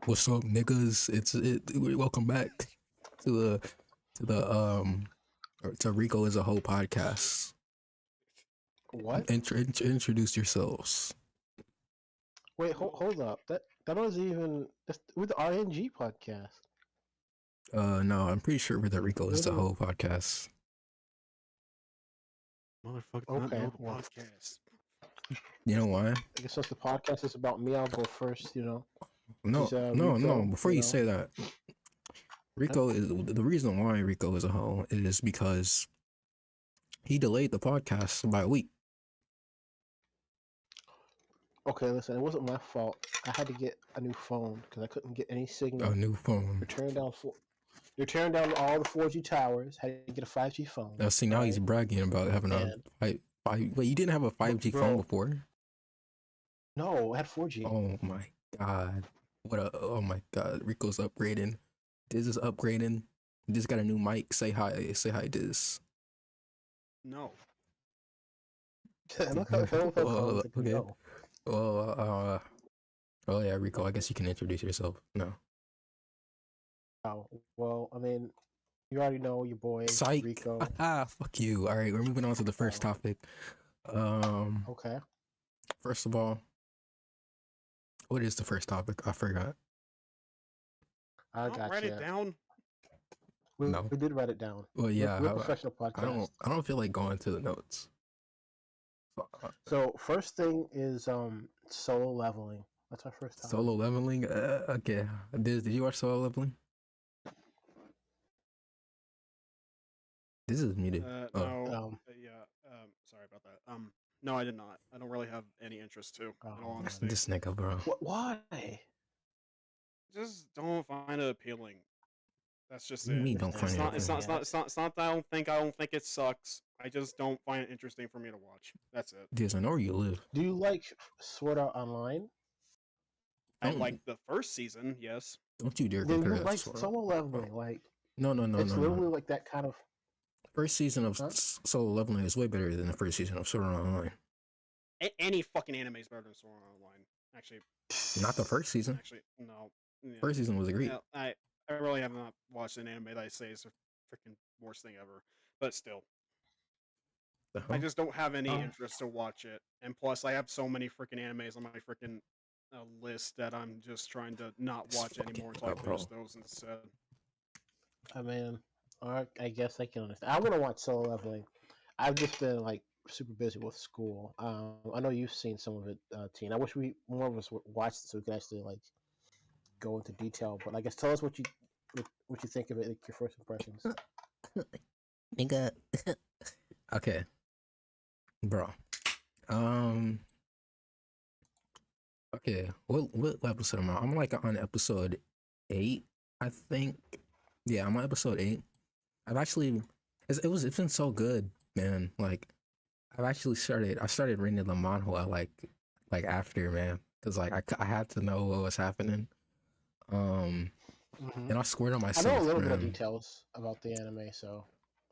What's up, niggas? Welcome back to to Rico as a whole podcast. What? Introduce yourselves. Wait, hold up. That was even that's with the RNG podcast. No, I'm pretty sure that Rico is the Literally. whole podcast. Motherfucker, Okay, not well. podcast. You know why? I guess since the podcast is about me, I'll go first. No, Just, no. Rico, Before you say that, Rico is the reason why Rico is a whole is because he delayed the podcast by a week. Okay, listen, it wasn't my fault. I had to get a new phone because I couldn't get any signal. A new phone. They're tearing down all the 4G towers. Had to get a 5G phone. Now see, now he's bragging about having Wait, you didn't have a 5G phone before? No, I had 4G. Oh my god. Oh my god. Rico's upgrading. Diz is upgrading. Diz got a new mic. Say hi. Say hi, Diz. No. Okay. Well, oh yeah, Rico, I guess you can introduce yourself now. Oh, well, I mean, you already know your boy, Psych. Rico. Fuck you. All right, we're moving on to the first topic. Okay. First of all, what is the first topic? I forgot. I got write it down. We No. did write it down. Well, yeah. We're professional podcast. I don't feel like going to the notes. So first thing is solo leveling. That's our first topic. Solo leveling. Okay. Did you watch Solo Leveling? This is muted. No. Sorry about that. No, I did not. I don't really have any interest to. In all honesty. This nigga, bro. Why? Just don't find it appealing. That's just What do you it. mean don't find it It's not that I don't think it sucks. I just don't find it interesting for me to watch. That's it. Diz, I know where you live. Do you like Sword Art Online? I like the first season, yes. Don't you dare Then compare you that like to solo leveling, like No. it's literally like that kind of. First season of Solo Leveling is way better than the first season of Sword Art Online. Any fucking anime is better than Sword Art Online. Actually, not the first season. Actually, no. Yeah. First season was great. Yeah, I really have not watched an anime that I say is the freaking worst thing ever. But still, I just don't have any interest to watch it. And plus, I have so many freaking animes on my freaking list that I'm just trying to not watch anymore until I finish those instead. I mean, I guess I can understand. I want to watch solo leveling. I've just been like super busy with school. I know you've seen some of it, Teen. I wish more of us would watch it so we could actually like go into detail. But I guess tell us what you think of it, like your first impressions. Nigga. Okay, bro. Okay, what episode am I? I'm like on episode 8, I think. Yeah, I'm on episode 8. It's been so good, man. Like, I started reading the manhwa like after, man, because like I had to know what was happening. And I swore to myself. I know a little bit of details about the anime, so.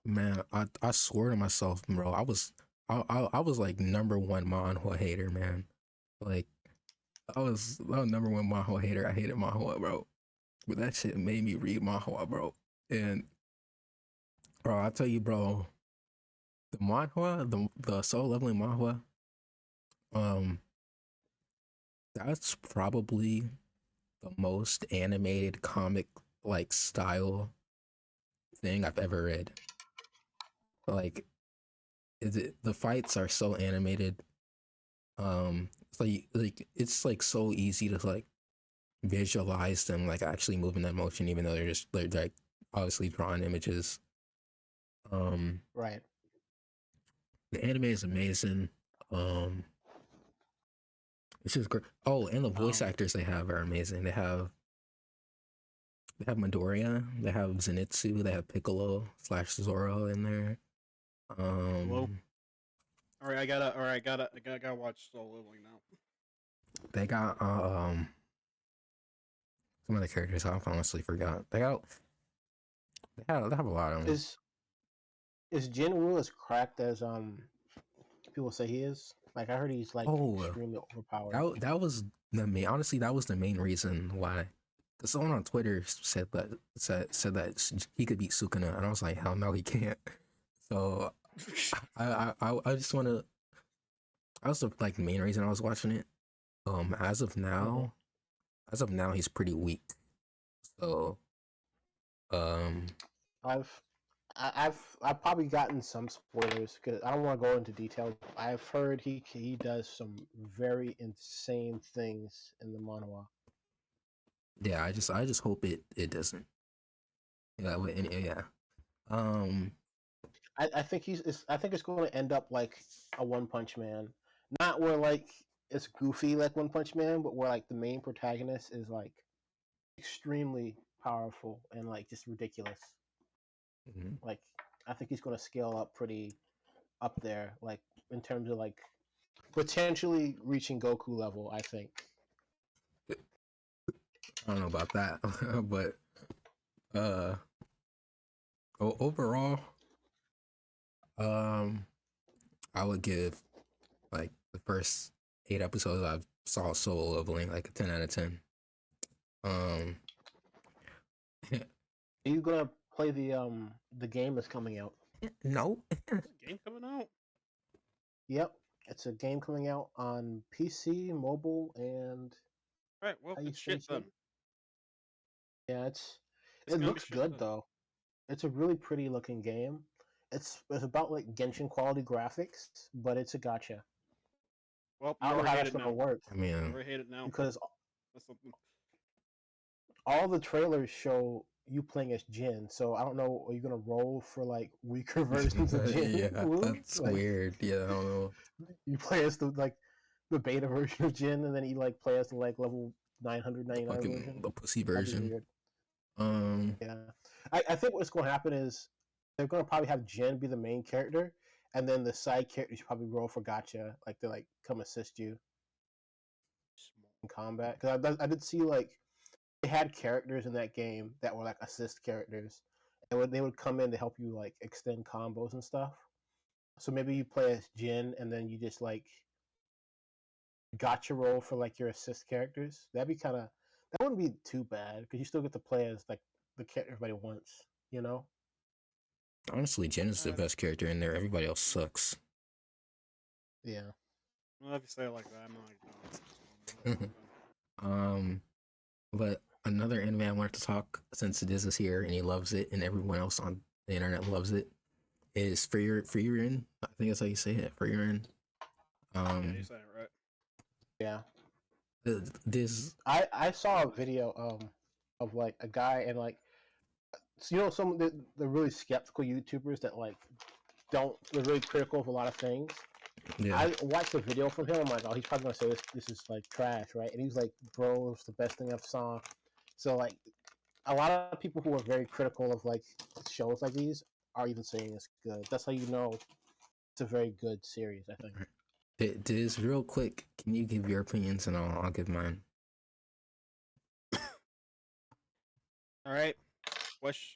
Man, I swore to myself, bro. I was like number one manhwa hater, man. Like, I was number one manhwa hater. I hated manhwa, bro. But that shit made me read manhwa, bro. And bro, I tell you, bro, the manhwa, the Solo Leveling manhwa, that's probably the most animated comic like style thing I've ever read. Like, the fights are so animated. It's like so easy to like visualize them like actually moving that motion, even though they're like obviously drawn images. Right. The anime is amazing. It's just great. Oh, and the voice actors they have are amazing. They have Midoriya, they have Zenitsu, they have Piccolo / Zoro in there. Hello? I gotta watch Solo Leveling now. They got some of the characters I've honestly forgot. They have a lot of them. Is Jinwoo as cracked as people say he is? Like, I heard he's like extremely overpowered. That was the main. Honestly, that was the main reason why Cause someone on Twitter said that he could beat Sukuna, and I was like, hell no, he can't. So I just want to. That was the like main reason I was watching it. As of Mhm. now, he's pretty weak. So um, I've I've probably gotten some spoilers because I don't want to go into detail. I've heard he does some very insane things in the manhwa. yeah, I just hope it doesn't. Yeah, yeah. Um, I think I think it's going to end up like a One Punch Man, not where like it's goofy like One Punch Man, but where like the main protagonist is like extremely powerful and like just ridiculous. mhm. Like I think he's going to scale up pretty up there, like in terms of like potentially reaching Goku level. I think. I don't know about that, but uh, overall, um, I would give like the first 8 episodes I saw Solo Leveling like a 10 out of 10. Um, Are you gonna play the game that's coming out? no, There's a game coming out. Yep, it's a game coming out on PC, mobile, and All right, well, it's shit PlayStation. then. Yeah, It's it gonna be looks shit good then. though. It's a really pretty looking game. It's about like Genshin quality graphics, but it's a gotcha. Well, I you don't know already how hate that's it gonna now. work I You mean, already hate it now. because That's something. all the trailers show you playing as Jin. So I don't know. Are you gonna roll for like weaker versions of Jin, yeah, Wu? that's Like weird. Yeah, I don't know. you play as the beta version of Jin, and then you like play as the like level The 999 fucking version. the pussy That'd be version. weird. Um, Yeah, I think what's going to happen is they're going to probably have Jin be the main character, and then the side characters probably roll for gotcha, like they like come assist you in combat. Because I did see like they had characters in that game that were like assist characters, and they would come in to help you like extend combos and stuff. So maybe you play as Jin, and then you just like gotcha roll for like your assist characters. That'd be kind of that wouldn't be too bad because you still get to play as like the character everybody wants, you know? honestly, Jen is the Alright. best character in there. Everybody else sucks. Yeah. Well, if you say it like that, I'm not like, no. um, but another anime I wanted to talk since Diz is here and he loves it and everyone else on the internet loves it is Frieren. I think that's how you say it, Frieren. Yeah, you Um, said it right. Yeah. this I saw a video of like a guy and like so, you know some of the really skeptical YouTubers that like don't they're really critical of a lot of things. yeah. I watched a video from him. I'm like, oh, he's probably gonna say this is like trash, right? And he's like, bro, it's the best thing I've saw. So like a lot of people who are very critical of like shows like these are even saying it's good. That's how you know it's a very good series. I think. Diz, real quick, can you give your opinions and I'll give mine. All right.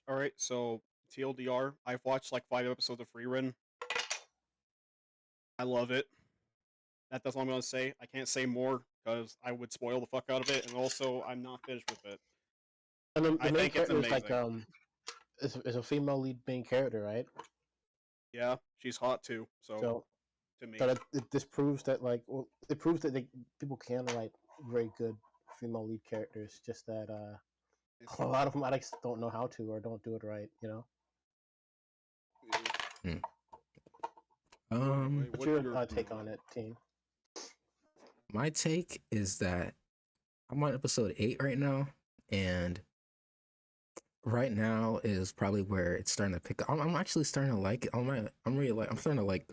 All right. So TLDR, I've watched like 5 episodes of Frieren. I love it. That's all I'm gonna say. I can't say more because I would spoil the fuck out of it, and also I'm not finished with it. And the I main think it's character is like amazing. is a female lead main character, right? Yeah, she's hot too. So So to me, so this proves that like well, it proves that people can write very good female lead characters. Just that it's, a lot of them I just don't know how to or don't do it right. You know. Hmm. anyway, What's what's your your opinion take on on it? it, team? My take is that I'm on episode 8 right now, and right now is probably where it's starting to pick up. I'm actually starting to like it. I'm starting to like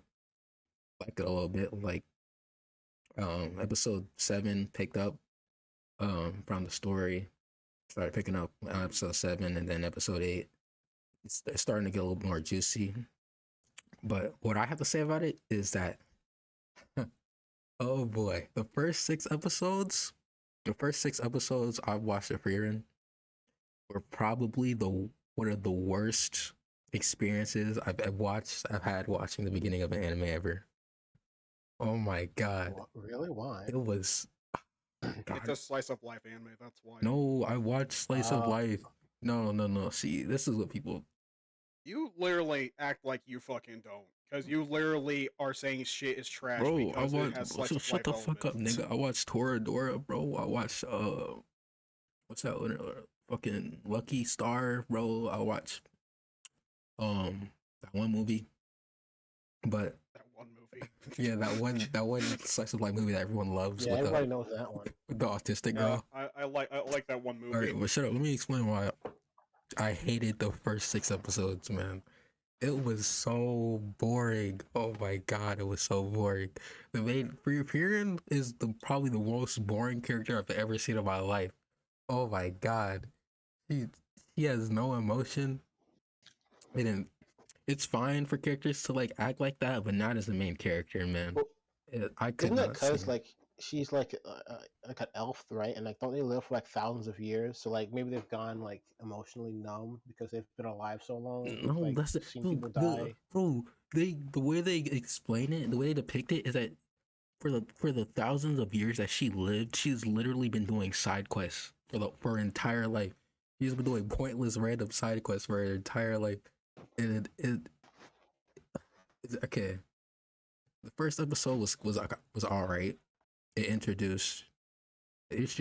it a little bit. Like episode 7 picked up from the story, started picking up on episode 7, and then episode 8 it's starting to get a little more juicy. But what I have to say about it is that oh boy, the first 6 episodes I've watched of Frieren were probably the one of the worst experiences I've had watching the beginning of an anime ever. Oh my god. Really? Why? It was It's a slice of life anime. That's why. No, I watched Slice of Uh, Life. No. See, this is what people. You literally act like you fucking don't, because you literally are saying shit is trash Bro, I because it watched. has slice of Shut life the fuck up, elements. nigga. I watched Toradora, bro. I watched what's that one? Fucking Lucky Star, bro. I watched that one movie, but That one movie. yeah, that one slice of life movie that everyone loves yeah, with everybody knows that one. the autistic Yeah, girl. I like that one All movie. right, well, shut up. Let me explain why I hated the first 6 episodes, man. It was so boring. Oh my god, it was so boring. The main Frieren is probably the most boring character I've ever seen in my life. Oh my god, he he has no emotion. And it's fine for characters to like act like that, but not as the main character, man. Well, I could isn't that not see because it. like she's like an elf, right? And like, don't they live for like thousands of years? So like maybe they've gone like emotionally numb because they've been alive so long. They've No, like that's seen people die. bro. The way they explain it, the way they depict it, is that for the thousands of years that she lived, she's literally been doing side quests for her entire life. She's been doing pointless random side quests for her entire life, and it's okay. The first episode was all right. It introduced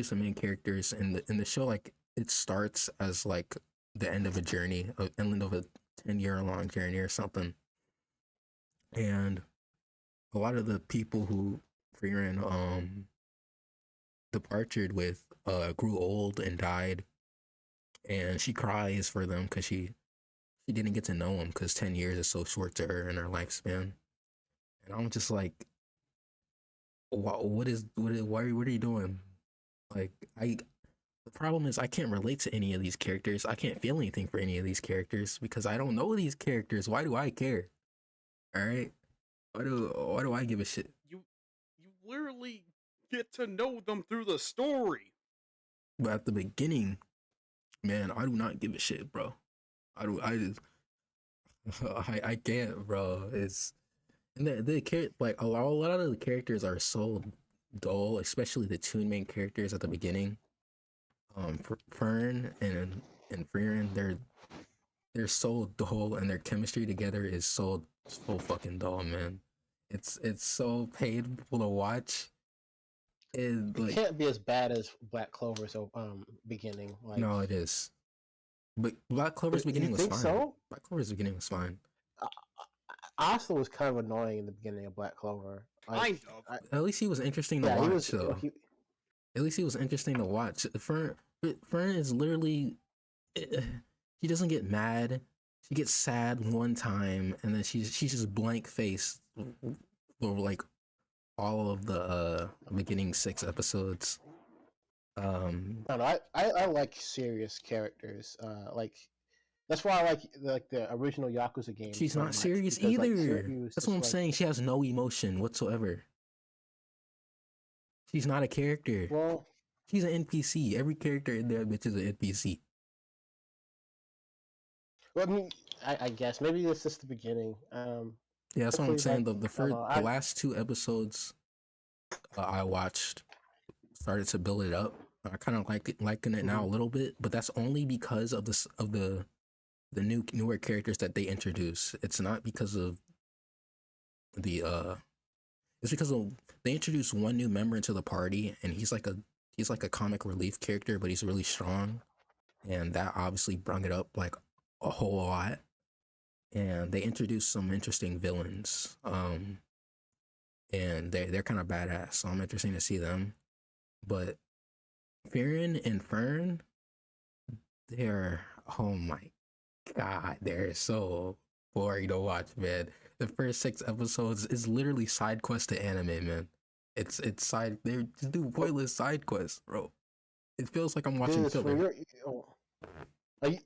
some main characters, and the show, like, it starts as like the end of a journey, end of a 10-year long journey or something, and a lot of the people who Frieren departed with grew old and died, and she cries for them because she didn't get to know them because 10 years is so short to her in her lifespan. And I'm just like, what are you doing? Like, the problem is I can't relate to any of these characters. I can't feel anything for any of these characters because I don't know these characters. Why do I care? All right, why do I give a shit? You literally get to know them through the story. But at the beginning, man, I do not give a shit, bro. I just I can't, bro. It's and like a lot of the characters are so dull, especially the two main characters at the beginning. Fern and Frieren, they're so dull, and their chemistry together is so fucking dull, man. It's so painful to watch. It It like can't be as bad as Black Clover's beginning. Like, no, it is. But Black Clover's you beginning was think fine. so? Black Clover's beginning was fine. Asta was kind of annoying in the beginning of Black Clover. Like, Kind of. At least he was interesting to yeah, he watch, was. though. At least he was interesting to watch. Fern is literally, she doesn't get mad. She gets sad one time, and then she's just blank faced for like all of the beginning 6 episodes. I don't know. I like serious characters. Like that's why I like the original Yakuza game She's so not much serious because like either. Kiryu was That's what just I'm like, saying. She has no emotion whatsoever. She's not a character. well, She's an NPC. Every character in there, bitch, is an NPC. I mean, I guess maybe it's just the beginning. Yeah, that's what I'm Hopefully, saying. like The I don't first, know. the last 2 episodes I watched started to build it up. I kind of liking it now a little bit, but that's only because of the newer characters that they introduce. It's not because of the it's because of they introduced one new member into the party, and he's like a comic relief character, but he's really strong, and that obviously brung it up like a whole lot. And they introduced some interesting villains, and they're kind of badass, so I'm interested to see them. But Frieren and Fern, they're, oh my god, they're so boring to watch, man. The first 6 episodes is literally side quest to anime, man. It's side, they just do pointless side quests, bro. It feels like I'm watching Diz, from filler. your, oh, are you,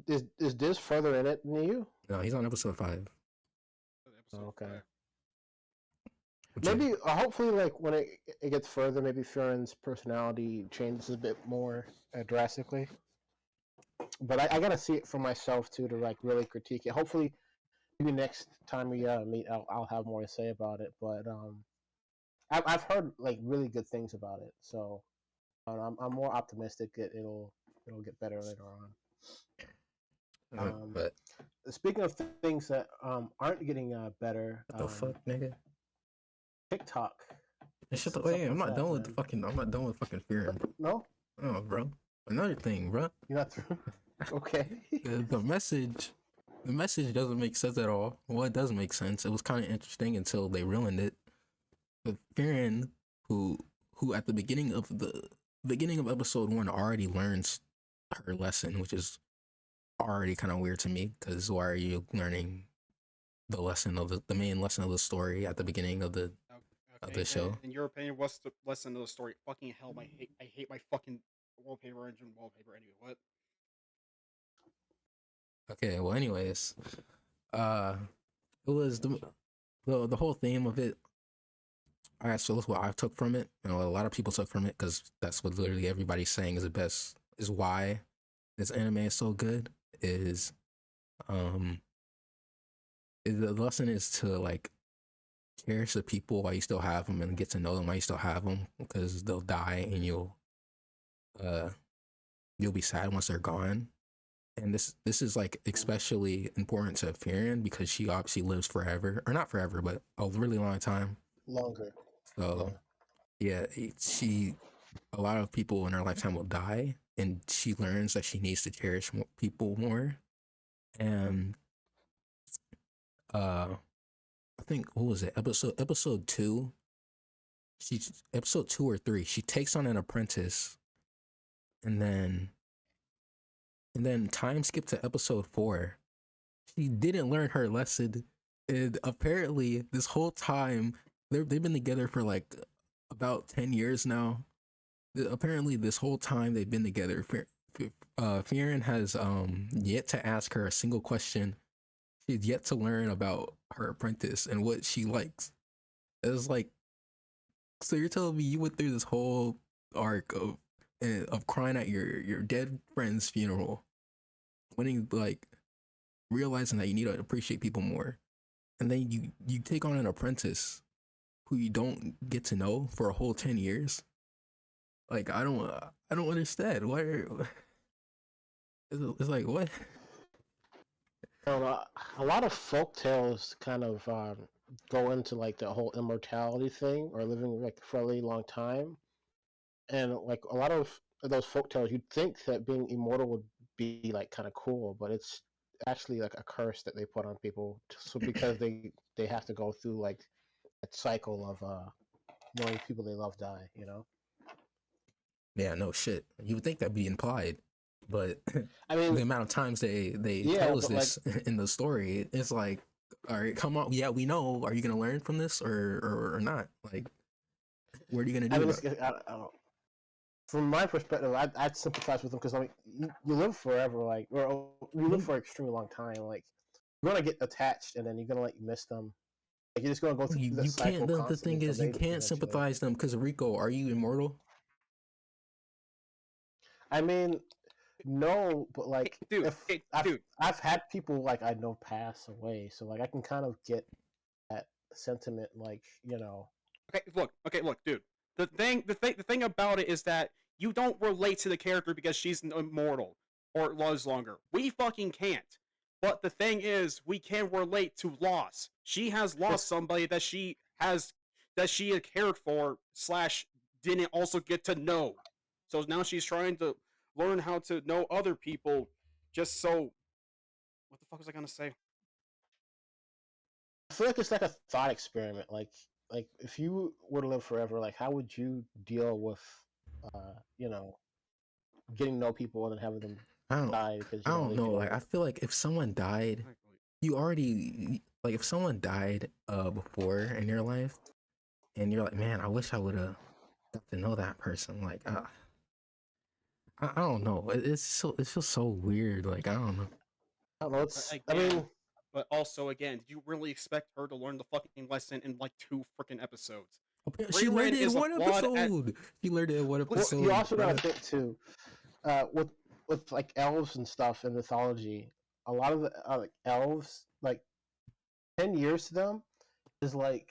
is Diz further in it than you? No, he's on episode 5. Episode Okay. 5. Maybe, hopefully, like when it gets further, maybe Furin's personality changes a bit more drastically. But I gotta see it for myself too to like really critique it. Hopefully, maybe next time we meet, I'll have more to say about it. But I've heard like really good things about it. So I'm more optimistic that it'll get better later on. But Speaking of things that aren't getting better, what the fuck, nigga? TikTok. Shut the What's up way. I'm with not that, done with man? I'm not done with fucking Frieren. No, Oh, bro. Another thing, bro. you're not through. Okay. The message doesn't make sense at all. Well, it does make sense. It was kind of interesting until they ruined it. But Frieren, who at the beginning of episode 1 already learns her lesson, which is already kind of weird to me, because why are you learning the lesson of the main lesson of the story at the beginning of the Okay, show? in your opinion, what's the lesson of the story? Fucking hell, I hate my fucking wallpaper engine wallpaper. Anyway, what? Okay, well, anyways, uh, it was the whole theme of it. All right, so that's what I took from it, and what a lot of people took from it, because that's what literally everybody's saying is the best, is why this anime is so good. Um, the lesson is to like cherish the people while you still have them, and get to know them while you still have them, because they'll die and uh you'll be sad once they're gone. And this is like especially important to Frieren because she obviously lives forever, or not forever, but a really long time. Longer. So yeah, she a lot of people in her lifetime will die, and she learns that she needs to cherish people more. And I think, what was it, episode 2, she episode 2 or 3, she takes on an apprentice, and then time skip to episode 4. She didn't learn her lesson, and apparently this whole time they've been together for like about 10 years now. Apparently this whole time they've been together, Frieren has yet to ask her a single question. She's yet to learn about her apprentice and what she likes. It's like, so you're telling me you went through this whole arc of crying at your dead friend's funeral, winning, like realizing that you need to appreciate people more, and then you take on an apprentice who you don't get to know for a whole 10 years. Like, I don't understand. It's like, what? A lot of folk tales kind of go into like the whole immortality thing or living like for a really long time, and like a lot of those folk tales, you'd think that being immortal would be like kind of cool, but it's actually like a curse that they put on people, so because they have to go through like a cycle of knowing people they love die. Yeah, no shit. You would think that'd be implied, but I the mean, amount of times they yeah, tell us but like, this in the story, it's like, all right, come on, yeah, we know. Are you gonna learn from this or not? Like, what are you gonna I do mean, about it? I don't, from my perspective, I'd sympathize with them because I mean, you live forever, like, or you live for an extremely long time. Like, you're gonna get attached, and then you're gonna like miss them. Like, you're just gonna go through the You can't. cycle The constantly thing until is, you they can't eventually. sympathize them because Rico, are you immortal? I mean, no, but like, if Dude. I've had people like I know pass away, so like I can kind of get that sentiment, like Okay, look, dude. The thing about it is that you don't relate to the character because she's immortal or lives longer. We fucking can't. But the thing is, we can relate to loss. She has lost it's somebody that she had cared for slash didn't also get to know. So now she's trying to learn how to know other people. Just so, what the fuck was I gonna say? I feel like it's like a thought experiment. Like if you were to live forever, like how would you deal with, uh, you know, getting to know people and then having them I don't. die because I don't they know. Like, failed I you? feel like if someone died, you already, like, if someone died before in your life, and you're like, man, I wish I would have got to know that person. Like, I don't know. It's just so weird. Like, I don't know. I don't know. But I again, mean, but also again, did you really expect her to learn the fucking lesson in like 2 freaking episodes? She learned Frieren it in is a one flawed at. episode. She learned it in one well, you episode, also got bro. to think too, with like elves and stuff in mythology. A lot of the like elves, like 10 years to them is like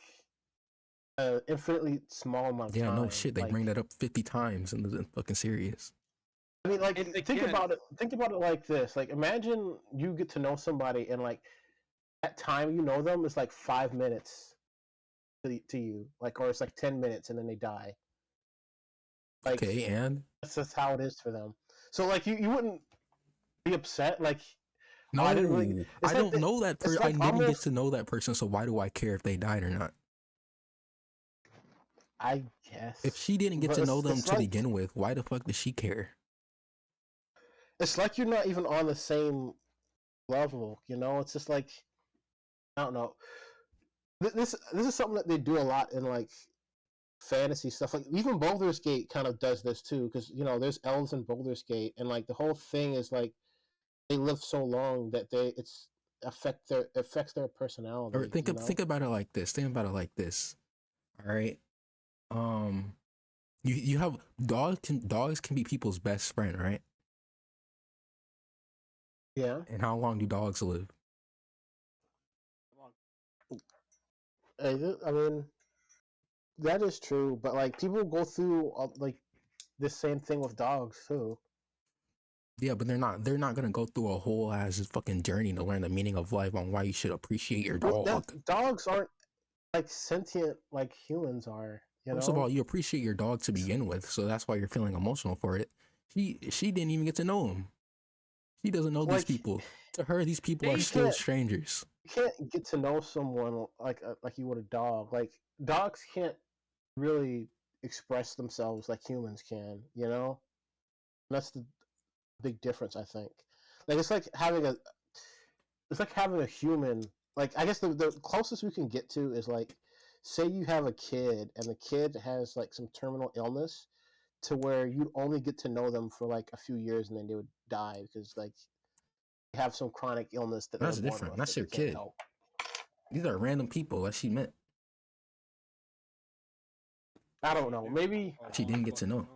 infinitely small amount of Yeah, no time. shit. They bring Like, that up 50 times in the fucking series. I mean, like, And think again, about it. Think about it like this. Like, imagine you get to know somebody, and like that time you know them is like 5 minutes to you, like, or it's like 10 minutes, and then they die. Like, Okay, and that's just how it is for them. So, like, you wouldn't be upset. Like, oh, I didn't really. no, It's I like don't know that it's person. I like didn't get almost. to know that person, so why do I care if they died or not? I guess, If she didn't get but to know it's them it's to like begin with, why the fuck does she care? it's like you're not even on the same level. You know, it's just like I don't know. This is something that they do a lot in like fantasy stuff. Like even Baldur's Gate kind of does this too, because you know there's elves in Baldur's Gate, and like the whole thing is like they live so long that it's affects their Or personality. think You know? think about it like this. Think about it like this. All right. Um, you have dogs can be people's best friend, right? Yeah. And how long do dogs live? I mean that is true, but like people go through like the same thing with dogs too. Yeah, but they're not gonna go through a whole ass fucking journey to learn the meaning of life on why you should appreciate your Well, dog. dogs aren't like sentient like humans are. You First of all, know? you appreciate your dog to begin with, so that's why you're feeling emotional for it. She didn't even get to know him. She doesn't know these Like people. To her, these people yeah, are still strangers. you can't get to know someone like you would a dog. Like dogs can't really express themselves like humans can. You know? And that's the big difference, I think. Like it's like having a human. Like I guess the closest we can get to is like, say you have a kid and the kid has like some terminal illness, to where you only get to know them for like a few years and then they would die because like they have some chronic illness that they were That's born different. with That's that they your can't kid. help. These are random people that she met. I she don't know. knew Maybe a She long didn't get to fucking know. time.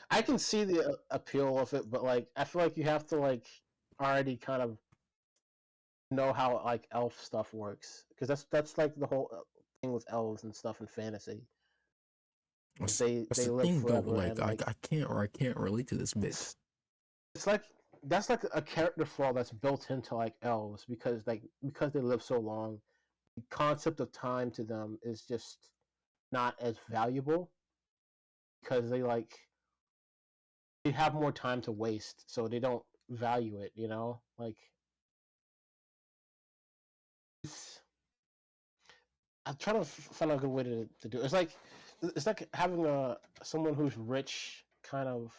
I can see the appeal of it, but like I feel like you have to like already kind of know how like elf stuff works because that's like the whole thing with elves and stuff in fantasy. That's, that's They the live thing though. forever Like and like I can't relate to this bitch. it's, it's like that's like a character flaw that's built into like elves because they live so long. The concept of time to them is just not as valuable because they have more time to waste, so they don't value it. You know, like it's, I'm trying to find a good way to do it. It's like having a someone who's rich kind of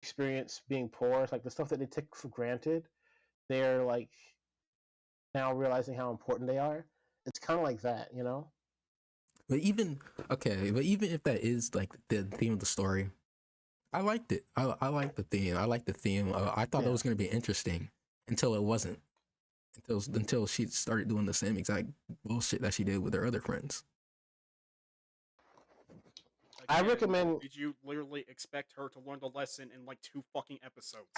experience being poor. It's like the stuff that they take for granted. They're like now realizing how important they are. It's kind of like that, you know. But even if that is like the theme of the story, I liked it. I like the theme. I like the theme. I thought it Yeah. was gonna be interesting until it wasn't. Until she started doing the same exact bullshit that she did with her other friends. I Again, recommend. did you literally expect her to learn the lesson in like 2 fucking episodes?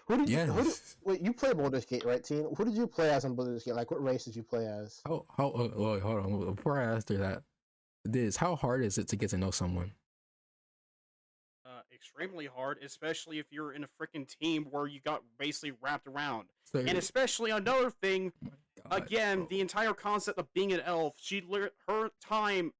Who did Yes. wait? You play Baldur's Gate, right, Teen? Who did you play as in Baldur's Gate? Like, what race did you play as? Wait, hold on. Before I answer that, how hard is it to get to know someone? Extremely hard, especially if you're in a freaking team where you got basically wrapped around. So, And especially another thing, oh my god, again, bro. the entire concept of being an elf, her time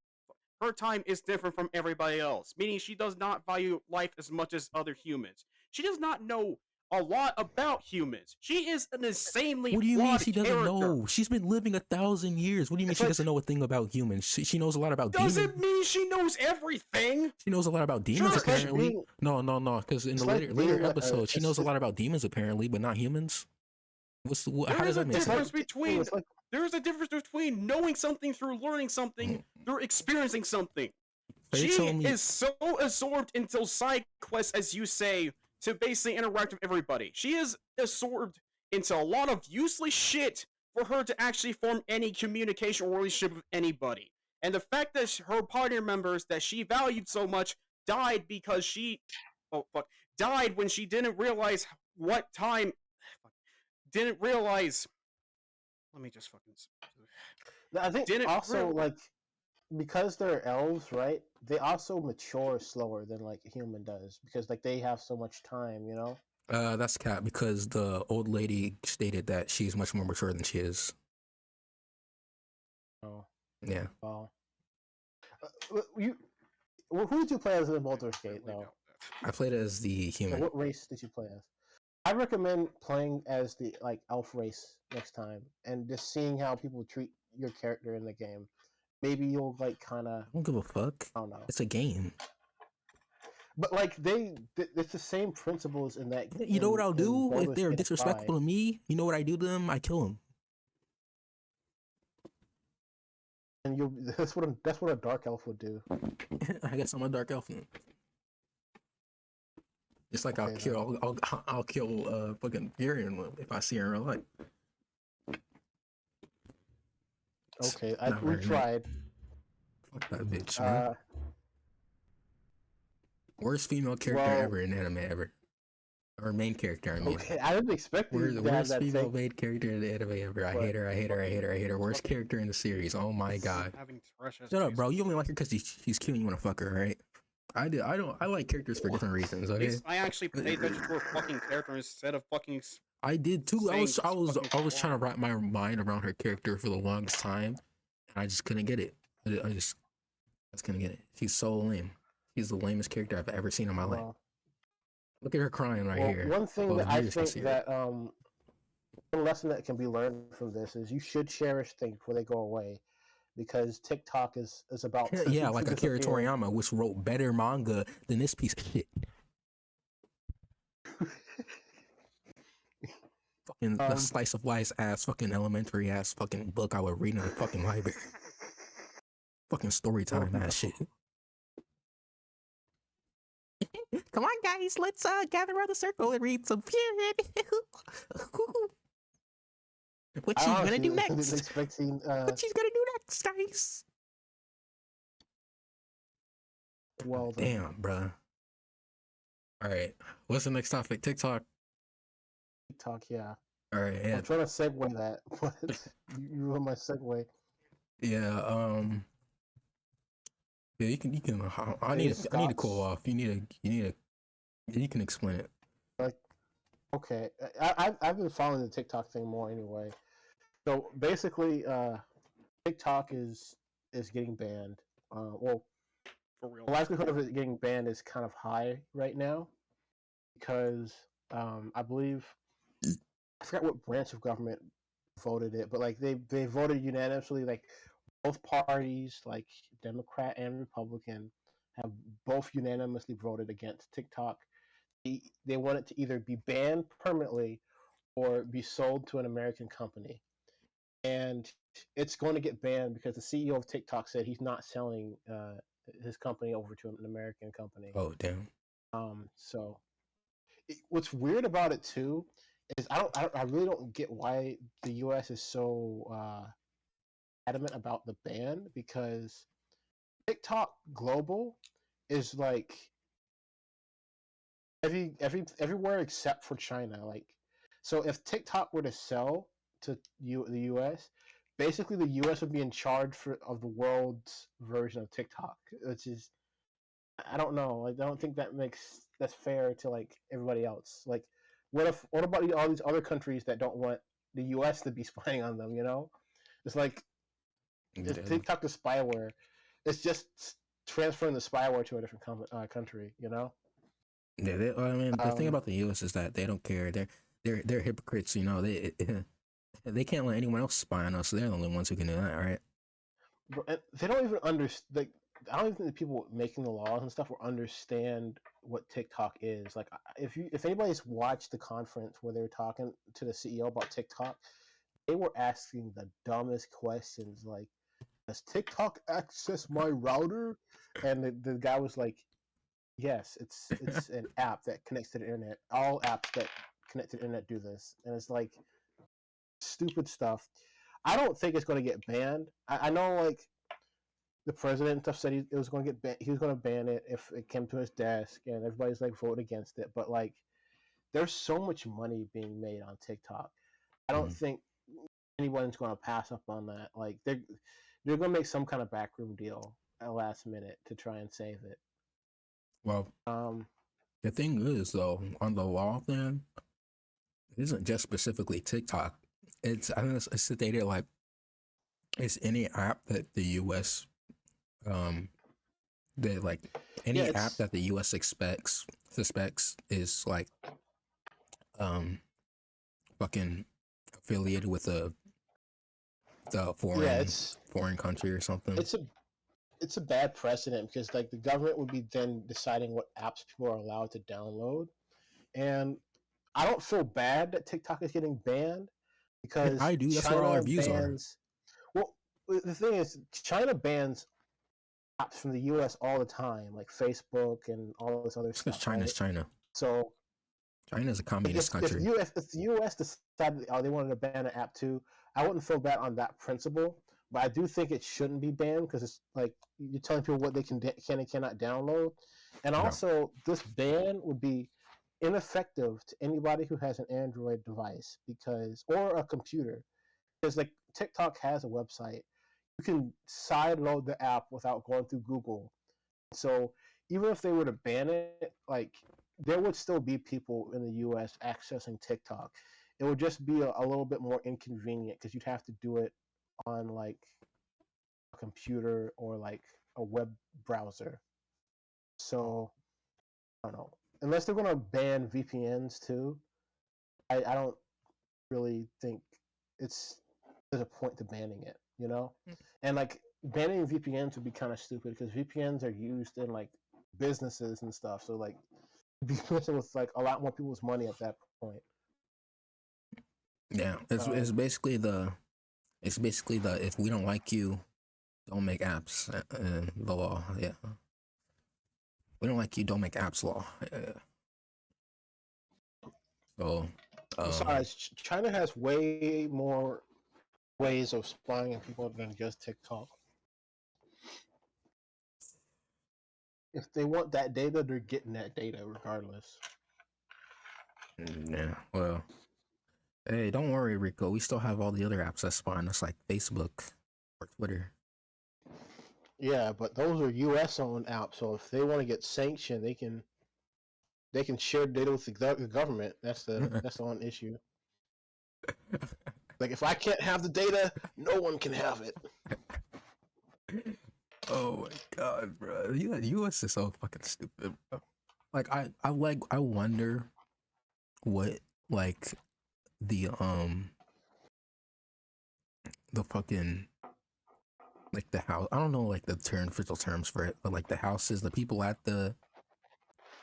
is different from everybody else, meaning she does not value life as much as other humans. She does not know a lot about humans. She is an insanely What do you mean flawed she doesn't character. know? She's been living 1,000 years. What do you mean It's she like doesn't know a thing about humans? She knows a lot about demons. Doesn't mean she knows everything. She knows a lot about demons Sure, it's like apparently. being No. Because in the it's like later being episodes, she knows a lot about demons apparently, but not humans. there How does is a that make it's like sense? difference between it's like there's a difference between knowing something through learning something through experiencing something. So you're She telling me is so absorbed into side quests, as you say, to basically interact with everybody. She is absorbed into a lot of useless shit for her to actually form any communication or relationship with anybody. And the fact that her partner members that she valued so much died because died when she didn't realize what time, didn't realize. Let me just fucking. I think Didn't also really. like because they're elves, right? They also mature slower than like a human does because like they have so much time, you know. That's cat because the old lady stated that she's much more mature than she is. Oh, Yeah, well, you who did you play as in Baldur's Gate Highly though? doubt that. I played as the Like, human. what race did you play as? I recommend playing as the like elf race next time and just seeing how people treat your character in the game. Maybe you'll like kind of I don't give a fuck. I don't know, It's a game. but like it's the same principles in that You know what I'll in do if Baldur's they're Gate apply. disrespectful to me? You know what I do to them? I kill them. And you that's what a dark elf would do. I guess I'm a dark elf. Just like Okay then. I'll kill fucking Frieren if I see her in real life. Okay, Not we very nice. tried. Fuck that bitch, man. Uh, Worst female character well, ever in anime ever. Or main character, I mean. okay, I didn't expect you to have Worst that female take, main character in the anime ever. I but hate her, I hate her, I hate her, I hate her. Worst Fucking, character in the series. Oh my god. having thrush as Shut up, face. bro. You only like her because she's cute and you want to fuck her, right? I do. I don't. I like characters for different reasons. At Okay. least I actually paid attention to her fucking character instead of fucking I did too. saying just fucking I was trying to plot. wrap my mind around her character for the longest time, and I just couldn't get it. I just couldn't get it. She's so lame. She's the lamest character I've ever seen in my life. well, Look at her crying right well, here. one thing Well, that I years I think see her. that one lesson that can be learned from this is you should cherish things before they go away, because TikTok is about Yeah, to like Akira disappear. Toriyama, which wrote better manga than this piece of shit. Fucking the Um, slice of life ass, fucking elementary ass, fucking book I would read in the fucking library. Fucking story time ass shit. Come on, guys, let's gather around the circle and read some Frieren. What I she's gonna honestly do didn't next? expect seeing. What she's gonna do next, guys? Well then, Damn, bruh. All right, what's the next topic? TikTok. TikTok, yeah. All right, yeah, I'm trying to segue that, but you ruined my segue. yeah. Yeah, you can. I Any need to cool thoughts? off. You can explain it. Like, okay, I've been following the TikTok thing more anyway. So basically, TikTok is getting banned. Well, For real. the likelihood of it getting banned is kind of high right now because I believe I forgot what branch of government voted it, but like they voted unanimously. Like both parties, like Democrat and Republican, have both unanimously voted against TikTok. They want it to either be banned permanently or be sold to an American company. And it's going to get banned because the CEO of TikTok said he's not selling his company over to an American company. Oh damn. So what's weird about it too is I really don't get why the U.S. is so adamant about the ban, because TikTok global is like everywhere except for China. Like, so if TikTok were to sell to the U.S., basically the U.S. would be in charge of the world's version of TikTok, which is I don't know. Like, I don't think that's fair to like everybody else. Like, what about all these other countries that don't want the U.S. to be spying on them? You know, it's like it's Yeah, TikTok is spyware. It's just transferring the spyware to a different country. You know. I mean, the thing Um, about the U.S. is that they don't care. They're hypocrites. You know, they can't let anyone else spy on us. So they're the only ones who can do that, right? they don't even understand. Like, I don't even think the people making the laws and stuff will understand what TikTok is. Like, if anybody's watched the conference where they were talking to the CEO about TikTok, they were asking the dumbest questions, like, "Does TikTok access my router?" And the guy was like, "Yes, it's an app that connects to the internet. All apps that connect to the internet do this." And it's like stupid stuff. I don't think it's going to get banned. I know, like, the president and stuff said it was going to get he was going to ban it if it came to his desk, and everybody's like voting against it. But like, there's so much money being made on TikTok. I don't Mhm. think anyone's going to pass up on that. Like they're going to make some kind of backroom deal at last minute to try and save it. Well, Um, the thing is, though, on the law thing, it isn't just specifically TikTok. I think it's stated like it's any app that the U.S. That like yeah, any app it's that the U.S. suspects is like um fucking affiliated with the yeah, foreign country or something. it's a bad precedent because like the government would be then deciding what apps people are allowed to download, and I don't feel bad that TikTok is getting banned because I do. That's where all our China views are. bans. Well, the thing is, China bans apps from the U.S. all the time, like Facebook and all this other It's because stuff, right? China's China. So China's a if communist country. if the U.S. decided they wanted to ban an app too, I wouldn't feel bad on that principle. But I do think it shouldn't be banned because it's like you're telling people what they can and cannot download, and Yeah. also this ban would be ineffective to anybody who has an Android device or a computer because like TikTok has a website. You can sideload the app without going through Google. So even if they were to ban it, like there would still be people in the U.S. accessing TikTok. It would just be a little bit more inconvenient because you'd have to do it on like a computer or like a web browser. So I don't know. Unless they're going to ban VPNs too, I don't really think it's there's a point to banning it, you know? And like banning VPNs would be kind of stupid because VPNs are used in like businesses and stuff. So like be messing with like a lot more people's money at that point. Yeah, it's basically the if we don't like you, don't make apps. The law. Yeah, we don't like you, don't make apps law. Yeah. So, Besides, China has way more ways of spying on people than just TikTok. If they want that data, they're getting that data regardless. yeah. Well, hey, don't worry, Rico. We still have all the other apps that spy on us, like Facebook or Twitter. Yeah, but those are U.S. owned apps, so if they want to get sanctioned, they can share data with the government. That's the one issue. Like if I can't have the data, no one can have it. Oh my god, bro! U.S. is so fucking stupid, bro. Like I wonder what like the the fucking like the house. I don't know like the official terms for it, but like the houses, the people at the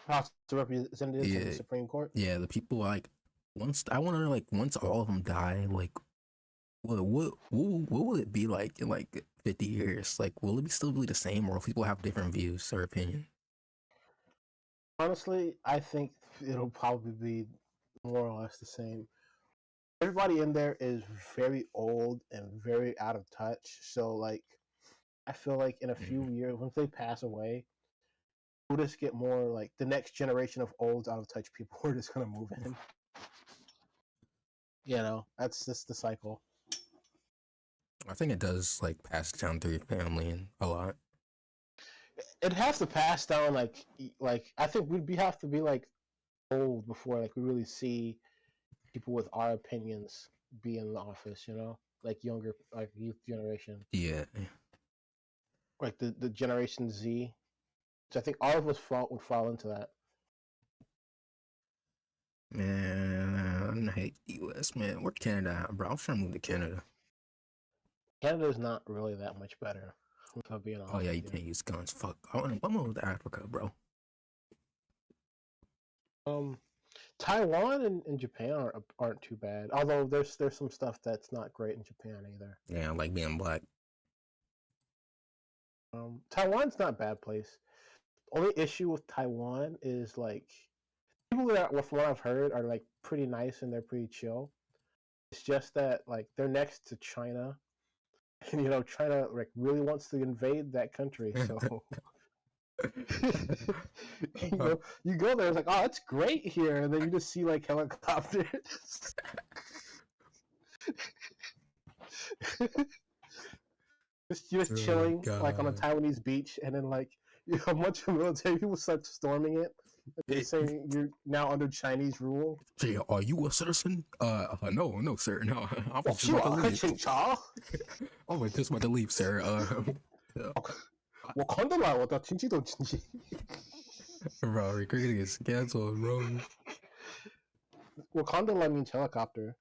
House of Representatives and the yeah Supreme Court. yeah the people like once all of them die, like what will it be like in like 50 years? Like will it still be the same, or will people have different views or opinion? Honestly, I think it'll probably be more or less the same. Everybody in there is very old and very out of touch. So like I feel like in a few years, once they pass away, we'll just get more like the next generation of old, out of touch people who are just gonna move in. You know, that's just the cycle. I think it does like pass down through your family and a lot. It has to pass down like I think have to be like old before like we really see people with our opinions be in the office. You know, like younger like youth generation, Yeah. like the Generation Z. So I think all of us would fall into that. Man, I hate the US, man. We're Canada, bro. I'm trying to move to Canada. Canada is not really that much better. If I'm being Oh honest yeah, you with can't use guns. Fuck. I'm gonna move to Africa, bro. you. Taiwan and Japan aren't too bad. Although there's some stuff that's not great in Japan either. Yeah, I like being black. Taiwan's not a bad place. Only issue with Taiwan is like people that, from what I've heard, are like pretty nice and they're pretty chill. It's just that like they're next to China, and you know China like really wants to invade that country. So you go there, it's like, oh, it's great here, and then you just see like helicopters. You're just Oh chilling like on a god. Taiwanese beach, and then like a bunch of military people start storming it. They're saying you're now under Chinese rule. Say, are you a citizen? No, no, sir. No, I was just about to 我去 leave. 警察，I was just about to leave, sir.我看到了我的亲戚都亲戚。Bro, recruiting is canceled, bro. Wakanda means helicopter.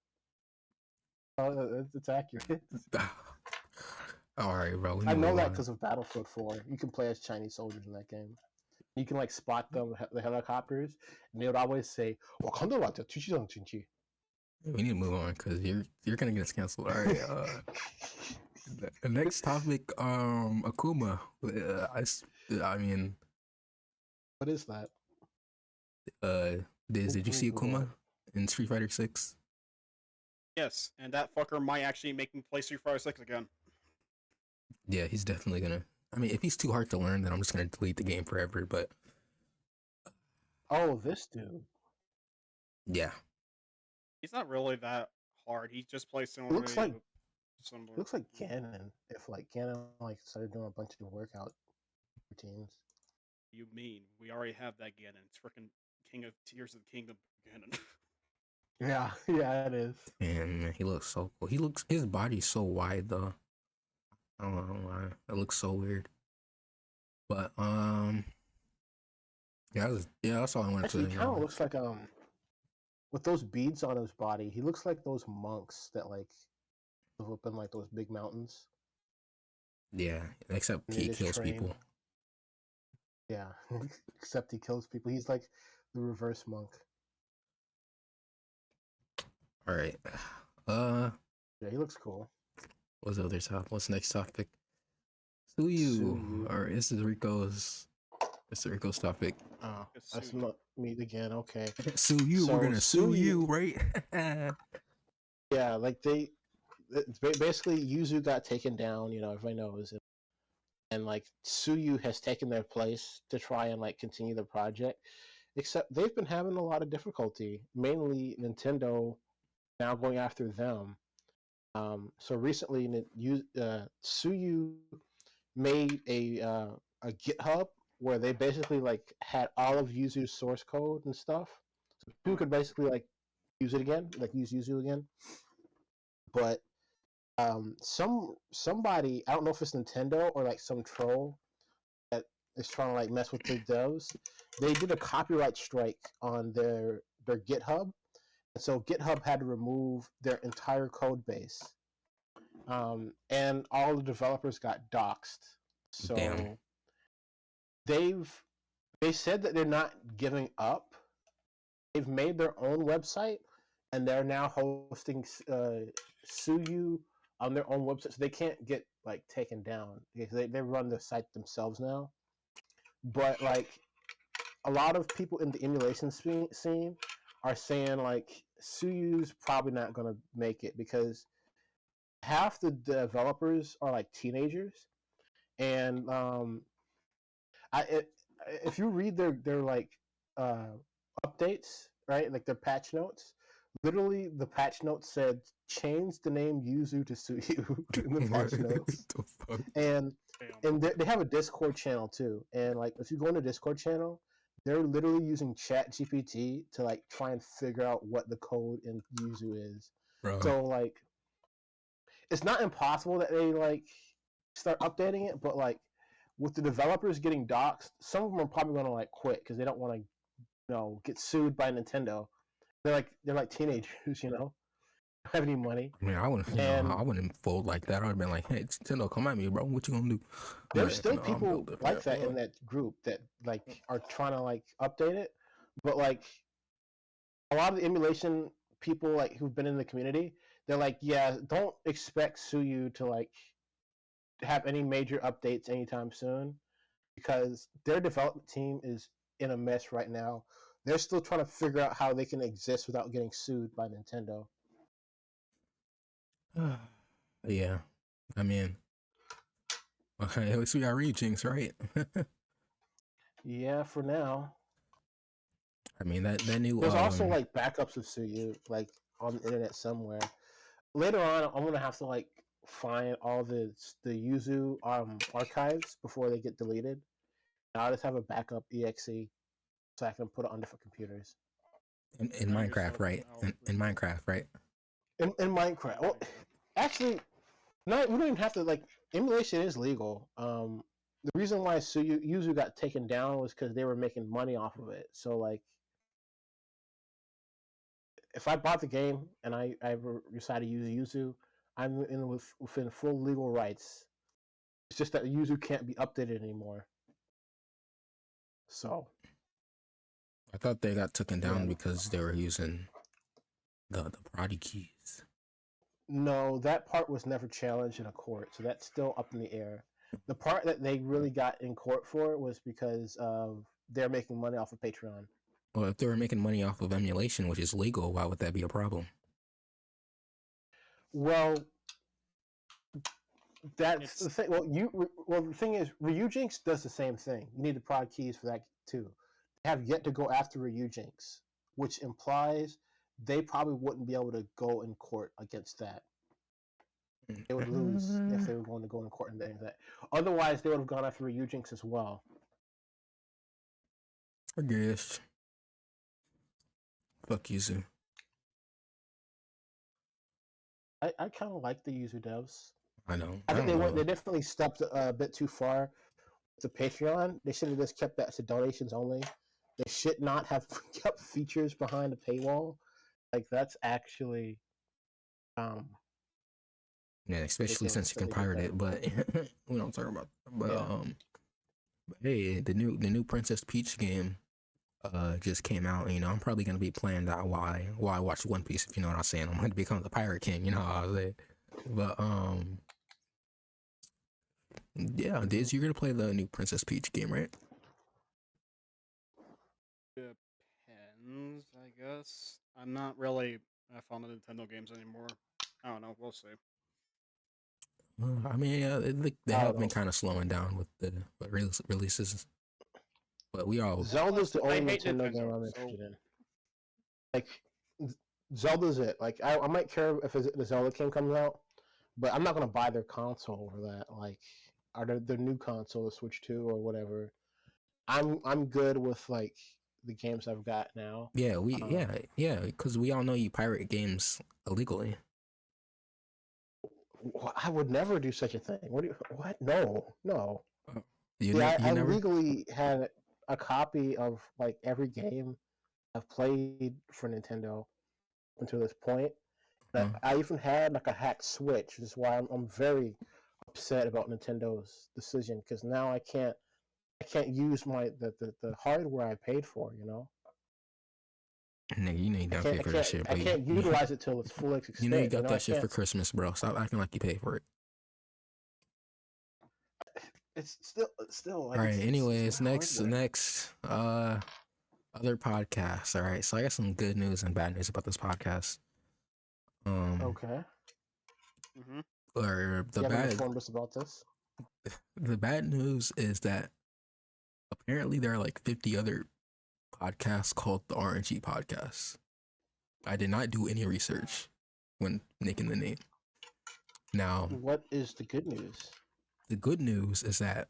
It's accurate. All right, bro. We I move know that on. because of Battlefield 4. You can play as Chinese soldiers in that game. You can like spot them, the helicopters, and they would always say "Wakanda wa the Chinchi." We need to move on because you're gonna get us canceled. All right. The next topic, Akuma. I mean, What is that? did you see Akuma in Street Fighter 6? Yes, and that fucker might actually make me play Street Fighter 6 again. Yeah, he's definitely gonna. I mean, if he's too hard to learn, then I'm just gonna delete the game forever. But Oh, this dude. yeah, He's not really that hard. He just plays similarly. Looks like Ganon. If like Ganon like started doing a bunch of workout routines. You mean we already have that Ganon? It's freaking King of Tears of the Kingdom Ganon. Yeah, it is. and he looks so cool. His body's so wide though. I don't know why. It looks so weird. But yeah, that's all I wanted Actually, to. he kind of looks like with those beads on his body. He looks like those monks that like live up in like those big mountains. Yeah, except And he they just kills train. people. Yeah, except he kills people. He's like the reverse monk. All right. Yeah, he looks cool. What's the other topic? What's the next topic? Suyu. Or this is Rico's topic. Oh, that's not me again. Okay. Sue you. We're gonna sue you, right? Yeah, like basically Yuzu got taken down. You know, everybody knows it, and like Suyu has taken their place to try and like continue the project. Except they've been having a lot of difficulty, mainly Nintendo now going after them. So recently, Suyu made a GitHub where they basically like had all of Yuzu's source code and stuff, so people could basically like use it again, like use Yuzu again. But somebody, I don't know if it's Nintendo or like some troll that is trying to like mess with the devs. They did a copyright strike on their GitHub, and so GitHub had to remove their entire code base. And all the developers got doxxed. So Damn. they said that they're not giving up. They've made their own website, and they're now hosting Suyu on their own website, so they can't get like taken down because they run the site themselves now. But like a lot of people in the emulation scene are saying like Suyu's probably not going to make it because half the developers are like teenagers, and if you read their like updates, right, like their patch notes, literally the patch notes said change the name Yuzu to Suyu in the patch notes. What the fuck? And they have a Discord channel too, and like if you go in the Discord channel, they're literally using Chat GPT to like try and figure out what the code in Yuzu is. Bro. So like it's not impossible that they like start updating it, but like with the developers getting doxxed, some of them are probably going to like quit because they don't want to, get sued by Nintendo. They're like teenagers, don't have any money. I mean, I wouldn't fold like that. I would have been like, "Hey, Nintendo, come at me, bro. What you gonna do?" There's still people like that in that group that like are trying to like update it, but like a lot of the emulation people like who've been in the community, they're like, yeah, don't expect Suyu to like have any major updates anytime soon because their development team is in a mess right now. They're still trying to figure out how they can exist without getting sued by Nintendo. Yeah, I mean, okay, at least we got Rejinx, right? Yeah, for now. I mean that new. There's also like backups of Suyu like on the internet somewhere. Later on, I'm gonna have to like find all the Yuzu archives before they get deleted. Now I just have a backup exe so I can put it on different computers. In Minecraft, right? In Minecraft, right? In Minecraft. Well, actually, no, we don't even have to like emulation is legal. The reason why Yuzu got taken down was because they were making money off of it. So like, if I bought the game and I decided to use Yuzu, I'm within full legal rights. It's just that Yuzu can't be updated anymore. So I thought they got taken down yeah. because they were using the Prodi keys. No, that part was never challenged in a court, so that's still up in the air. The part that they really got in court for was because of they're making money off of Patreon. Well, if they were making money off of emulation, which is legal, why would that be a problem? Well, that's the thing. Well, the thing is, Ryujinx does the same thing. You need the prod keys for that too. They have yet to go after Ryujinx, which implies they probably wouldn't be able to go in court against that. They would lose if they were going to go in court and things like that. Otherwise, they would have gone after Ryujinx as well. I guess. Fuck Yuzu. I kind of like the Yuzu devs. I know. I think don't know. they definitely stepped a bit too far with the Patreon. They should have just kept that to donations only. They should not have kept features behind a paywall. Like that's actually Yeah, especially since you can pirate it, but we don't talk about that. But Yeah. but hey, the new Princess Peach game just came out. You know, I'm probably gonna be playing that while I watch One Piece, if you know what I'm saying. I'm gonna become the pirate king, you know how I say. But yeah, Diz, you're gonna play the new Princess Peach game, right? Depends, I guess. I'm not really fond of Nintendo games anymore. I don't know. We'll see. I mean, yeah, they have been kind of slowing down with the releases, but we all Zelda's the I only hate Nintendo game I'm interested in. Like Zelda's it. Like I might care if the Zelda game comes out, but I'm not gonna buy their console over that. Like, or their new console, the Switch 2 or whatever. I'm good with like the games I've got now. yeah, because we all know you pirate games illegally. I would never do such a thing. What? No. I Never. legally had a copy of like every game I've played for Nintendo up until this point. I even had like a hacked Switch, which is why I'm very upset about Nintendo's decision because now I can't use the hardware I paid for. You know. Nigga, you know you gotta pay for that shit, I but can't utilize it till its full extent. you know you got that shit for Christmas, bro. Stop acting like you pay for it. It's still like. All right. Anyways, it's next other podcasts. All right. So I got some good news and bad news about this podcast. Okay. Or the you bad informed us about this. The bad news is that apparently there are like 50 other podcasts called the RNG podcast. I did not do any research when making the name. Now, what is the good news? The good news is that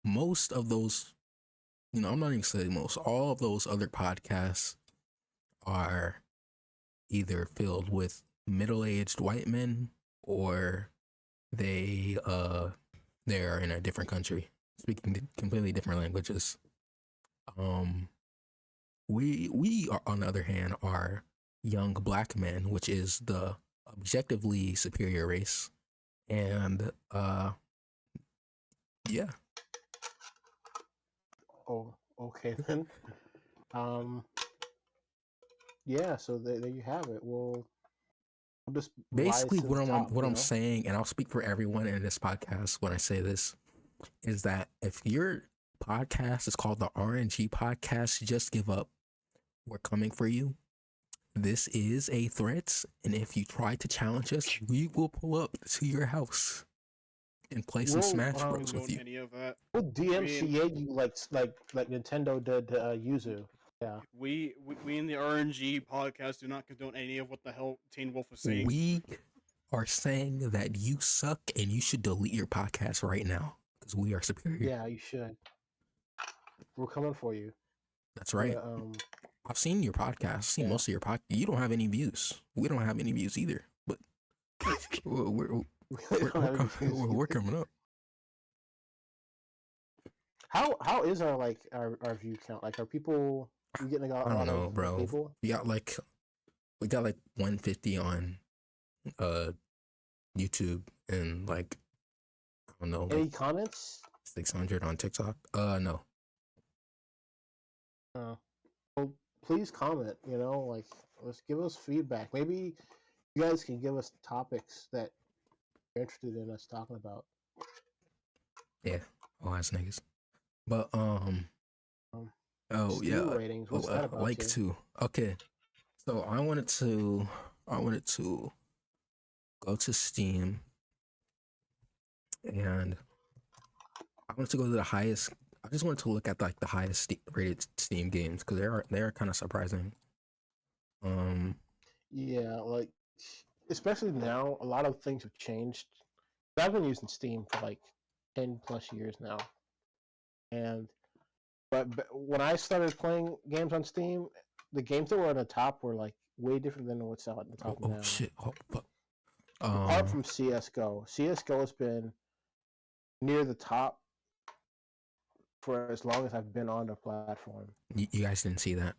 most of those, I'm not even saying most, all of those other podcasts are either filled with middle-aged white men or they're in a different country speaking completely different languages. We are, on the other hand, are young black men, which is the objectively superior race, and yeah. Oh, okay then. Yeah. So there you have it. We'll just basically what I'm saying, and I'll speak for everyone in this podcast when I say this, is that if your podcast is called the RNG podcast, just give up. We're coming for you. This is a threat, and if you try to challenge us, we will pull up to your house and play some Smash Bros with you. Any of that. We'll DMCA you like Nintendo did Yuzu. Yeah. We in the RNG podcast do not condone any of what the hell Teen Wolf was saying. We are saying that you suck and you should delete your podcast right now because we are superior. Yeah, you should. We're coming for you. That's right. But, I've seen your podcast. I've seen most of your podcast. You don't have any views. We don't have any views either. But we're coming up. How is our view count? Like, are people we getting a I lot don't know, of bro. people? We got like 150 on YouTube and like I don't know, Any like comments? 600 on TikTok. No. Well, please comment. Like, let's give us feedback. Maybe you guys can give us topics that you're interested in us talking about. Yeah, all ass niggas. But Steam yeah, ratings. What's that about? like to okay. So I wanted to go to Steam and I wanted to go to the highest. I just wanted to look at like the highest rated Steam games because they are kind of surprising. Yeah, like especially now, a lot of things have changed. I've been using Steam for like 10+ years now, and but when I started playing games on Steam, the games that were on the top were like way different than what's out on the top now. Oh shit! Oh fuck. Apart from CS:GO, CS:GO has been near the top for as long as I've been on the platform. You guys didn't see that.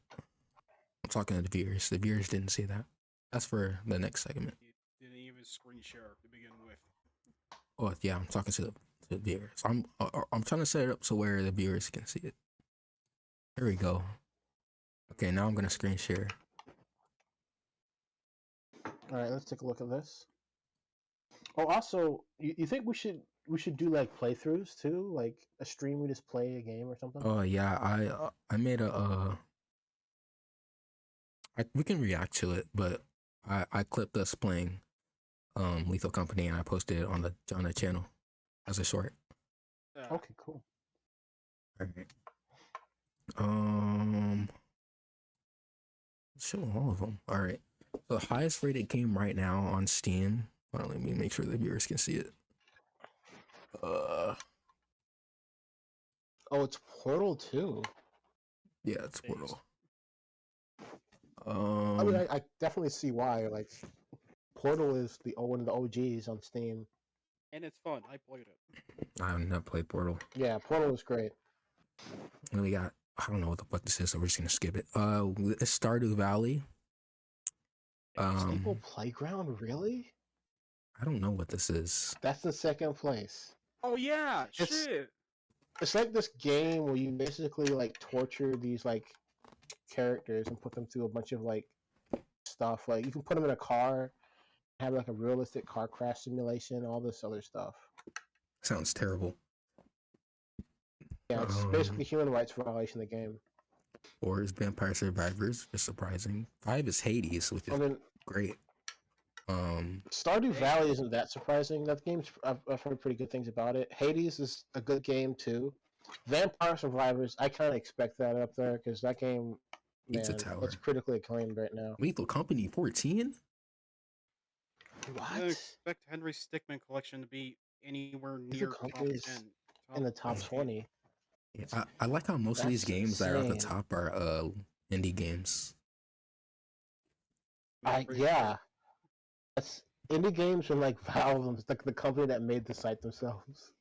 I'm talking to the viewers. The viewers didn't see that. That's for the next segment. You didn't even screen share to begin with. Oh yeah, I'm talking to the viewers. I'm trying to set it up so where the viewers can see it. There we go. Okay, now I'm gonna screen share. All right, let's take a look at this. Oh, also, you think we should do like playthroughs too, like a stream we just play a game or something? Oh yeah, I made a we can react to it, but I clipped us playing Lethal Company and I posted it on the channel as a short. Okay, cool. All right. Show all of them. All right. So the highest rated game right now on Steam. Well, let me make sure the viewers can see it. Oh, it's Portal 2. Yeah, it's Portal. I mean, I definitely see why. Like, Portal is one of the OGs on Steam, and it's fun. I played it. I have not played Portal. Yeah, Portal is great. And we got, I don't know what the fuck this is, so we're just gonna skip it. It's Stardew Valley. Simple Playground, really? I don't know what this is. That's in second place. Oh yeah, shit. It's like this game where you basically like torture these like characters and put them through a bunch of like stuff. Like you can put them in a car, have like a realistic car crash simulation, all this other stuff. Sounds terrible. Yeah, it's basically human rights violation of the game. 4 is Vampire Survivors, just surprising. 5 is Hades, which is great. Stardew Valley isn't that surprising. That game's I've heard pretty good things about it. Hades is a good game too. Vampire Survivors, I kind of expect that up there because that game, man, it's critically acclaimed right now. Lethal Company 14. What? I expect Henry Stickmin collection to be anywhere near top 10. In the top 20. Yeah, I like how most of these games that are at the top are indie games. Yeah. That's indie games are like Valve, it's like the company that made the site themselves.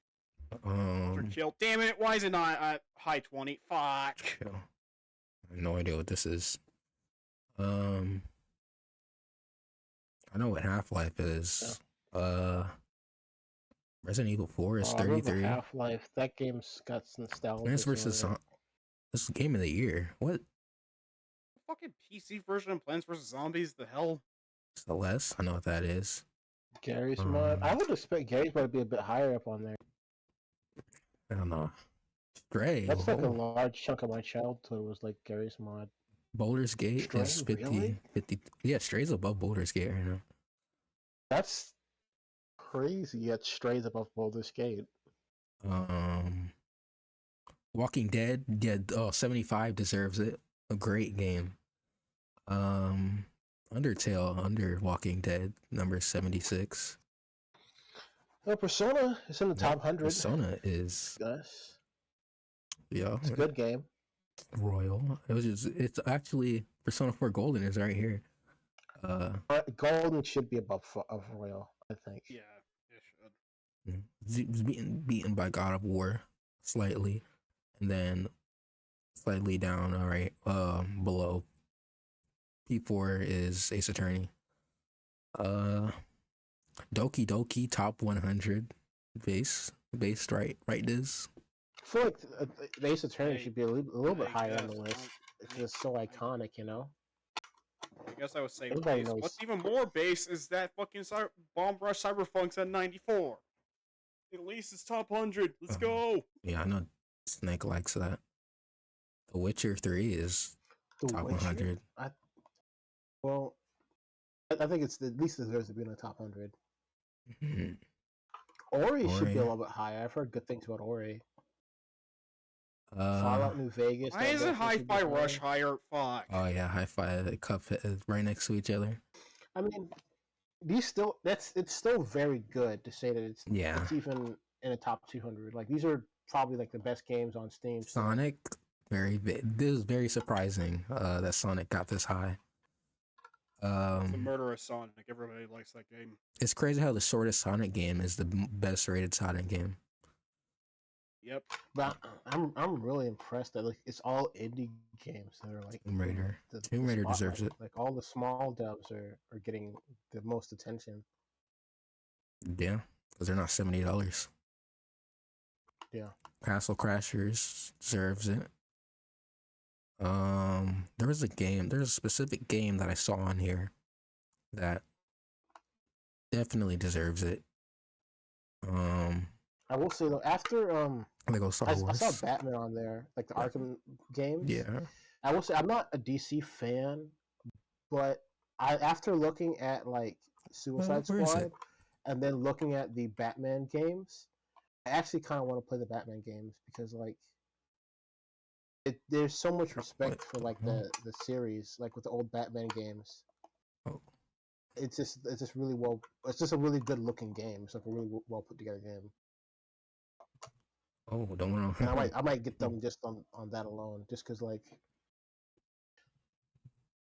Chill. Damn it, why is it not at high 20? Fuck. Chill. I have no idea what this is. I know what Half-Life is. Yeah. Resident Evil 4 is 33. Half-Life, that game's got nostalgia. Plants vs. This is game of the year. What? Fucking PC version of Plants vs. Zombies, the hell? Celeste, I know what that is. Gary's mod. I would expect Gary's mod to be a bit higher up on there. I don't know. Stray. That's like a large chunk of my childhood was like Gary's mod. Baldur's Gate is 50, really? 50. Yeah, Stray's above Baldur's Gate right now. That's crazy. Yet Stray's above Baldur's Gate. Walking Dead, yeah, 75 deserves it. A great game. Undertale under Walking Dead, number 76. No, Persona is in the top 100. Persona is, Yes. yeah, It's a good game. royal. It's actually Persona 4 Golden is right here. Golden should be above of Royal, I think. Yeah, it should. It's beaten by God of War slightly, and then slightly down. All right, below P4 is Ace Attorney. Doki Doki top 100 based right this. I feel like the Ace Attorney should be a little bit I higher on the guess. list. It's just so iconic, you know. I guess I would say Everybody base. knows. What's even more base is that fucking Bomb Rush Cyberpunk's at 94. At least it's top 100. Let's go. Yeah, I know Snake likes that. The Witcher 3 is top 100. Well, I think it's at least deserves to be in the top 100. Mm-hmm. Ori should be a little bit higher. I've heard good things about Ori. Fallout New Vegas. Why isn't Hi-Fi Rush higher? Fuck. Oh yeah, Hi-Fi Cuphead is right next to each other. I mean, it's still very good to say that it's even in the top 200. Like these are probably like the best games on Steam. Sonic, this is very surprising that Sonic got this high. The Murder of Sonic. Everybody likes that game. It's crazy how the shortest Sonic game is the best rated Sonic game. Yep. But I'm really impressed that like it's all indie games that are like Tomb Raider. Tomb Raider deserves it. Like all the small dubs are getting the most attention. Yeah, because they're not $70. Yeah. Castle Crashers deserves it. There's a specific game that I saw on here that definitely deserves it. I will say though, after I saw Batman on there, like the Arkham games. Yeah. I will say I'm not a DC fan, but after looking at like Suicide Squad and then looking at the Batman games, I actually kind of want to play the Batman games because like there's so much respect for like the series, like with the old Batman games. Oh. It's just really well. It's just a really good looking game. It's like a really well put together game. Oh, don't know. I might get them just on that alone, just because like,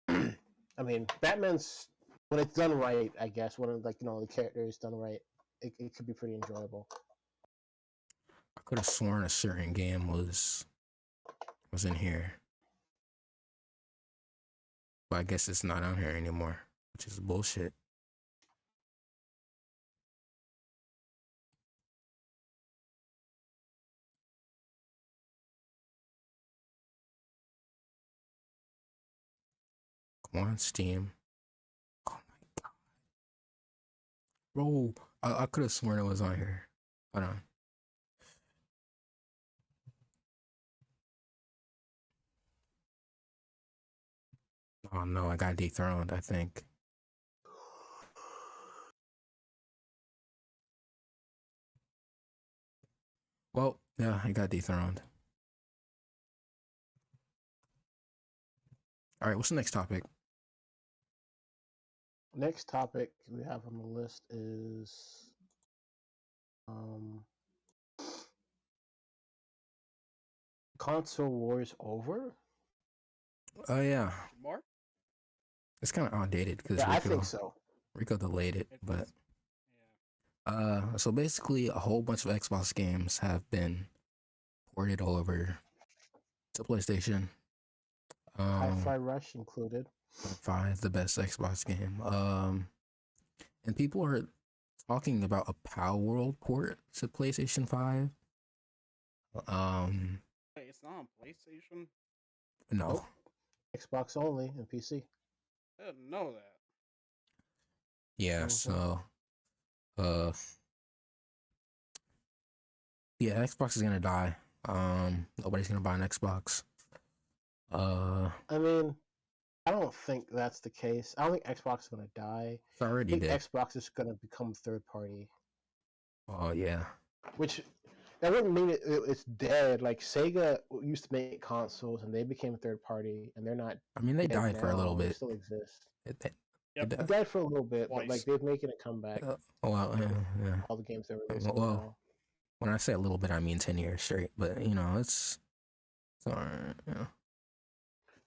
I mean, Batman's when it's done right, I guess when like the character is done right, it could be pretty enjoyable. I could have sworn a certain game was in here, but I guess it's not on here anymore, which is bullshit. Come on, Steam. Oh my god. Bro, I could have sworn it was on here. Hold on. Oh no, I got dethroned, I think. Well, yeah, I got dethroned. All right, what's the next topic? Next topic we have on the list is console wars over. Oh yeah. Mark? It's kind of outdated because I think so. Rico delayed it, but so basically a whole bunch of Xbox games have been ported over to PlayStation. Hi-Fi Rush included. Hi-Fi is the best Xbox game. And people are talking about a Power World port to PlayStation 5. Wait, it's not on PlayStation? No. Nope. Xbox only and PC. I didn't know that. Yeah, so yeah, Xbox is gonna die. Nobody's gonna buy an Xbox. I mean, I don't think that's the case. I don't think Xbox is gonna die. It's already dead. Xbox is gonna become third party. Oh yeah. Which that wouldn't mean it's dead. Like Sega used to make consoles and they became third party, and they're not. I mean, they died for a little bit. They still exist. Yep. It died for a little bit, but like Twice. they're making a comeback. Oh, well, yeah. All the games they're releasing Well, now. when I say a little bit, I mean 10 years straight. But it's alright. Yeah.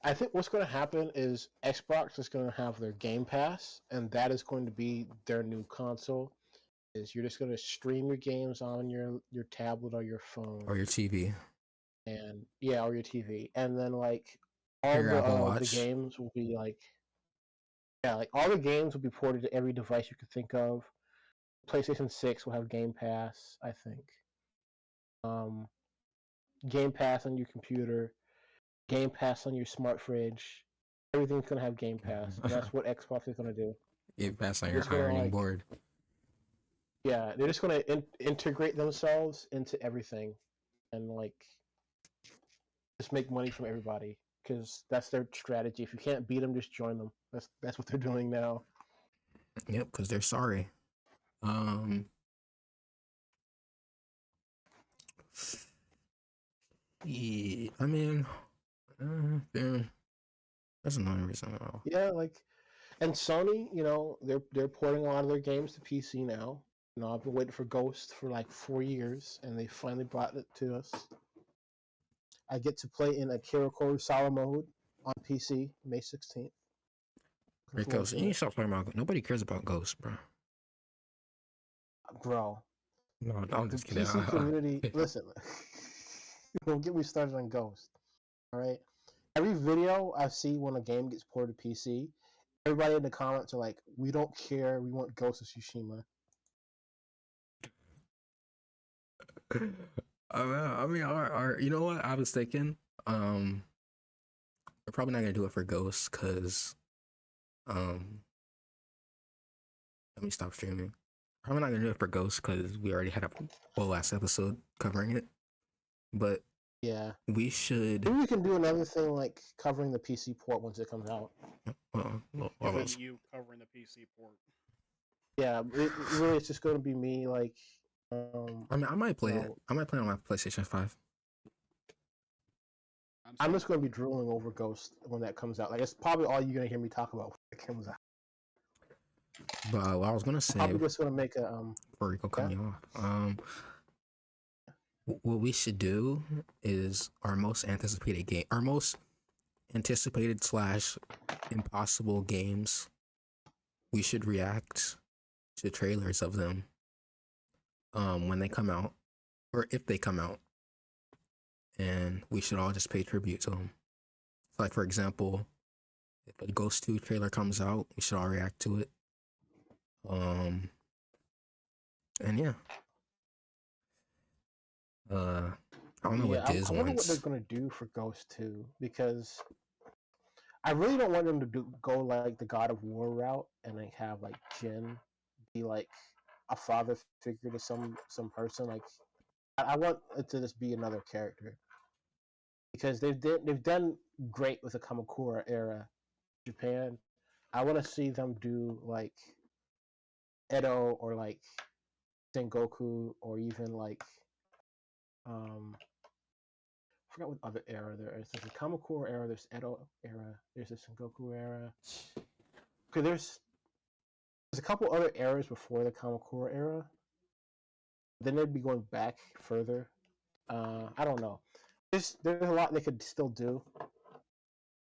I think what's going to happen is Xbox is going to have their Game Pass, and that is going to be their new console. Is you're just going to stream your games on your tablet or your phone, Or your TV, and yeah, or your TV, and then like or all your Apple the Watch. games will be like like all the games will be ported to every device you could think of. PlayStation 6 will have Game Pass, I think. Um, Game Pass on your computer, Game Pass on your smart fridge. Everything's gonna have Game Pass, and that's what Xbox is gonna do. You pass on They're your just gonna ironing like, board. yeah, they're just gonna integrate themselves into everything, and like just make money from everybody because that's their strategy. If you can't beat them, just join them. That's what they're doing now. Yep, because they're sorry. Um, yeah, I mean, that's another reason. Yeah, like, and Sony, they're porting a lot of their games to PC now. I've been waiting for Ghost for like 4 years, and they finally brought it to us. I get to play in Akira Kurosawa mode on PC May 16th. Looking forward Ghost, you to need to it. stop talking about. Nobody cares about Ghost, bro. Bro, No, I'm the just kidding. PC community, listen, don't get me started on Ghost, all right? Every video I see when a game gets ported to PC, everybody in the comments are like, we don't care, we want Ghost of Tsushima. I mean, you know what? I was thinking, we're probably not gonna do it for Ghost because, um, let me stop streaming. Probably not gonna do it for Ghost because we already had a whole last episode covering it. But Yeah. we should. Maybe we can do another thing like covering the PC port once it comes out. You covering the PC port. Yeah, really, it's just going to be me. Like, I mean, I might play it. I might play it on my PlayStation 5. I'm just going to be drooling over Ghost when that comes out. Like, it's probably all you're going to hear me talk about when it comes out. But what I was gonna say, I'm probably just going to make a before Rico cut me off, what we should do is our most anticipated game, our most anticipated / impossible games. We should react to trailers of them when they come out, or if they come out, and we should all just pay tribute to them. Like, for example, if a Ghost 2 trailer comes out, we should all react to it. And yeah. I don't know what Diz I wonder wants. what they're going to do for Ghost 2 because I really don't want them to go like the God of War route and like have like Jin be like a father figure to some person. Like, I want it to just be another character because they've done great with the Kamakura era Japan. I want to see them do like Edo or like Sengoku or even like I forgot what other era there is. There's the Kamakura era, there's Edo era, there's the Sengoku era. Okay, there's a couple other eras before the Kamakura era. Then they'd be going back further. I don't know. There's a lot they could still do.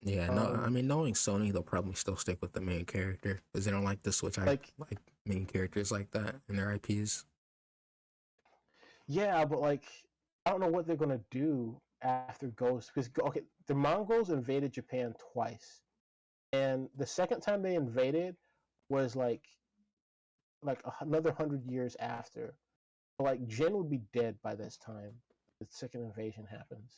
Yeah, no, I mean, knowing Sony, they'll probably still stick with the main character because they don't like to switch like main characters like that in their IPs. Yeah, but like, I don't know what they're gonna do after Ghost because the Mongols invaded Japan twice, and the second time they invaded was like another 100 years after. Like Jin would be dead by this time. The second invasion happens.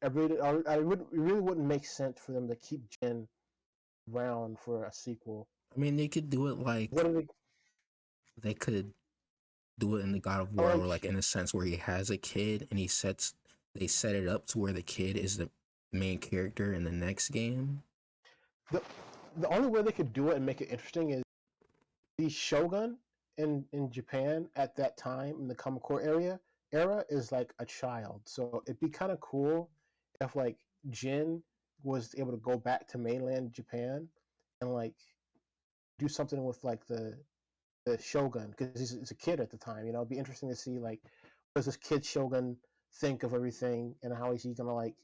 I really wouldn't make sense for them to keep Jin around for a sequel. I mean, they could do it like they could do it in the God of War, or like in a sense where he has a kid and they set it up to where the kid is the main character in the next game. The only way they could do it and make it interesting is the Shogun in Japan at that time in the Kamakura era is like a child. So it'd be kind of cool if like Jin was able to go back to mainland Japan and like do something with like the shogun because he's a kid at the time. It'd be interesting to see like what does this kid shogun think of everything and how is he gonna like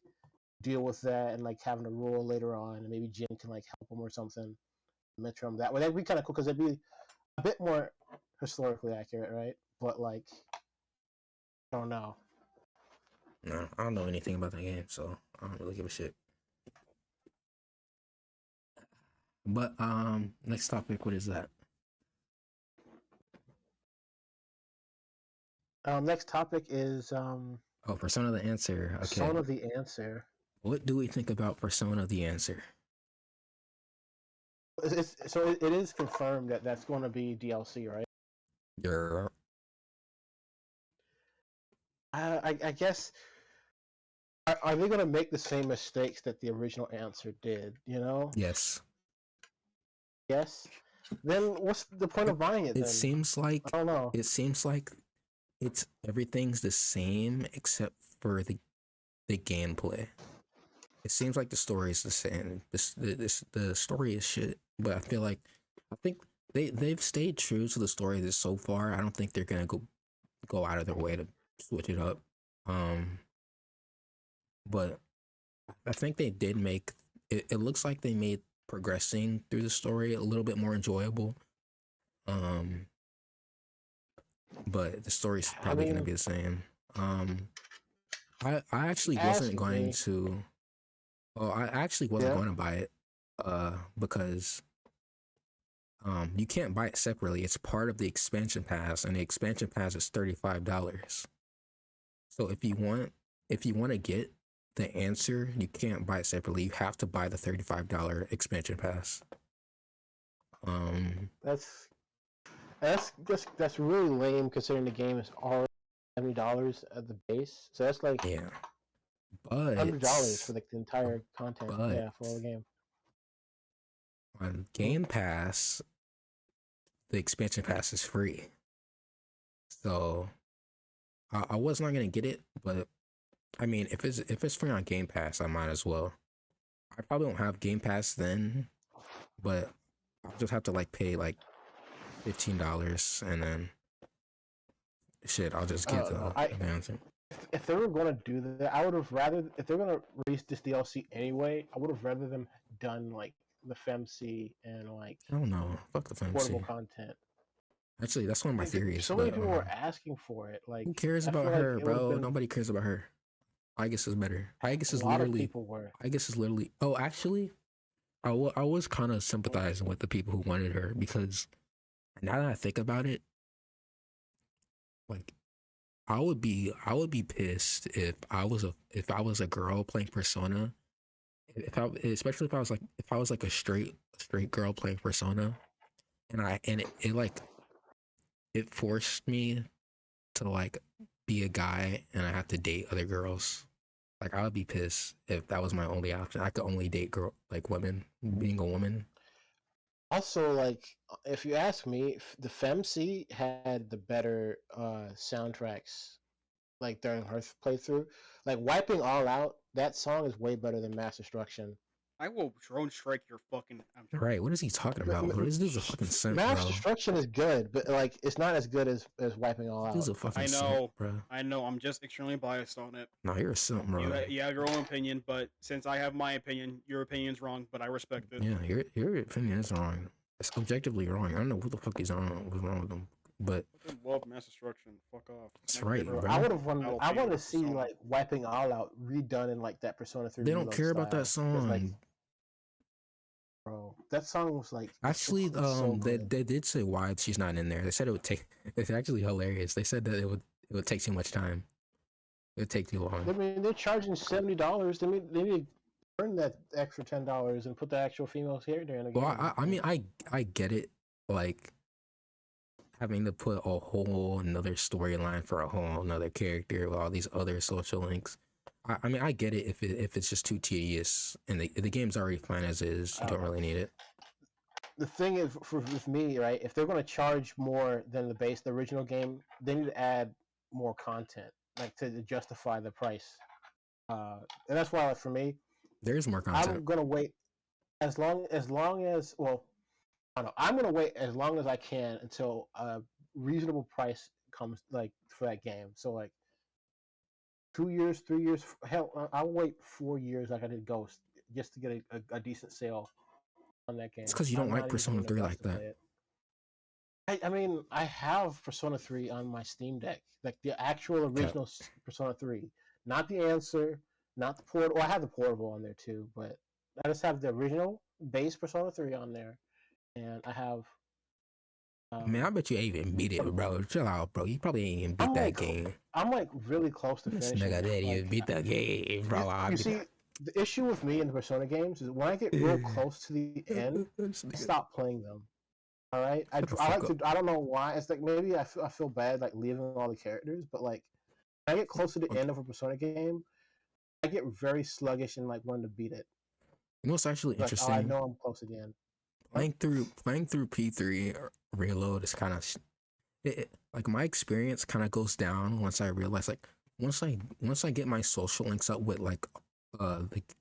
deal with that and like having a rule later on and maybe Jin can like help him or something, mentor him that way. That'd be kind of cool because it'd be a bit more historically accurate, right? But like, I don't know. No, I don't know anything about the game, so I don't really give a shit. But next topic, what is that? Next topic is Oh, Persona the Answer. Okay. Persona the Answer. What do we think about Persona the Answer? So it is confirmed that that's going to be DLC, right? Your I guess are they going to make the same mistakes that the original Answer did? yes. Yes. Then what's the point of buying it? It then seems like I don't know. It seems like it's everything's the same except for the gameplay. It seems like the story is the same. The story is shit, but I think they've stayed true to the story this so far. I don't think they're gonna go out of their way to switch it up. But I think they did make it. It looks like they made progressing through the story a little bit more enjoyable. But the story's probably gonna be the same. I actually wasn't going to. Well, I actually wasn't going to buy it, because you can't buy it separately. It's part of the expansion pass, and the expansion pass is $35. So if you want to get the answer, you can't buy it separately. You have to buy the $35 expansion pass. That's really lame considering the game is already $70 at the base. So that's like but $100 for the entire content. Yeah, for all the game. On Game Pass, the expansion pass is free. So I was not gonna get it, but I mean, if it's free on Game Pass, I might as well. I probably don't have Game Pass then, but I'll just have to like pay like $15 and then shit, I'll just get the announcement. If they were gonna do that, I would have rather if they're gonna release this DLC anyway, I would have rather them done like the FemC and like I don't know, fuck the FemC. Portable content. Actually, that's one of my theories. So many people were asking for it. Like, who cares about her, bro? Nobody cares about her. I guess is better. I guess is literally. A lot of people were. I guess is literally. Oh, actually, I was kind of sympathizing with the people who wanted her because now that I think about it, like, I would be pissed if I was a girl playing Persona. Especially if I was like a straight girl playing Persona, and it like. It forced me to like be a guy and I have to date other girls. Like I would be pissed if that was my only option. I could only date women, being a woman. Also, like if you ask me, the FemC had the better soundtracks. Like during her playthrough, like Wiping All Out, that song is way better than Mass Destruction. I will drone strike your fucking. Right, what is he talking about? Bro? This dude's a fucking simp, Mass Destruction is good, but like it's not as good as Wiping All Out. This dude's a fucking simp, bro. I know. I'm just extremely biased on it. No, you're a simp, bro. You have your own opinion, but since I have my opinion, your opinion's wrong. But I respect it. Yeah, your opinion is wrong. It's objectively wrong. I don't know what the fuck is wrong. What's wrong with him? But I love Mass Destruction. Fuck off. That's right, bro. I would have wanted. I want to see like Wiping All Out redone in like that Persona 3. They don't care about that song. Like, bro, that song was like actually they did say why she's not in there. They said it would take. It's actually hilarious. They said that it would take too much time. It would take too long. I mean, they're charging $70. They need to earn that extra $10 and put the actual females here there in the game. Well, I mean, I get it. Like having to put a whole another storyline for a whole another character with all these other social links. I mean, I get it if it's just too tedious and the game's already fine as is. You don't really need it. The thing is, with me, right? If they're going to charge more than the original game, they need to add more content, like to justify the price. And that's why, like, for me, there's more content. I'm gonna wait. as well, I don't know. I'm gonna wait as long as I can until a reasonable price comes like for that game. So like 2 years, 3 years. Hell, I'll wait 4 years like I did Ghost just to get a decent sale on that It's game. because you don't I'm like not even Persona in a 3 rush like to that. play it. I mean, I have Persona 3 on my Steam Deck, like the actual Okay. original Persona 3, not the answer, not the port. Well, I have the portable on there too, but I just have the original base Persona 3 on there, and I have. Man, I Um, bet you ain't even beat it, bro. Chill out, bro. You probably ain't even beat I'm that like, game. I'm like really close to This finishing nigga it. didn't even Like, beat the game, you, bro. I'll you be see, the issue with me in the Persona games is when I get real close to the end, This I nigga, stop playing them. All right, shut the I fuck like up. to. I don't know why. It's like maybe I feel bad like leaving all the characters, but like when I get close to the Okay. end of a Persona game, I get very sluggish and like wanting to beat it. You know what's actually Like, oh, I interesting? know I'm close to the end. What? Playing through P3 Reload is kind of like my experience kind of goes down once I realize like once I get my social links up with like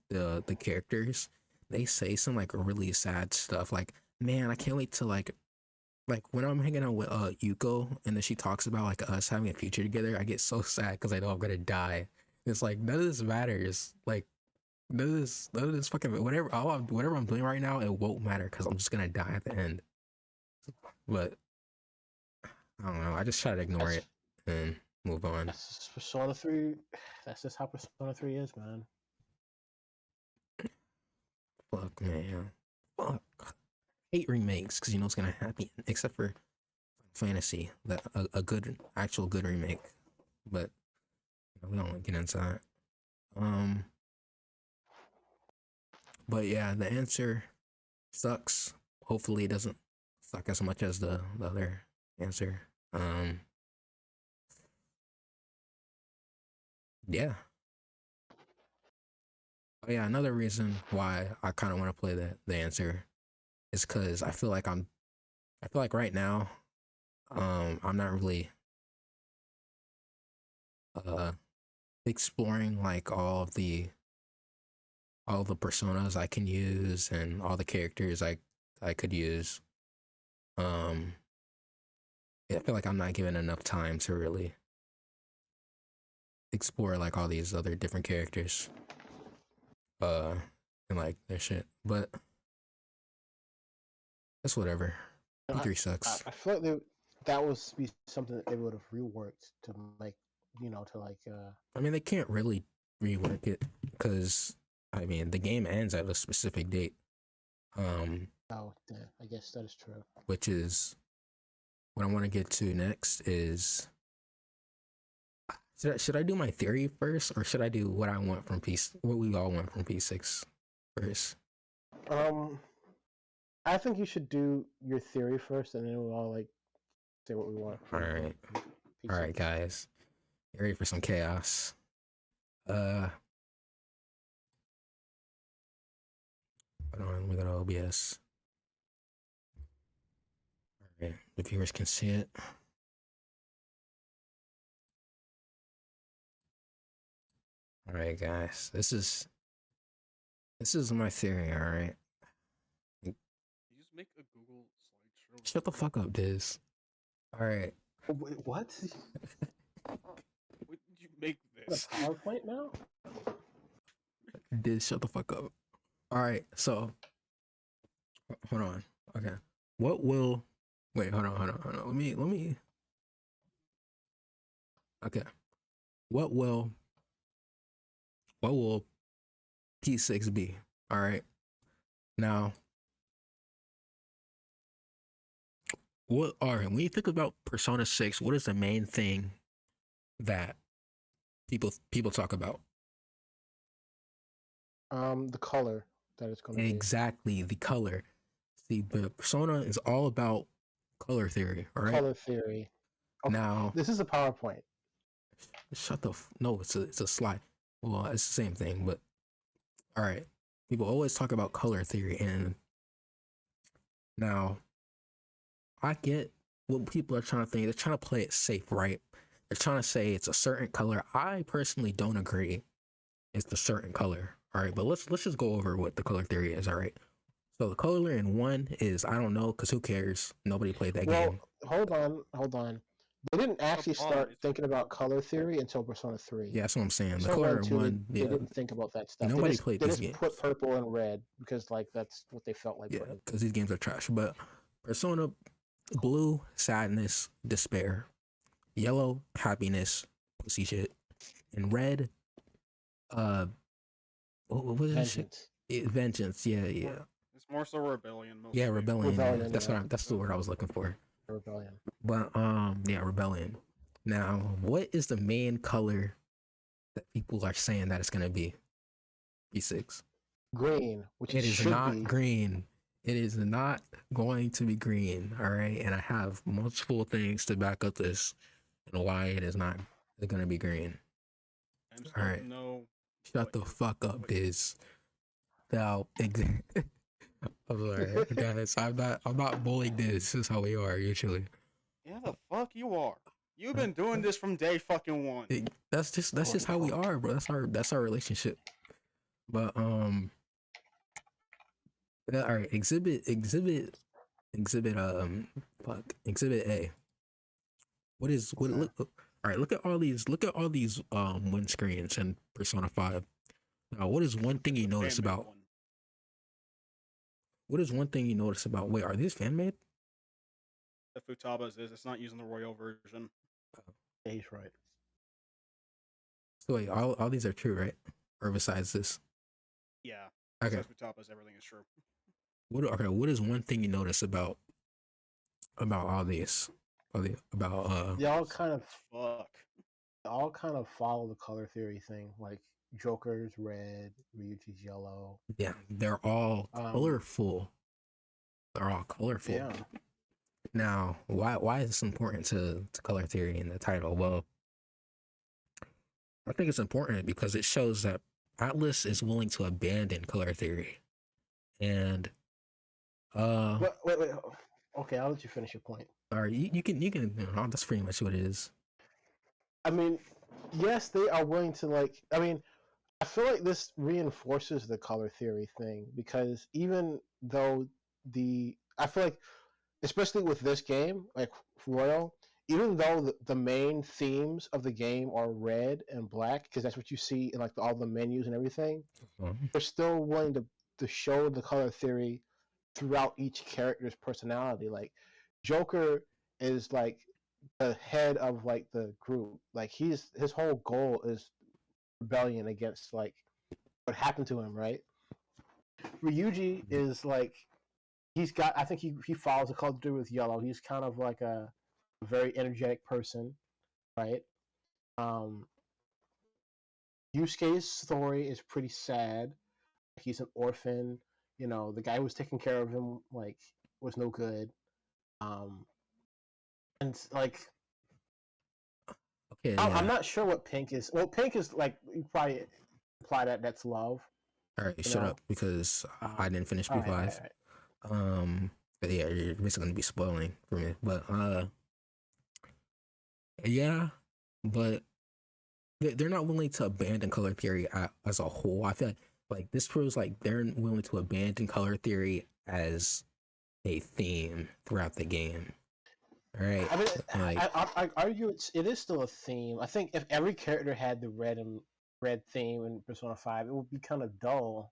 the characters, they say some like really sad stuff. Like, man, I can't wait to like when I'm hanging out with Yuko and then she talks about like us having a future together, I get so sad because I know I'm gonna die. It's like none of this matters. Like none of this fucking whatever I'm doing right now, it won't matter because I'm just gonna die at the end. But I don't know. I just try to ignore That's it and move on. that's Persona 3. That's just how Persona 3 is, man. Fuck, man. Fuck. Hate remakes because you know it's gonna happen. Except for Fantasy, that a good, actual good remake. But you know, we don't get into that. Um, but yeah, the answer sucks. Hopefully, it doesn't suck as much as the other answer. Yeah. Oh yeah, another reason why I kind of want to play the answer is because I feel like right now, I'm not really uh exploring like all the personas I can use and all the characters I could use. Um, yeah, I feel like I'm not given enough time to really explore like all these other different characters, uh, and like their shit. But that's whatever. I, P3 I, sucks. I feel like that would be something that they would have reworked to make, to like. I mean, they can't really rework it because I mean the game ends at a specific date. Oh, yeah, I guess that is true. Which is what I want to get to next is should I do my theory first or should I do what I want from what we all want from P6 first? Um, I think you should do your theory first, and then we'll all like say what we want All from right. P6. All right, guys. You ready for some chaos? Uh Hold on, let me go to OBS. All right, the viewers can see it. All right, guys. This is my theory, all right? You just make a Google slideshow. Shut the fuck up, Diz. All right. Wait, what? When did you make The this? PowerPoint now? Diz, shut the fuck up. All right, so hold on. Okay. What will wait, hold on. Let me okay. What will P6 be? All right. Now, when you think about Persona 6, what is the main thing that people talk about? The color that it's going to be. Exactly, the color. See, the Persona is all about color theory, all right? Color theory. Okay. Now, This is a PowerPoint. no, it's a slide. Well, it's the same thing, but all right. People always talk about color theory, and now I get what people are trying to think. They're trying to play it safe, right? They're trying to say it's a certain color. I personally don't agree it's a certain color. All right, but let's just go over what the color theory is. All right, So the color in 1 is I don't know because who cares? Nobody played that Well, game. hold on. They didn't actually start Surprise. thinking about color theory until Persona 3. Yeah, that's what I'm saying. The Persona 1 color and in 2, one, they yeah, didn't think about that stuff. nobody played They these just put games. purple and red because like that's what they felt like Yeah, putting. because these games are trash. But Persona blue, sadness, despair. Yellow, happiness, pussy shit. And red, uh, what is this shit? Vengeance. Vengeance. Yeah, yeah, It's more so rebellion mostly. yeah. Rebellion. Yeah, Rebellion, yeah. that's the word I was looking for. Rebellion. But yeah, rebellion. Now, what is the main color that people are saying that it's gonna be? P6. Green, which It is should not be. green. It is not going to be green. All right, and I have multiple things to back up this and why it is not going to be green. I'm All still right, no. shut the fuck up, Diz. Now, I'm sorry, guys. I'm not bullying Diz. This is how we are usually. Yeah, the fuck you are. You've been doing this from day fucking one. That's just how we are, bro. That's our relationship. But yeah, all right. Exhibit A. What is what? Okay. Look, all right. Look at all these. Look at all these win screens in Persona 5. Now, what is one thing you The notice fan-made about? one. What is one thing you notice about? Wait, are these fan made? The Futaba's is it's not using the Royal version. Yeah, he's right. So wait, all these are true, right? Or besides this? Yeah. Okay. Besides Futaba's, everything is true. What is one thing you notice about all these? About They all kind of Fuck. follow the color theory thing. Like Joker's red, Ryuji's yellow. yeah, they're all Um, colorful. They're all colorful. Yeah. Now, why is this important to color theory in the title? Well, I think it's important because it shows that Atlas is willing to abandon color theory. And Wait. Okay, I'll let you finish your point. all right, you can that's pretty much what it is. I mean, yes, they are willing to like. I mean, I feel like this reinforces the color theory thing because even though I feel like, especially with this game, like Royal, even though the main themes of the game are red and black, because that's what you see in like all the menus and everything, they're still willing to show the color theory throughout each character's personality. Like Joker is like the head of like the group. Like his whole goal is rebellion against like what happened to him, right? Ryuji is like I think he follows the culture with yellow. He's kind of like a very energetic person, right? Um Yusuke's story is pretty sad. He's an orphan. You know, the guy who was taking care of him like was no good. Um and like Okay, I'm yeah. not sure what pink is. Well, pink is like you probably imply that that's love. All right, You shut know. up because I didn't finish All right, all right, P5. all right. But yeah, you're basically gonna be spoiling for me. But yeah, but they're not willing to abandon color theory as a whole. I feel like this proves like they're willing to abandon color theory as a theme throughout the game. All right, I mean, like I argue it is still a theme. I think if every character had the red theme in Persona 5, it would be kind of dull.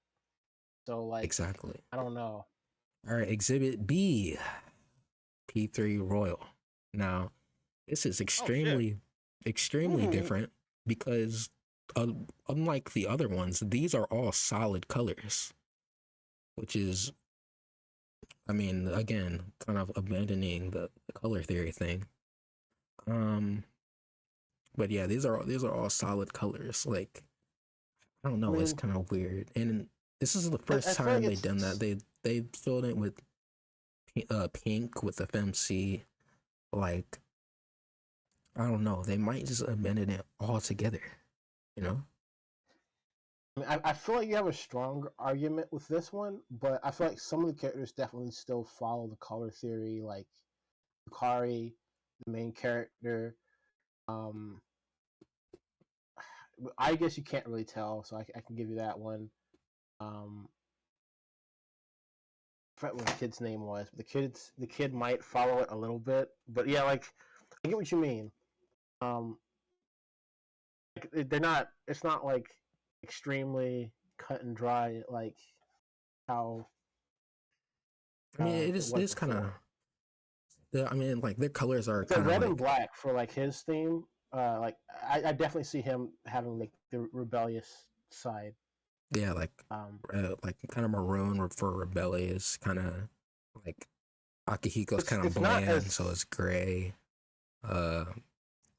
So like, exactly. I don't know. All right, Exhibit B, P3 Royal. Now, this is Oh shit. extremely Ooh. different because unlike the other ones, these are all solid colors, which is, I mean, again, kind of abandoning the color theory thing. But yeah, these are all solid colors. Like, I don't I know, it's mean, kind of weird. And this is the I first feel like time they've done that. it's. They filled it with pink with FMC. Like, I don't know, they might just abandon it altogether. You know? I mean, I feel like you have a strong argument with this one, but I feel like some of the characters definitely still follow the color theory, like Yukari, the main character. Um, I guess you can't really tell, so I can give you that one. Um, forgot what the kid's name was. But the kid might follow it a little bit, but yeah, like I get what you mean. Um, they're not. It's not like extremely cut and dry like how I mean, it it is was it's kind of. before. I mean, like their colors are The kind of red and like black for like his theme. Like I definitely see him having like the rebellious side. yeah, Um, like kind of maroon for rebellious, kind of like Akihiko's kind of it's not bland, so as it's gray. Uh,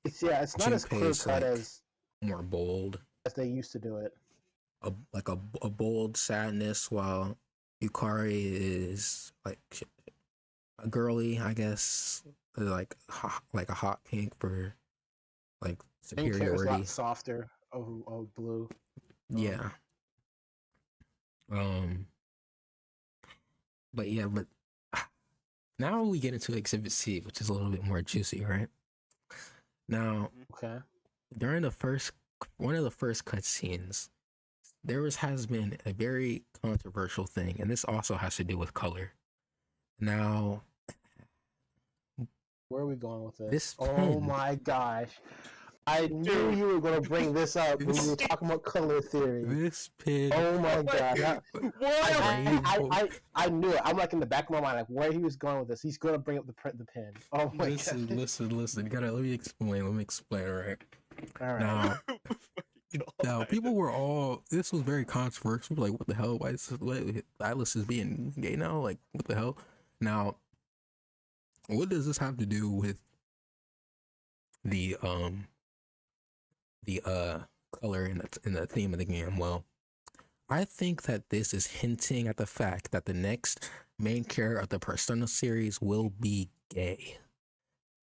it's not as clear Junpei's cut like more bold, as they used to do it. a bold sadness, while Yukari is like a girly, I guess, like a hot pink for like Pink hair is a lot superiority. softer of blue. Yeah. Um. But yeah, but now we get into Exhibit C, which is a little bit more juicy, right? Now, Okay. during one of the first cutscenes, has been a very controversial thing, and this also has to do with color. Now, Where are we going with this? this Oh pen, my gosh. I knew Dude. you were going to bring this up when you were talking about color theory. this pen, Oh my god. Why? I knew it. I'm like in the back of my mind, like where he was going with this. He's going to bring up the pin. Oh my god. listen. You gotta let me explain, right? All right. Now, God. people were all. This was very controversial. Like, what the hell? Why is Atlas is being gay now? Like, what the hell? Now, what does this have to do with the color in the theme of the game? Well, I think that this is hinting at the fact that the next main character of the Persona series will be gay.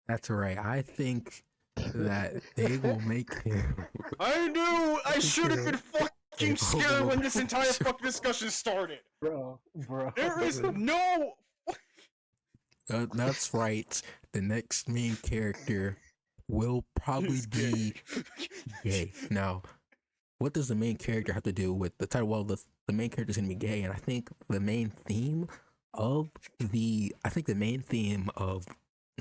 That's right. I think that they will make him. I knew I should have been fucking scared when this entire fucking discussion started. Bro. There is no. That's right. The next main character will probably be gay. Now, what does the main character have to do with the title? Well, the main character is going to be gay, and I think the main theme of the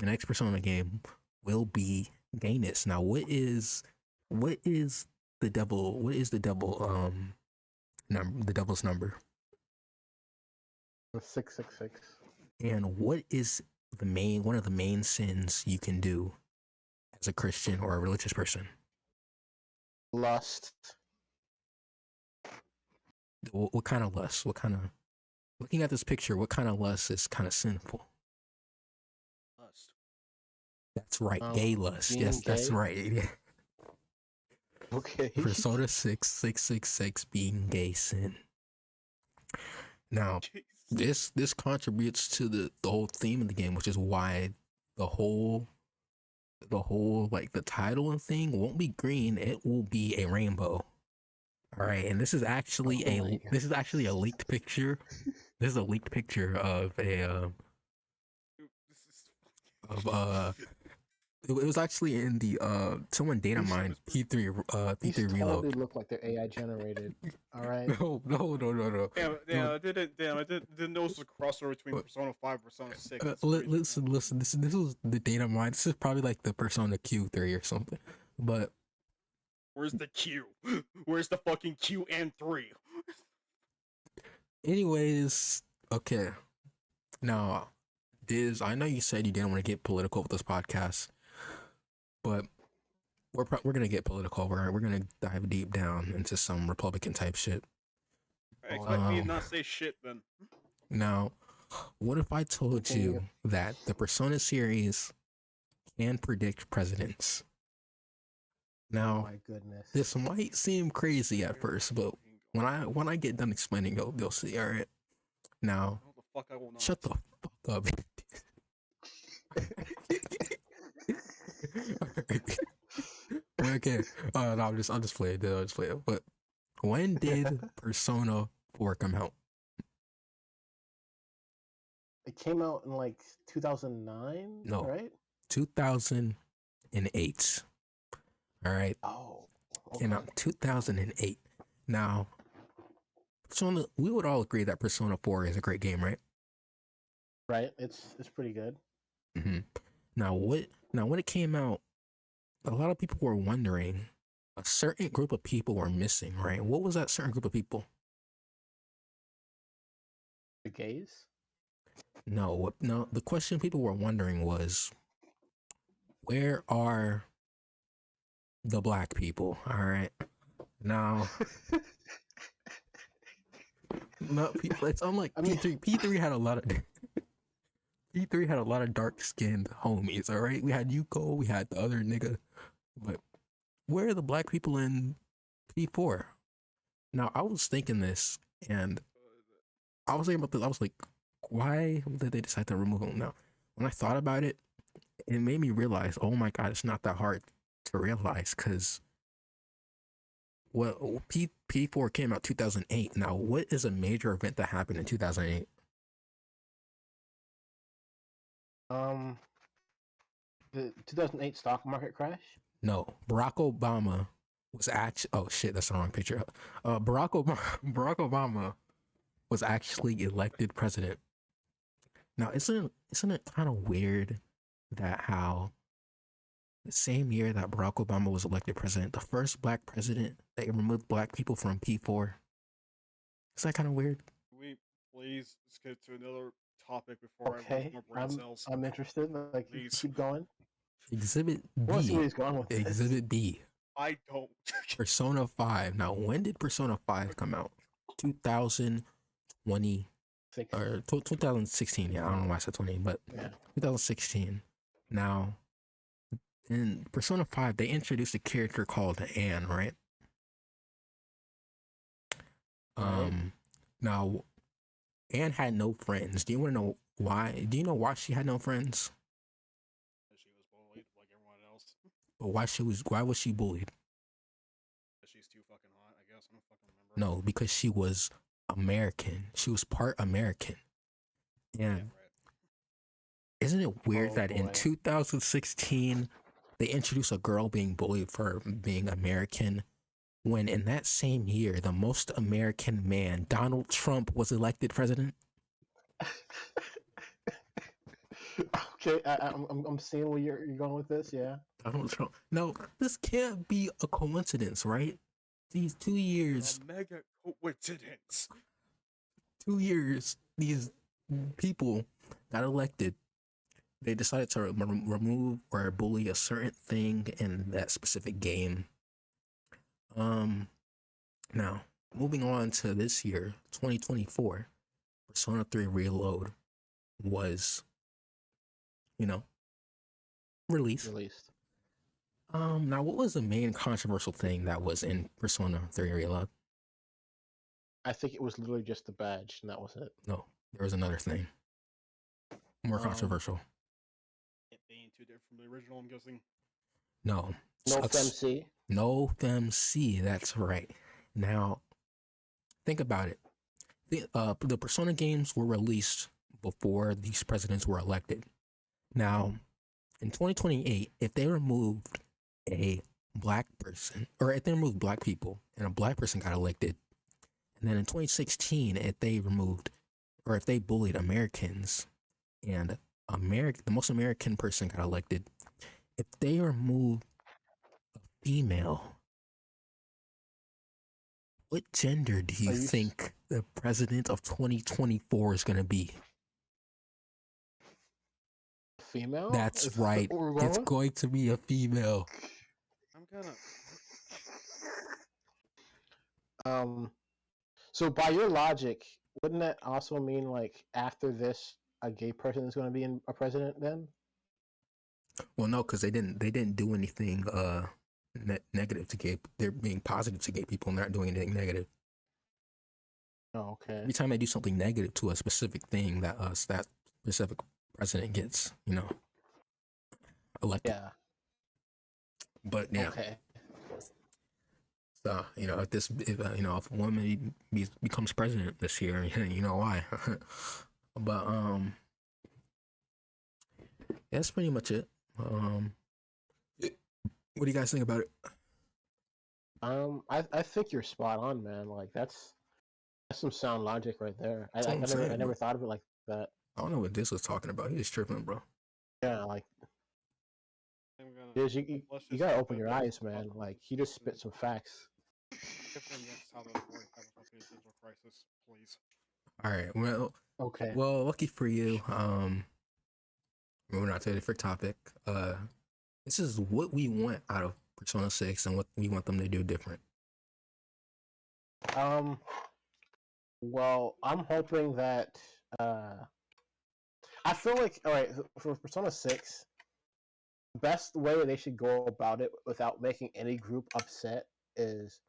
next Persona game will be gayness. Now, what is the devil? What is the devil number? The devil's number, 666. and what is one of the main sins you can do as a Christian or a religious person? Lust. What kind of lust? What kind of, looking at this picture, what kind of lust is kind of sinful? Lust. That's right, gay lust. Yes, that's gay? right. Okay. Persona 666 being gay sin. Now, this contributes to the whole theme of the game, which is why the whole like the title and thing won't be green. It will be a rainbow. All right, and this is actually a leaked picture. This is a leaked picture of it was actually in the someone data mined P3 These reload. totally look like they're AI generated. All right. No. Damn, I didn't know it was a crossover between Persona 5 and Persona 6. Listen. This was the data mine. This is probably like the Persona Q3 or something. But where's the Q? Where's the fucking Q and 3? anyways, okay. Now, Diz, I know you said you didn't want to get political with this podcast, but we're gonna get political. We're gonna dive deep down into some Republican type shit. I expect me to not say shit then. Now, what if I told you that the Persona series can predict presidents? Now, Oh my goodness. this might seem crazy at first, but when I get done explaining, you'll see. All right. Now, shut the fuck up. Okay. No, I'll just play it. I'll just play it. But when did Persona 4 come out? It came out in like 2009. No. Right. 2008. All right. Oh. Okay. Came out in 2008. Now, Persona, we would all agree that Persona 4 is a great game, right? right? It's pretty good. Mm-hmm. Now what? Now when it came out, a lot of people were wondering. A certain group of people were missing, right? What was that certain group of people? The gays. No, what? No, the question people were wondering was, where are the black people? All right. Now, no, it's unlike I mean, P3. P3 had a lot of P3 had a lot of dark skinned homies. All right, we had Yuko, we had the other nigga, but where are the black people in P4? Now, I was thinking this, and I was thinking about this. I was like, why did they decide to remove them? Now, when I thought about it, it made me realize, oh my god, it's not that hard to realize because well, P4 came out 2008. Now, what is a major event that happened in 2008? The 2008 stock market crash. No, Barack Obama was actually. Oh shit, that's the wrong picture. Barack Obama was actually elected president. Now, isn't it kind of weird that how the same year that Barack Obama was elected president, the first black president that removed black people from P4? Is that kind of weird? Can we please skip to another topic before I lose Okay, more brain cells? I'm interested. Like, Please. keep going. Exhibit I want to see where B. he's going with this. Exhibit B. I don't. Persona 5. Now, when did Persona 5 come out? 2020 Six. or 2016. Yeah, I don't know why I said 20, but Yeah. 2016. Now, in Persona 5, they introduced a character called Anne, right? Right. Now, Anne had no friends. Do you want to know why? Do you know why she had no friends? She was bullied like everyone else. But why was she bullied? She's too fucking hot, I guess. I don't fucking remember. No, because she was American. She was part American. And Yeah, right. isn't it weird Oh, that in boy. 2016 they introduced a girl being bullied for being American, when in that same year the most American man, Donald Trump, was elected president? Okay, I'm seeing where you're going with this. Yeah. Donald Trump. No, this can't be a coincidence, right? These 2 years, A mega coincidence. 2 years, these people got elected. They decided to remove or bully a certain thing in that specific game. Now, moving on to this year, 2024, Persona 3 Reload was, released. Now what was the main controversial thing that was in Persona 3 Reload? I think it was literally just the badge, and that was it. No, there was another thing. More controversial. It being too different from the original, I'm guessing. No. No FMC. No FMC, that's right. Now, think about it. The Persona games were released before these presidents were elected. Now, in 2028, if they removed a black person, or if they removed black people and a black person got elected, and then in 2016, if they removed, or if they bullied Americans and the most American person got elected, if they remove a female, what gender do you think the president of 2024 is going to be? Female? That's right. It's going to be a female. I'm gonna. So by your logic, wouldn't that also mean like after this, a gay person is going to be a president then? Well, no, because they didn't do anything negative to gay. They're being positive to gay people, and they're not doing anything negative. Oh, okay. Every time they do something negative to a specific thing, that specific president gets, elected. Yeah. But yeah. Okay. So if a woman becomes president this year, you know why. But that's pretty much it. What do you guys think about it? I think you're spot on, man. Like that's some sound logic right there. I never thought of it like that. I don't know what this was talking about. He was tripping, bro. Yeah, like I'm gonna let's you just gotta hope open that your there's eyes, man. possible Like he just spit solutions. some facts. If and yes, how those work, have a fucking essential crisis, please. All right. Okay. Well, lucky for you. Moving on to a different topic. This is what we want out of Persona 6 and what we want them to do different. Um. Well, I'm hoping that. I feel like all right for Persona 6, the best way they should go about it without making any group upset is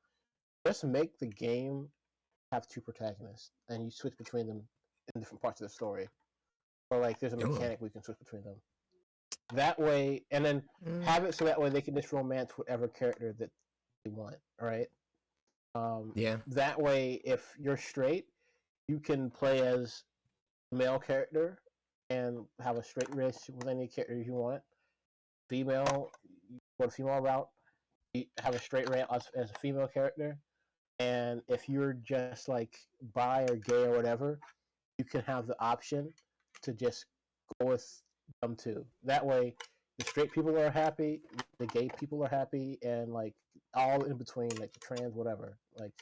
just make the game have two protagonists and you switch between them in different parts of the story. Or like there's a Oh, mechanic we can switch between them. That way, and then mm, have it so that way they can just romance whatever character that they want. All right. yeah. That way, if you're straight, you can play as a male character and have a straight relationship with any character you want. Female, you go the female route. You have a straight route as a female character. And if you're just like bi or gay or whatever, you can have the option to just go with them too. That way, the straight people are happy, the gay people are happy, and like all in between, like the trans, whatever. Like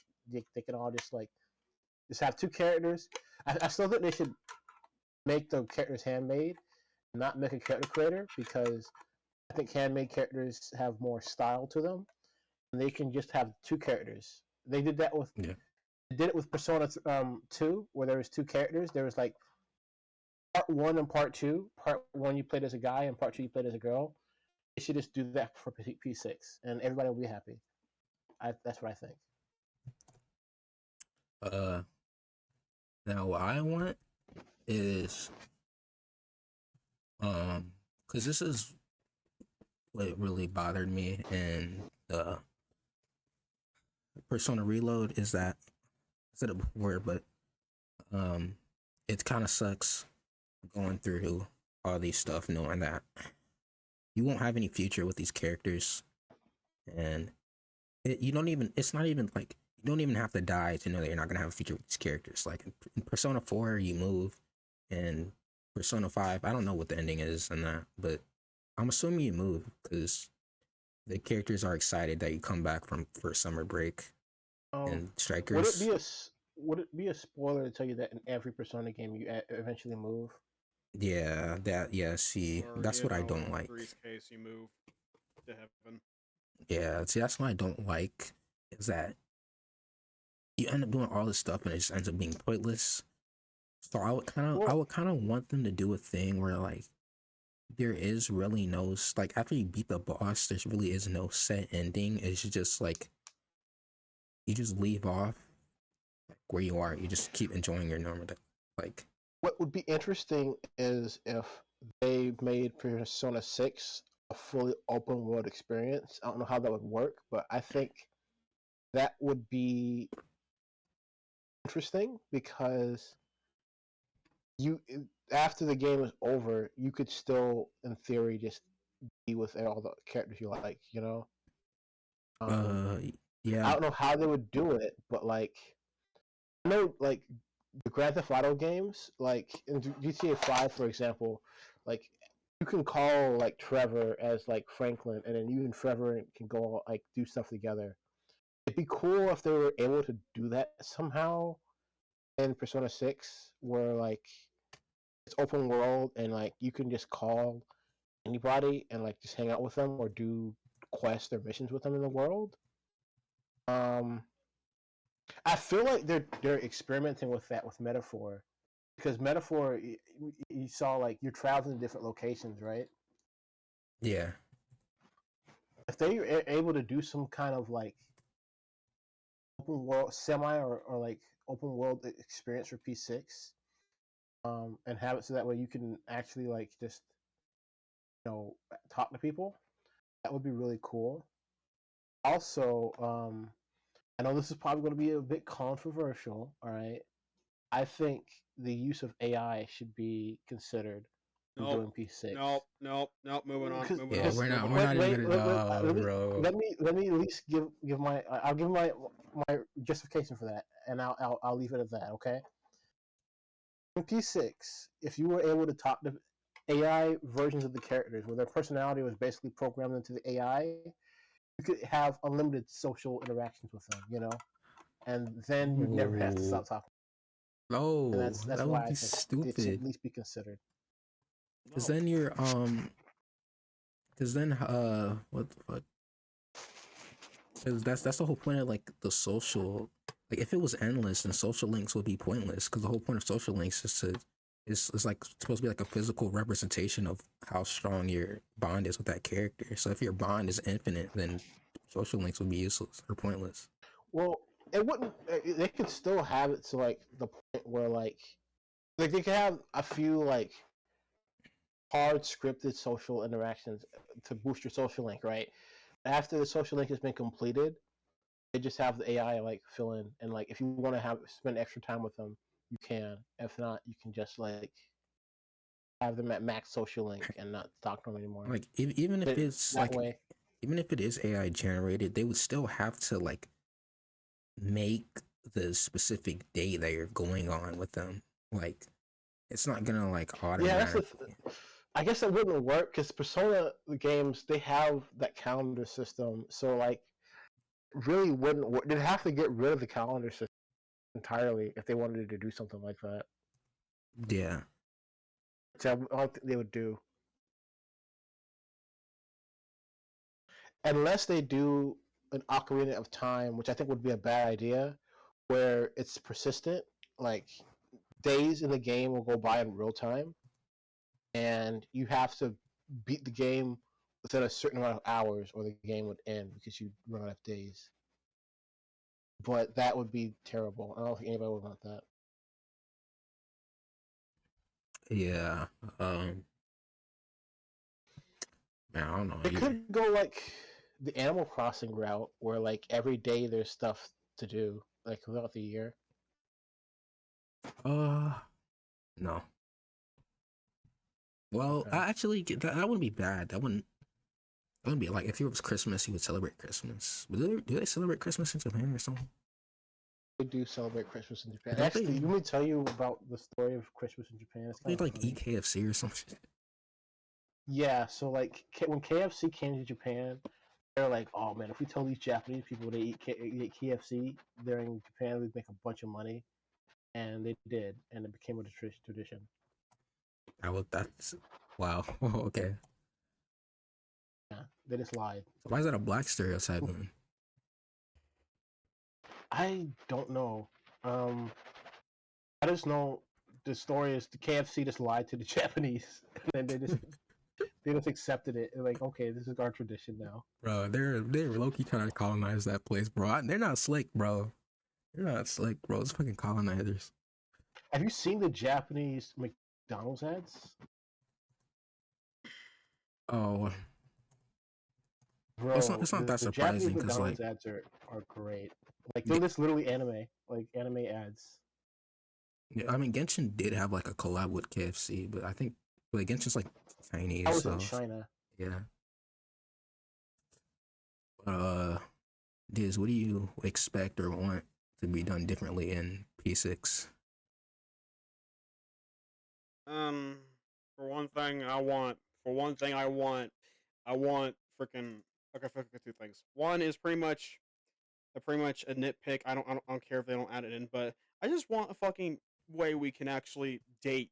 they can all just have two characters. I still think they should make the characters handmade, not make a character creator, because I think handmade characters have more style to them, and they can just have two characters. They did that with Yeah. they did it with Persona 2, where there was two characters. There was like part one and part two. Part one you played as a guy, and part two you played as a girl. They should just do that for P6, and everybody will be happy. That's what I think. Uh, Now what I want is because this is what really bothered me in the Persona Reload is that I said it before, but um, it kind of sucks going through all these stuff knowing that you won't have any future with these characters, and you don't even. It's not even like you don't even have to die to know that you're not gonna have a future with these characters. Like in Persona 4, you move, and Persona 5, I don't know what the ending is in that, but I'm assuming you move because the characters are excited that you come back from for summer break Um, and would it strikers. be would it be a spoiler to tell you that in every Persona game you eventually move? Yeah, see, Or, that's what I in don't like. Three's case, you move to heaven. Yeah, see, that's what I don't like is that you end up doing all this stuff and it just ends up being pointless. So I Well, would kind of want them to do a thing where like there is really no like after you beat the boss, there's really is no set ending. It's just like you just leave off like where you are. You just keep enjoying your normal day. Like what would be interesting is if they made Persona 6 a fully open world experience. I don't know how that would work, but I think that would be interesting because you after the game is over, you could still, in theory, just be with all the characters you like. Um, uh yeah, I don't know how they would do it, but like I know like the Grand Theft Auto games, like in GTA 5, for example, like you can call like Trevor as like Franklin, and then you and Trevor can go like do stuff together. It'd be cool if they were able to do that somehow in Persona 6, where like it's open world and like you can just call anybody and like just hang out with them or do quests or missions with them in the world. Um, I feel like they're experimenting with that with Metaphor because Metaphor you saw like you're traveling to different locations, right? yeah. If they are able to do some kind of like open world semi or like open world experience for P6, and have it so that way you can actually like just talk to people, that would be really cool. Also, I know this is probably going to be a bit controversial. All right, I think the use of AI should be considered when Nope. doing P6. Nope. Moving on. Moving Yeah, on. Because Moving we're on. not even wait, gonna let me bro. let me at least give my I'll give my justification for that, and I'll leave it at that. Okay. In P6, if you were able to talk to AI versions of the characters, where their personality was basically programmed into the AI, you could have unlimited social interactions with them, and then you'd never have to stop talking. And No, that's that why would I be think it should at stupid. least be considered. Cause No. then you're cause then what the fuck? Cause that's the whole point of like the social. Like if it was endless, then social links would be pointless. Cause the whole point of social links is to is like supposed to be like a physical representation of how strong your bond is with that character. So if your bond is infinite, then social links would be useless or pointless. Well, it wouldn't. They could still have it to like the point where like they could have a few like hard scripted social interactions to boost your social link, right? After the social link has been completed, they just have the AI like fill in, and like if you want to have spend extra time with them, you can. If not, you can just like have them at max social link and not talk to them anymore. Like even if But it's that like way, even if it is AI generated, they would still have to like make the specific day that you're going on with them. Like it's not gonna like yeah, automatically. I guess it wouldn't work because Persona games they have that calendar system, so like really wouldn't work. They'd have to get rid of the calendar system entirely if they wanted to do something like that. Yeah. Which I don't think they would do unless they do an Ocarina of Time, which I think would be a bad idea, where it's persistent. Like days in the game will go by in real time, and you have to beat the game within a certain amount of hours, or the game would end because you run out of days. But that would be terrible. I don't think anybody would want that. Yeah. Um Man, I don't know. It could go like the Animal Crossing route, where like every day there's stuff to do, like throughout the year. Uh no. Well, Okay. I actually that wouldn't be bad. That wouldn't be like if it was Christmas, you would celebrate Christmas. But do they celebrate Christmas in Japan or something? They do celebrate Christmas in Japan. Don't Actually, they? you want me to tell you about the story of Christmas in Japan? It's They kind of like eat funny. KFC or something. Yeah, so like when KFC came to Japan, they're like, "Oh man, if we tell these Japanese people they eat KFC during Japan, we'd make a bunch of money." And they did, and it became a tradition. That's wow. Okay. Yeah, they just lied. So why is that a black stereotype then? I don't know. Um, I just know the story is the KFC just lied to the Japanese, and then they just accepted it. They're like, okay, this is our tradition now. Bro, they're low key trying to colonize that place, bro. They're not slick, bro. They're not slick, bro. It's fucking colonizers. Have you seen the Japanese McDonald's ads? Oh, well, Bro, it's not that the Japanese surprising because McDonald's like ads are great. Like they're Ge- just literally anime, like anime ads. I mean Genshin did have like a collab with KFC, but I think like Genshin's like I Chinese, was in so China. yeah. But Diz, what do you expect or want to be done differently in P6? Um, for one thing, I want. For one thing, I want freaking. Okay, fuck two things. One is pretty much a nitpick. I don't care if they don't add it in, but I just want a fucking way we can actually date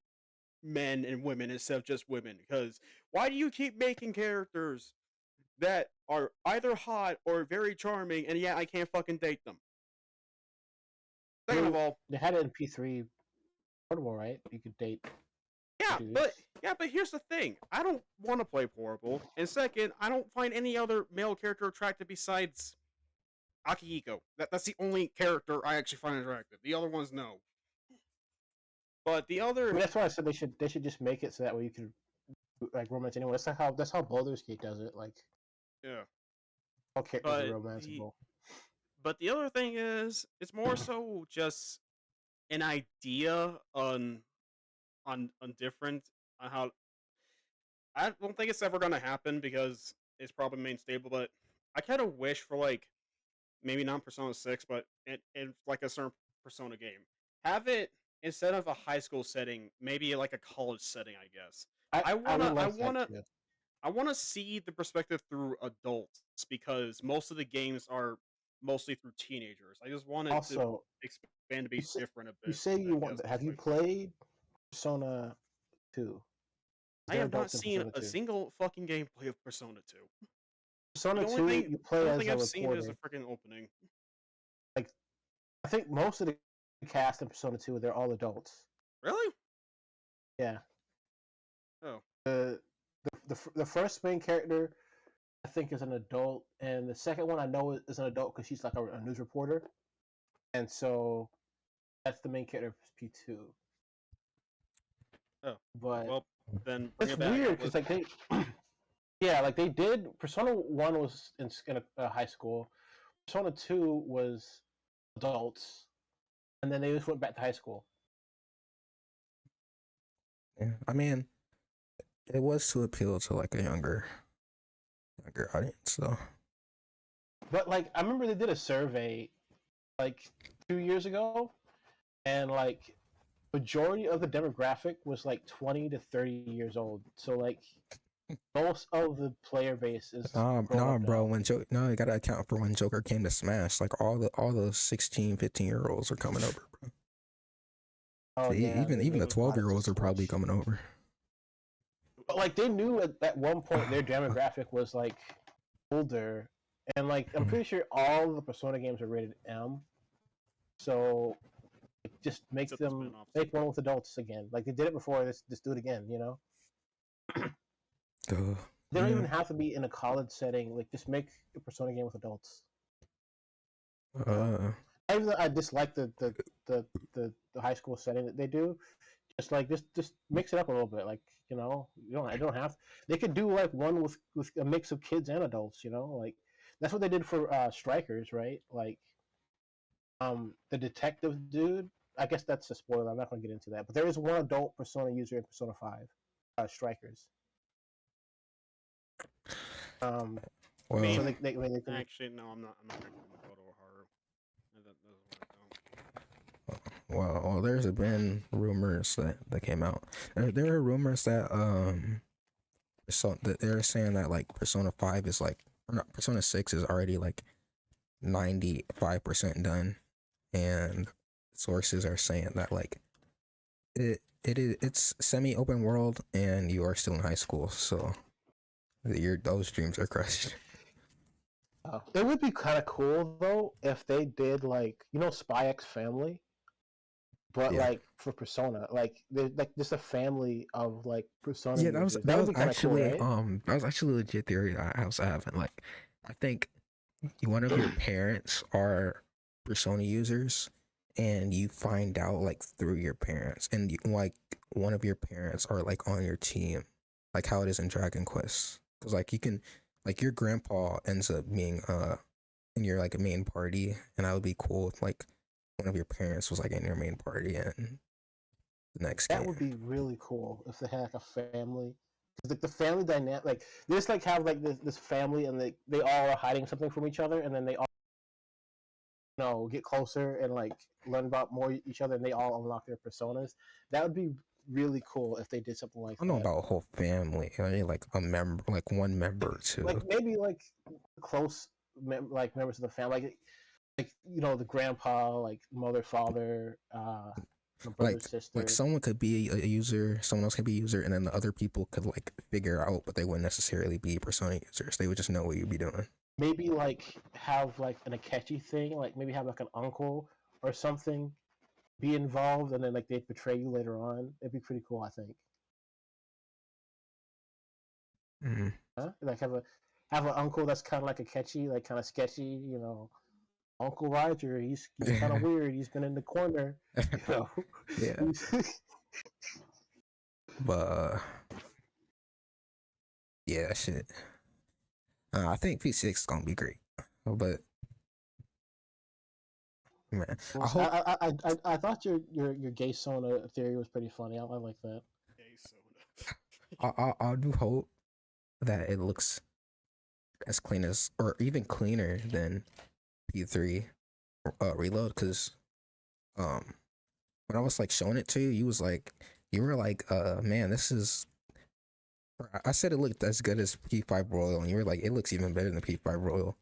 men and women instead of just women. Because why do you keep making characters that are either hot or very charming, and yet I can't fucking date them? Second of Well, all, they had it in P3 portable, right? You could date yeah, dudes. but here's the thing. I don't want to play Portable. And second, I don't find any other male character attractive besides Akihiko. That's the only character I actually find attractive. The other ones, no. But the I mean, other, that's why I said they should just make it so that way you can like romance anyone. That's how Baldur's Gate does it. Like yeah. all characters are But the romanceable. but the other thing is, it's more so just an idea on different on how. I don't think it's ever gonna happen because it's probably main stable. But I kind of wish for like maybe not Persona 6, but in like a certain Persona game. Have it instead of a high school setting, maybe like a college setting, I guess. I would like that too. I want to see the perspective through adults because most of the games are mostly through teenagers. I just want it to Also, expand to you be say, different a you bit, say I you want. guess. Have you played Persona 2? Is I there have not adults in seen Persona a 2? single fucking gameplay of Persona 2. Persona The 2, you play only as thing a I've seen is a reporter. freaking opening. Like, I think most of the cast in Persona 2, they're all adults. Really? Yeah. Oh. The first main character, I think, is an adult, and the second one I know is an adult because she's like a news reporter, and so that's the main character of P2. Oh. But Well, then bring it's it back. weird because like they, yeah, like they did. Persona 1 was in a high school. Persona 2 was adults, and then they just went back to high school. Yeah, I mean, it was to appeal to like a younger audience. So But like I remember they did a survey like 2 years ago, and like majority of the demographic was like 20 to 30 years old. So like most of the player base is grown nah, up bro. now. No, you gotta account for when Joker came to Smash. Like all the 16, 15-year-olds are coming over, bro. Oh So yeah, even there the was a lot of 12-year-olds are probably Switch. coming over. But like they knew at one point their demographic was like older, and like I'm pretty sure all the Persona games are rated M. So just make Except the them spin-offs. make one with adults again. Like they did it before. Just do it again. You know. They don't even have to be in a college setting. Like just make a Persona game with adults. You know? Even though I dislike the high school setting that they do, just like just mix it up a little bit. Like I don't have. They could do like one with a mix of kids and adults. Like that's what they did for Strikers, right? Like the detective dude. I guess that's a spoiler. I'm not going to get into that. But there is one adult Persona user in Persona 5, Strikers. I mean, So they can. actually, no, I'm not gonna go to Haru. That doesn't work out. Well, there's been rumors that came out. There are rumors that that they're saying that like Persona 5 is like, or not, Persona 6 is already like 95% done, and sources are saying that like it's semi open world and you are still in high school, so those dreams are crushed. It would be kind of cool though if they did like Spy X Family, but Yeah. like for Persona, like they're like just a family of like Persona Yeah, users. that Would was be kind of cool, actually right? that was actually a legit theory I was having. Like, I think one of your parents are Persona users, and you find out like through your parents, and like one of your parents are like on your team, like how it is in Dragon Quest. Because like you can, like your grandpa ends up being in your like main party, and that would be cool if like one of your parents was like in your main party in the next That game. would be really cool if they had like a family. Because like the family dynamic, like they just like have like this family, and they all are hiding something from each other, and then they all get closer and like learn about more each other, and they all unlock their personas. That would be really cool if they did something like I don't know that. about a whole family. I mean, like a member, like one member or two. Like maybe like close like members of the family, like the grandpa, like mother, father, brother, Like sister. someone could be a user, someone else could be a user, and then the other people could like figure out, but they wouldn't necessarily be Persona users. They would just know what you'd be doing. Maybe like have like an Akechi thing, like maybe have like an uncle or something be involved, and then like they betray you later on. It'd be pretty cool, I think. Mm-hmm. Huh? Like have an uncle that's kind of like Akechi, like kind of sketchy, Uncle Roger. He's kind of weird. He's been in the corner, Yeah. But yeah, shit. I think P6 is gonna be great, but man, Well, I hope I thought your gay Sona theory was pretty funny. I like that. Gay soda. I do hope that it looks as clean as, or even cleaner than P3 Reload, because when I was like showing it to you, you were like, man, this is. I said it looked as good as P5 Royal, and you were like, it looks even better than P5 Royal.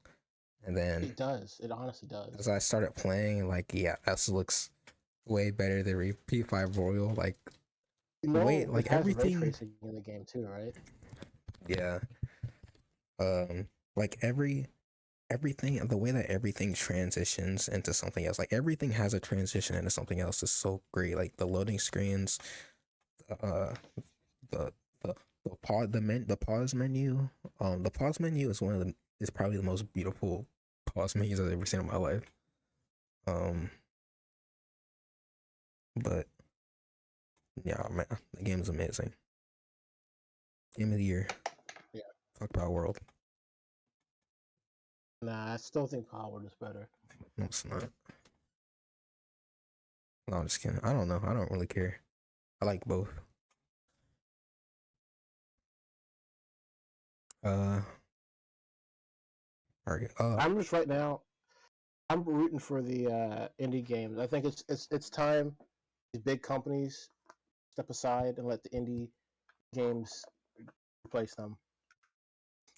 And then It does. It honestly does. as I started playing, like, yeah, this looks way better than P5 Royal. Like, You the know, way, it like has ray everything, tracing in the game too, right? yeah. Like everything, the way that everything transitions into something else, like everything has a transition into something else is so great. Like the loading screens, uh, the the the pause menu. The pause menu is is probably the most beautiful pause menus I've ever seen in my life. Um, but yeah, man, the game is amazing. Game of the year. Yeah. Fuck Power World. Nah, I still think Power is better. No, it's not. No, I'm just kidding. I don't know. I don't really care. I like both. Uh, alright. I'm just right now. I'm rooting for the indie games. I think it's time these big companies step aside and let the indie games replace them.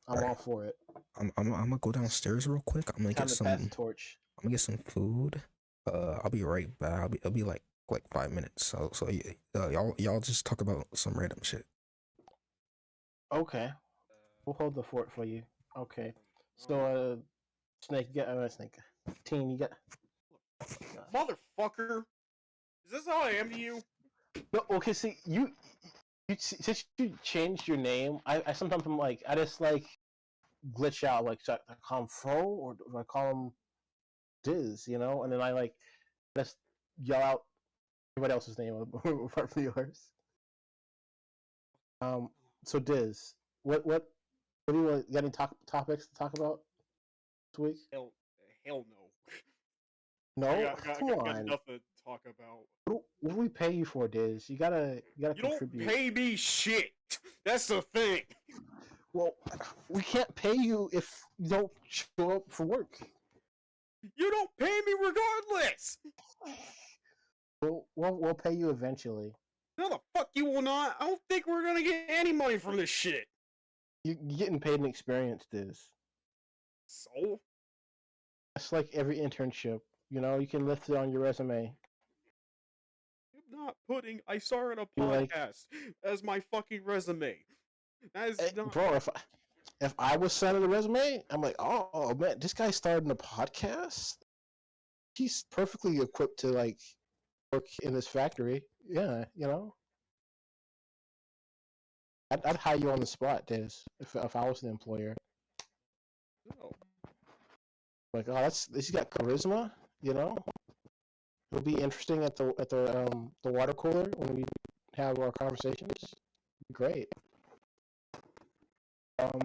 I'm all Alright. for it. I'm gonna go downstairs real quick. Time to pass the torch. I'm gonna get some food. I'll be right back. I'll be like 5 minutes. So y'all just talk about some random shit. Okay, we'll hold the fort for you. Okay, so Snake, you got Snake. Teen, you got. Motherfucker! Is this how I am to you? No, okay. See, since you changed your name, I sometimes I'm like I just like glitch out. Like, should I call him Fro or do I call him Diz? You know, and then I like just yell out everybody else's name apart from yours. Um. So Diz, what do you got any topics to talk about this week? Hell no. No, come Got on. enough to talk about. What do we pay you for, Diz? You gotta You contribute. don't pay me shit. That's the thing. Well, we can't pay you if you don't show up for work. You don't pay me regardless. We'll pay you eventually. No, the fuck you will not. I don't think we're gonna get any money from this shit. You're getting paid an experience, Diz. So? That's like every internship. You know, you can list it on your resume. I'm not putting I saw in a You like, podcast as my fucking resume. That is not. bro. If I was sending a resume, I'm like, oh man, this guy started a podcast. He's perfectly equipped to like work in this factory. Yeah, you know. I'd hire you on the spot, Diz, if I was the employer. No. Like, oh, this got charisma, you know. It'll be interesting at the water cooler when we have our conversations. Great. Um,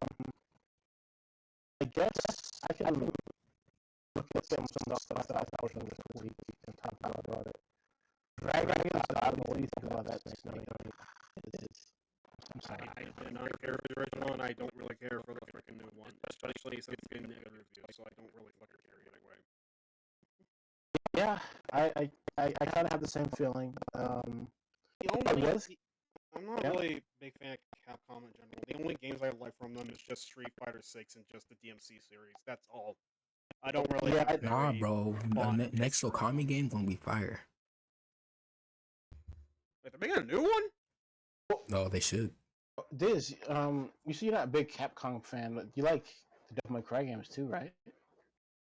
I guess I can look at some stuff that I thought was from this week and talk about it. Dragon, I don't know what do you think about that tonight. I'm sorry. I did not care for the original, and I don't really care for the freaking new one, especially since it's getting negative reviews, so I don't really fucking care either way. Yeah, I kind of have the same feeling. I'm not really a big fan of Capcom in general. The only games I like from them is just Street Fighter 6 and just the DMC series. That's all. I don't really. Yeah, Nah, bro. The next Okami game gonna be fire. Wait, they're making a new one? No, they should. Diz, you see you're not a big Capcom fan, but you like the Devil May Cry games too, right?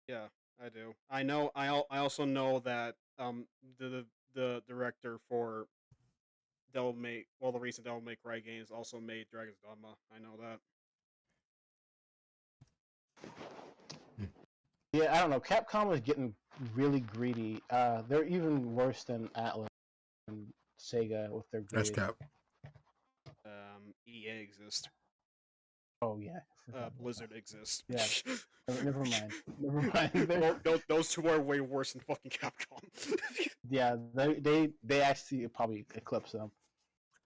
Yeah, I do. I know. I also know that the director for the recent Devil May Cry games also made Dragon's Dogma. I know that. Yeah, I don't know. Capcom is getting really greedy. They're even worse than Atlas and Sega with their That's greed. cap. EA exists. Oh yeah, Blizzard exists. Yeah, never mind. Never mind. Those two are way worse than fucking Capcom. Yeah, they actually probably eclipse them.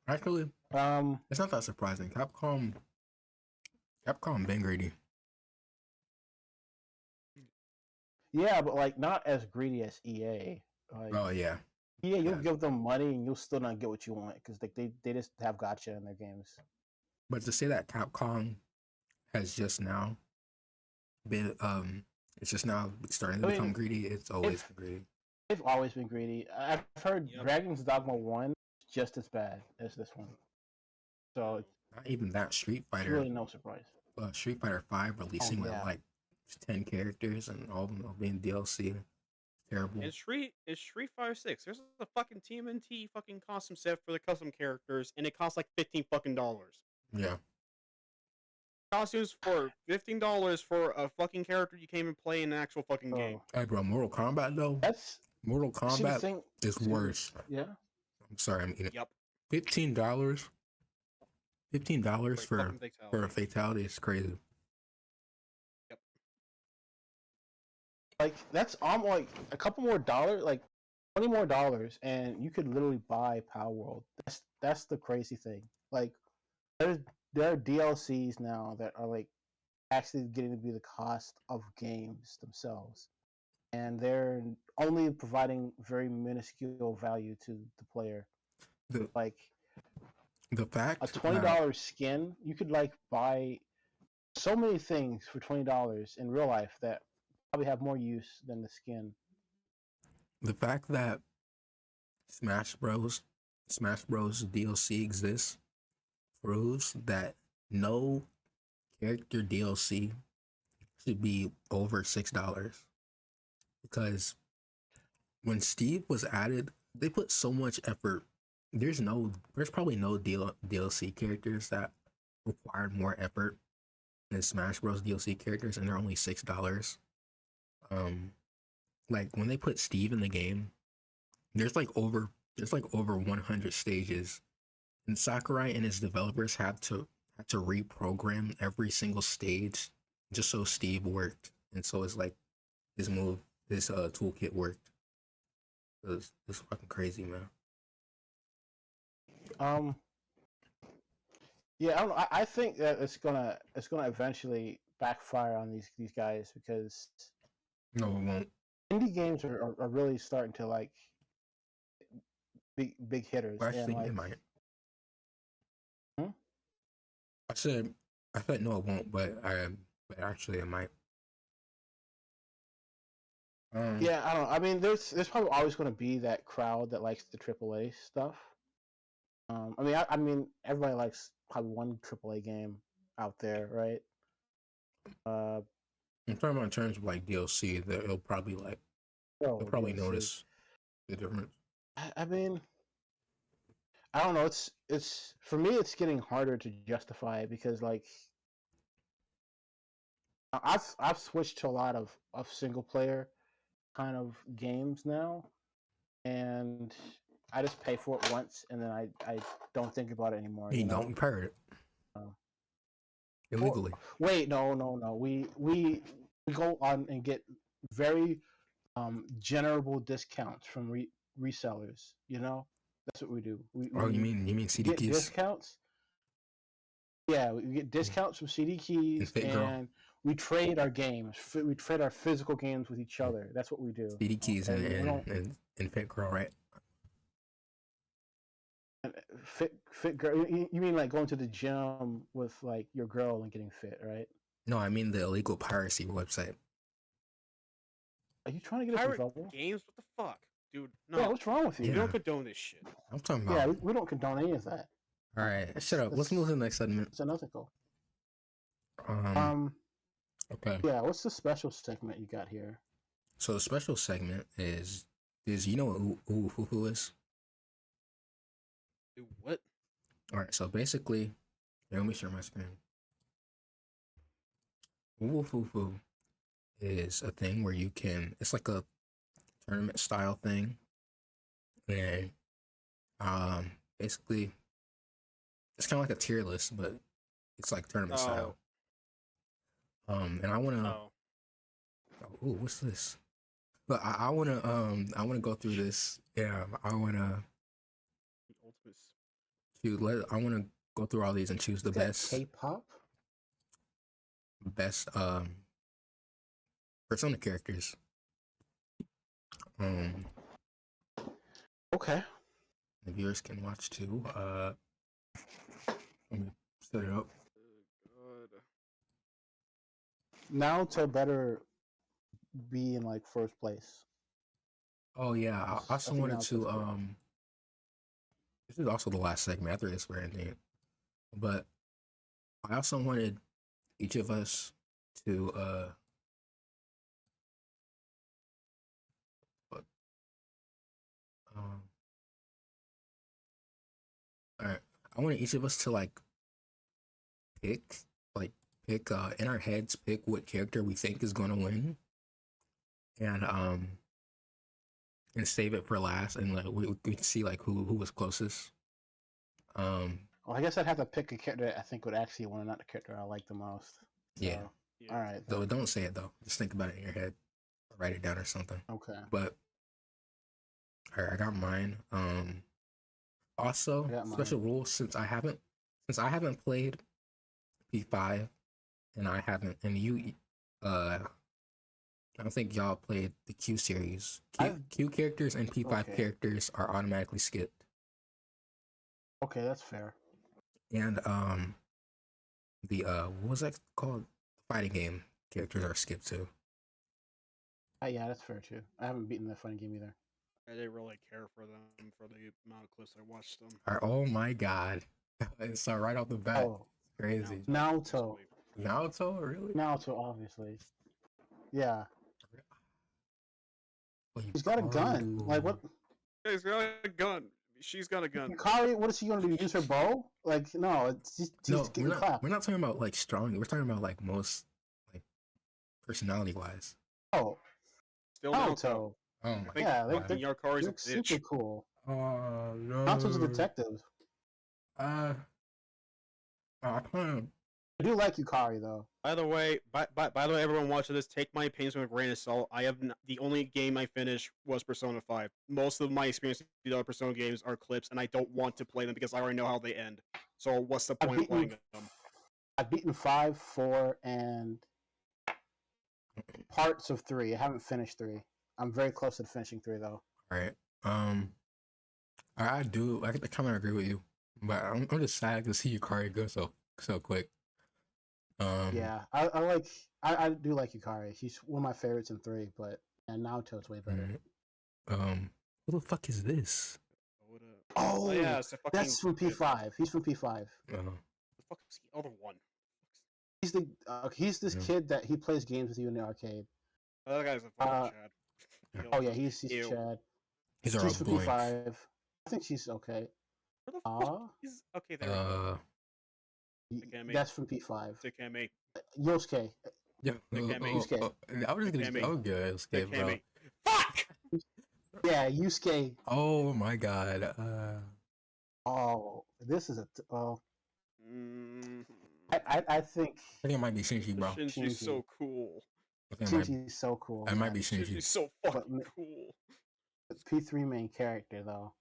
Actually, it's not that surprising. Capcom been greedy. Yeah, but like not as greedy as EA. Like, Oh yeah. Yeah, you'll Yeah, give them money and you'll still not get what you want because they just have gotcha in their games. but to say that Capcom has just now been it's just now starting to I become mean, greedy. It's always they've been greedy. they've always been greedy. I've heard Yep. Dragon's Dogma 1 is just as bad as this one, so Not even that it's really no surprise. Street Fighter Five Oh releasing with yeah, like 10 characters and all of them being DLC. Terrible. Street Fighter 6. There's a fucking TMNT fucking costume set for the custom characters, and it costs like $15 fucking. Yeah. Costumes for $15 for a fucking character you can't even play in an actual fucking game. so Hey, bro, Mortal Kombat though. that's Mortal see the Kombat thing. is worse. Yeah, I'm sorry, I'm eating. Yep. $15. $15 For a fucking for a fatality. fatality is crazy. Yep. like that's almost like a couple more dollars, like $20 more, and you could literally buy Power World. That's the crazy thing. Like there's there are DLCs now that are like actually getting to be the cost of games themselves, and they're only providing very minuscule value to the player. The Like the a fact twenty that dollars skin, you could like buy so many things for $20 in real life that probably have more use than the skin. the fact that Smash Bros DLC exists proves that no character DLC should be over $6 because when Steve was added, they put so much effort. There's probably no DLC characters that required more effort than Smash Bros DLC characters, and they're only $6. Um, like when they put Steve in the game, there's like over 100 stages, and Sakurai and his developers had to reprogram every single stage just so Steve worked, and so it's like his toolkit worked. It's fucking crazy, man. Um, yeah, I don't know. I think that it's gonna eventually backfire on these guys because No, it won't. indie games are really starting to like big hitters Well, and actually, it like might. hmm? I said, I said no, it won't, but actually, it might. Yeah, I don't know. I mean, there's probably always going to be that crowd that likes the AAA stuff. I mean, everybody likes probably one AAA game out there, right? Uh, I'm talking about in terms of like DLC, that it'll probably like they'll oh, probably DLC. notice the difference. I mean, I don't know. It's for me, it's getting harder to justify because like I've switched to a lot of single player kind of games now, and I just pay for it once, and then I don't think about it anymore. You You don't know. you pirate Uh, it or, illegally. wait, no. We go on and get very generable discounts from resellers. You know, that's what we do. We Oh, we you mean CD get keys discounts. Yeah, we get discounts from CD and keys, Fit Girl, and we trade our games. We trade our physical games with each other. That's what we do. CD keys Okay, we don't and Fit Girl, right? fit girl. You mean like going to the gym with like your girl and getting fit, right? No, I mean the illegal piracy website. Are you trying to get us in Pirate trouble? games? What the fuck? Dude, Yeah, no. what's wrong with you? We Yeah, don't condone this shit. I'm talking Yeah, about. we don't condone any of that. All right, shut up. Let's move That's to the next segment. it's unethical. Um, Um, okay. yeah. What's the special segment you got here? So the special segment is you know what Fufu is? Dude, what? All right, so basically, here, let me share my screen. Fufu is a thing where you can. It's like a tournament style thing, and basically, it's kind of like a tier list, but it's like tournament style. And I wanna. Oh. Oh, ooh, what's this? But I wanna go through this. Yeah, I wanna Ultimate. I wanna go through all these and choose the Is that best K-pop? best Persona characters. Um, Okay. The viewers can watch too. Let me set it up. Good. Naruto better be in like first place. Oh yeah, I 'Cause I also think wanted Naruto's to cool. This is also the last segment after this we're ending, but I also wanted each of us to but, um all right. I wanted each of us to pick like pick in our heads pick what character we think is gonna win and and save it for last and like we could see like who was closest. Um Well, I guess I'd have to pick a character that I think would actually win, not the character I like the most. So, yeah. Yeah. all right. So Then. don't say it though. Just think about it in your head. Or write it down or something. Okay. But all right, I got mine. Also, I got special mine. rule since I haven't played P5 and I haven't and you I don't think y'all played the Q series. Q characters and P5 Okay. characters are automatically skipped. Okay, that's fair. And the what was that called? Fighting game characters are skipped too. Yeah, that's fair too. I haven't beaten that fighting game either. I didn't really care for them for the amount of clips I watched them. Oh my god. So right off the bat, Oh, crazy. Naruto. Naruto, really? Naruto, obviously. Yeah, Oh, he's got a gun. Like what? Yeah, he's got a gun. She's got a gun. Yukari, what is she gonna do? Use her bow? Like no, she's No, getting clapped. we're not talking about like strong. We're talking about like most like personality wise. Oh, Still Naruto. Oh my Yeah, god. they Yakari's a look bitch. super cool. Oh Naruto's a no. detective. I kind I do like Yukari though. By the way, everyone watching this, take my opinions with a grain of salt. The only game I finished was Persona 5. Most of my experience with the other Persona games are clips, and I don't want to play them because I already know how they end. So what's the point of playing them? I've beaten 5, 4, and parts of 3. I haven't finished 3. I'm very close to finishing 3 though. All right. I do. I kind of agree with you, but I'm just sad to see Yukari go so quick. Yeah, I do like Yukari. He's one of my favorites in 3, but and Naruto's way better. Who the fuck is this? Oh, yeah, it's that's from P5. He's from P5. The fuck is the other one? He's this kid that he plays games with you in the arcade. That guy's a fucking Chad. Oh yeah, he's Chad. She's from P5. I think she's okay. Where the fuck is okay? There we go. That's from P5. Takemi. Yosuke. Yeah, Yusuke. I was just gonna go Yusuke, bro. Fuck! Yeah, Yusuke. Oh my god. Oh, this is I think I think it might be Shinji, bro. Shinji's so cool. Shinji's so cool. It might be Shinji. Shinji's so fucking cool. P3 main character though.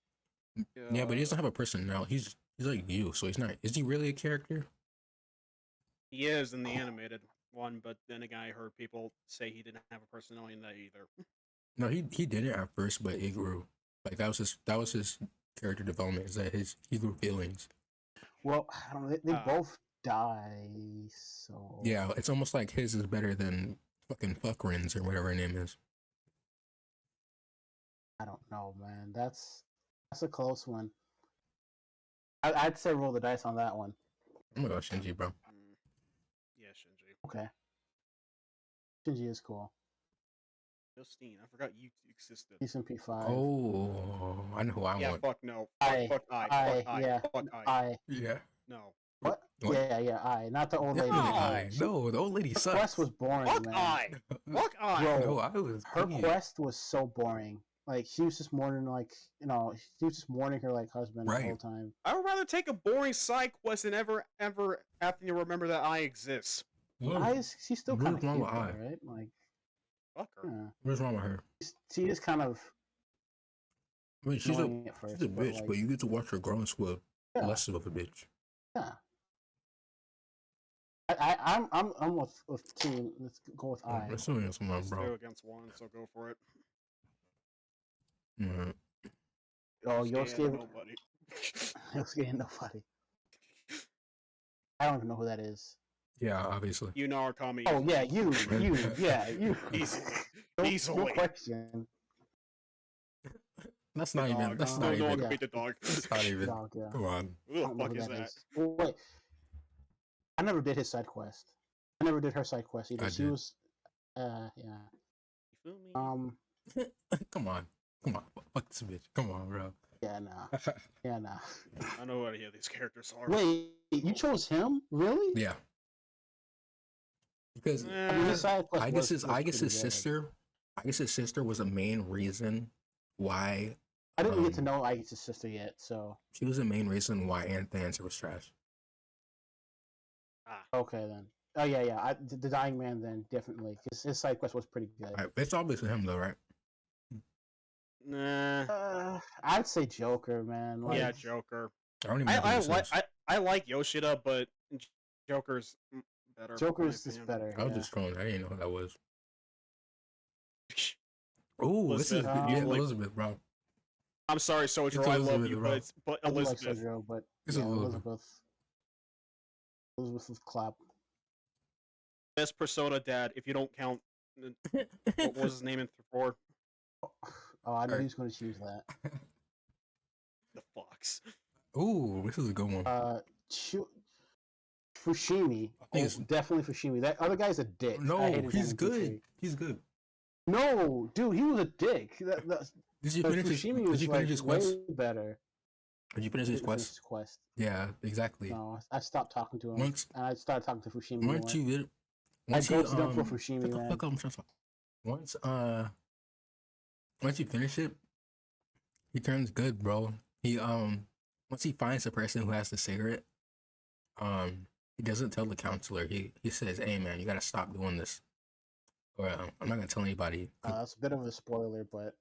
Yeah, but he doesn't have a personality. He's like you, so he's not. Is he really a character? He is in the animated one, but then again, I heard people say he didn't have a personality in that either. No, he didn't at first, but it grew. Like that was his character development. Is that he grew feelings. Well, I don't know. They both die, so yeah, it's almost like his is better than fucking Frieren or whatever her name is. I don't know, man. That's a close one. I'd say roll the dice on that one. I'm gonna go Shinji, bro. Yeah, Shinji. Okay. Shinji is cool. Justine, I forgot you existed. He's in P5. Oh, I know who I want. Yeah, fuck no. Fuck I. Yeah. No. What? Yeah, I. Not the old lady. No, the old lady sucks. Her quest was boring, Fuck man. Fuck I. Bro, no, I was. Her quest was so boring. Like she was just mourning, she was just mourning her husband the whole time. I would rather take a boring side quest than ever having to remember that I exist. She's still kind of cute, though, right? Like, fuck her. Yeah. What's wrong with her? She is kind of. I mean, she's a bitch, but you get to watch her grow into less of a bitch. Yeah. I'm with team. Let's go with I. Let's do against one, bro. Let's do against one, so go for it. Oh, Yosuke and Yosuke. nobody. Yosuke and nobody. I don't even know who that is. Yeah, obviously. You know Arkami Oh easily. yeah, you. Easily. No Easily. question. That's The not even. dog. That's No, not no one even. can Yeah, beat the dog. That's not even. dog. Yeah, Come on. Who the I don't know fuck who is that that? is. Wait, I never did his side quest. I never did her side quest either. I She did. was, yeah. You feel me? Come on. Come on. Fuck this bitch. Come on, bro. Yeah, nah. Yeah, nah. I know who any of these characters are. Wait, you chose him? Really? Yeah. Because I mean, his side quest I guess was his pretty good. sister. I guess his sister was the main reason why. I didn't get to know Aigis' sister yet, so. She was the main reason why the answer was trash. Okay then. Oh yeah. The Dying Man then definitely because his side quest was pretty good. Right, it's obviously him though, right? Nah. I'd say Joker, man. Like, Yeah, Joker. I don't even know who this is. I like Yoshida, but Joker's better. Joker's just better. I was Yeah. just trolling. I didn't know who that was. Oh, this is Elizabeth, yeah, easily. Elizabeth, bro. I'm sorry, Sojiro. I love you, Elizabeth, but I do like Elizabeth. Sojiro, but It's yeah, Elizabeth. Elizabeth was clap. Best Persona dad, if you don't count. What was his name in 4? Oh, I knew he was going to choose that. The Fox. Ooh, this is a good one. Fushimi. Definitely Fushimi. That other guy's a dick. No, he's good. He's good. No, dude, he was a dick. Did you finish his? Fushimi Did you finish his quest? way better. Did you finish his quest? Yeah, exactly. No, I stopped talking to him. Once and I started talking to Fushimi. once you did, I ghosted him for Fushimi, man. Fuck up, I'm trying to talk. Once you finish it, he turns good, bro. He once he finds the person who has the cigarette, he doesn't tell the counselor. He says, "Hey man, you gotta stop doing this." Or I'm not gonna tell anybody. That's a bit of a spoiler, but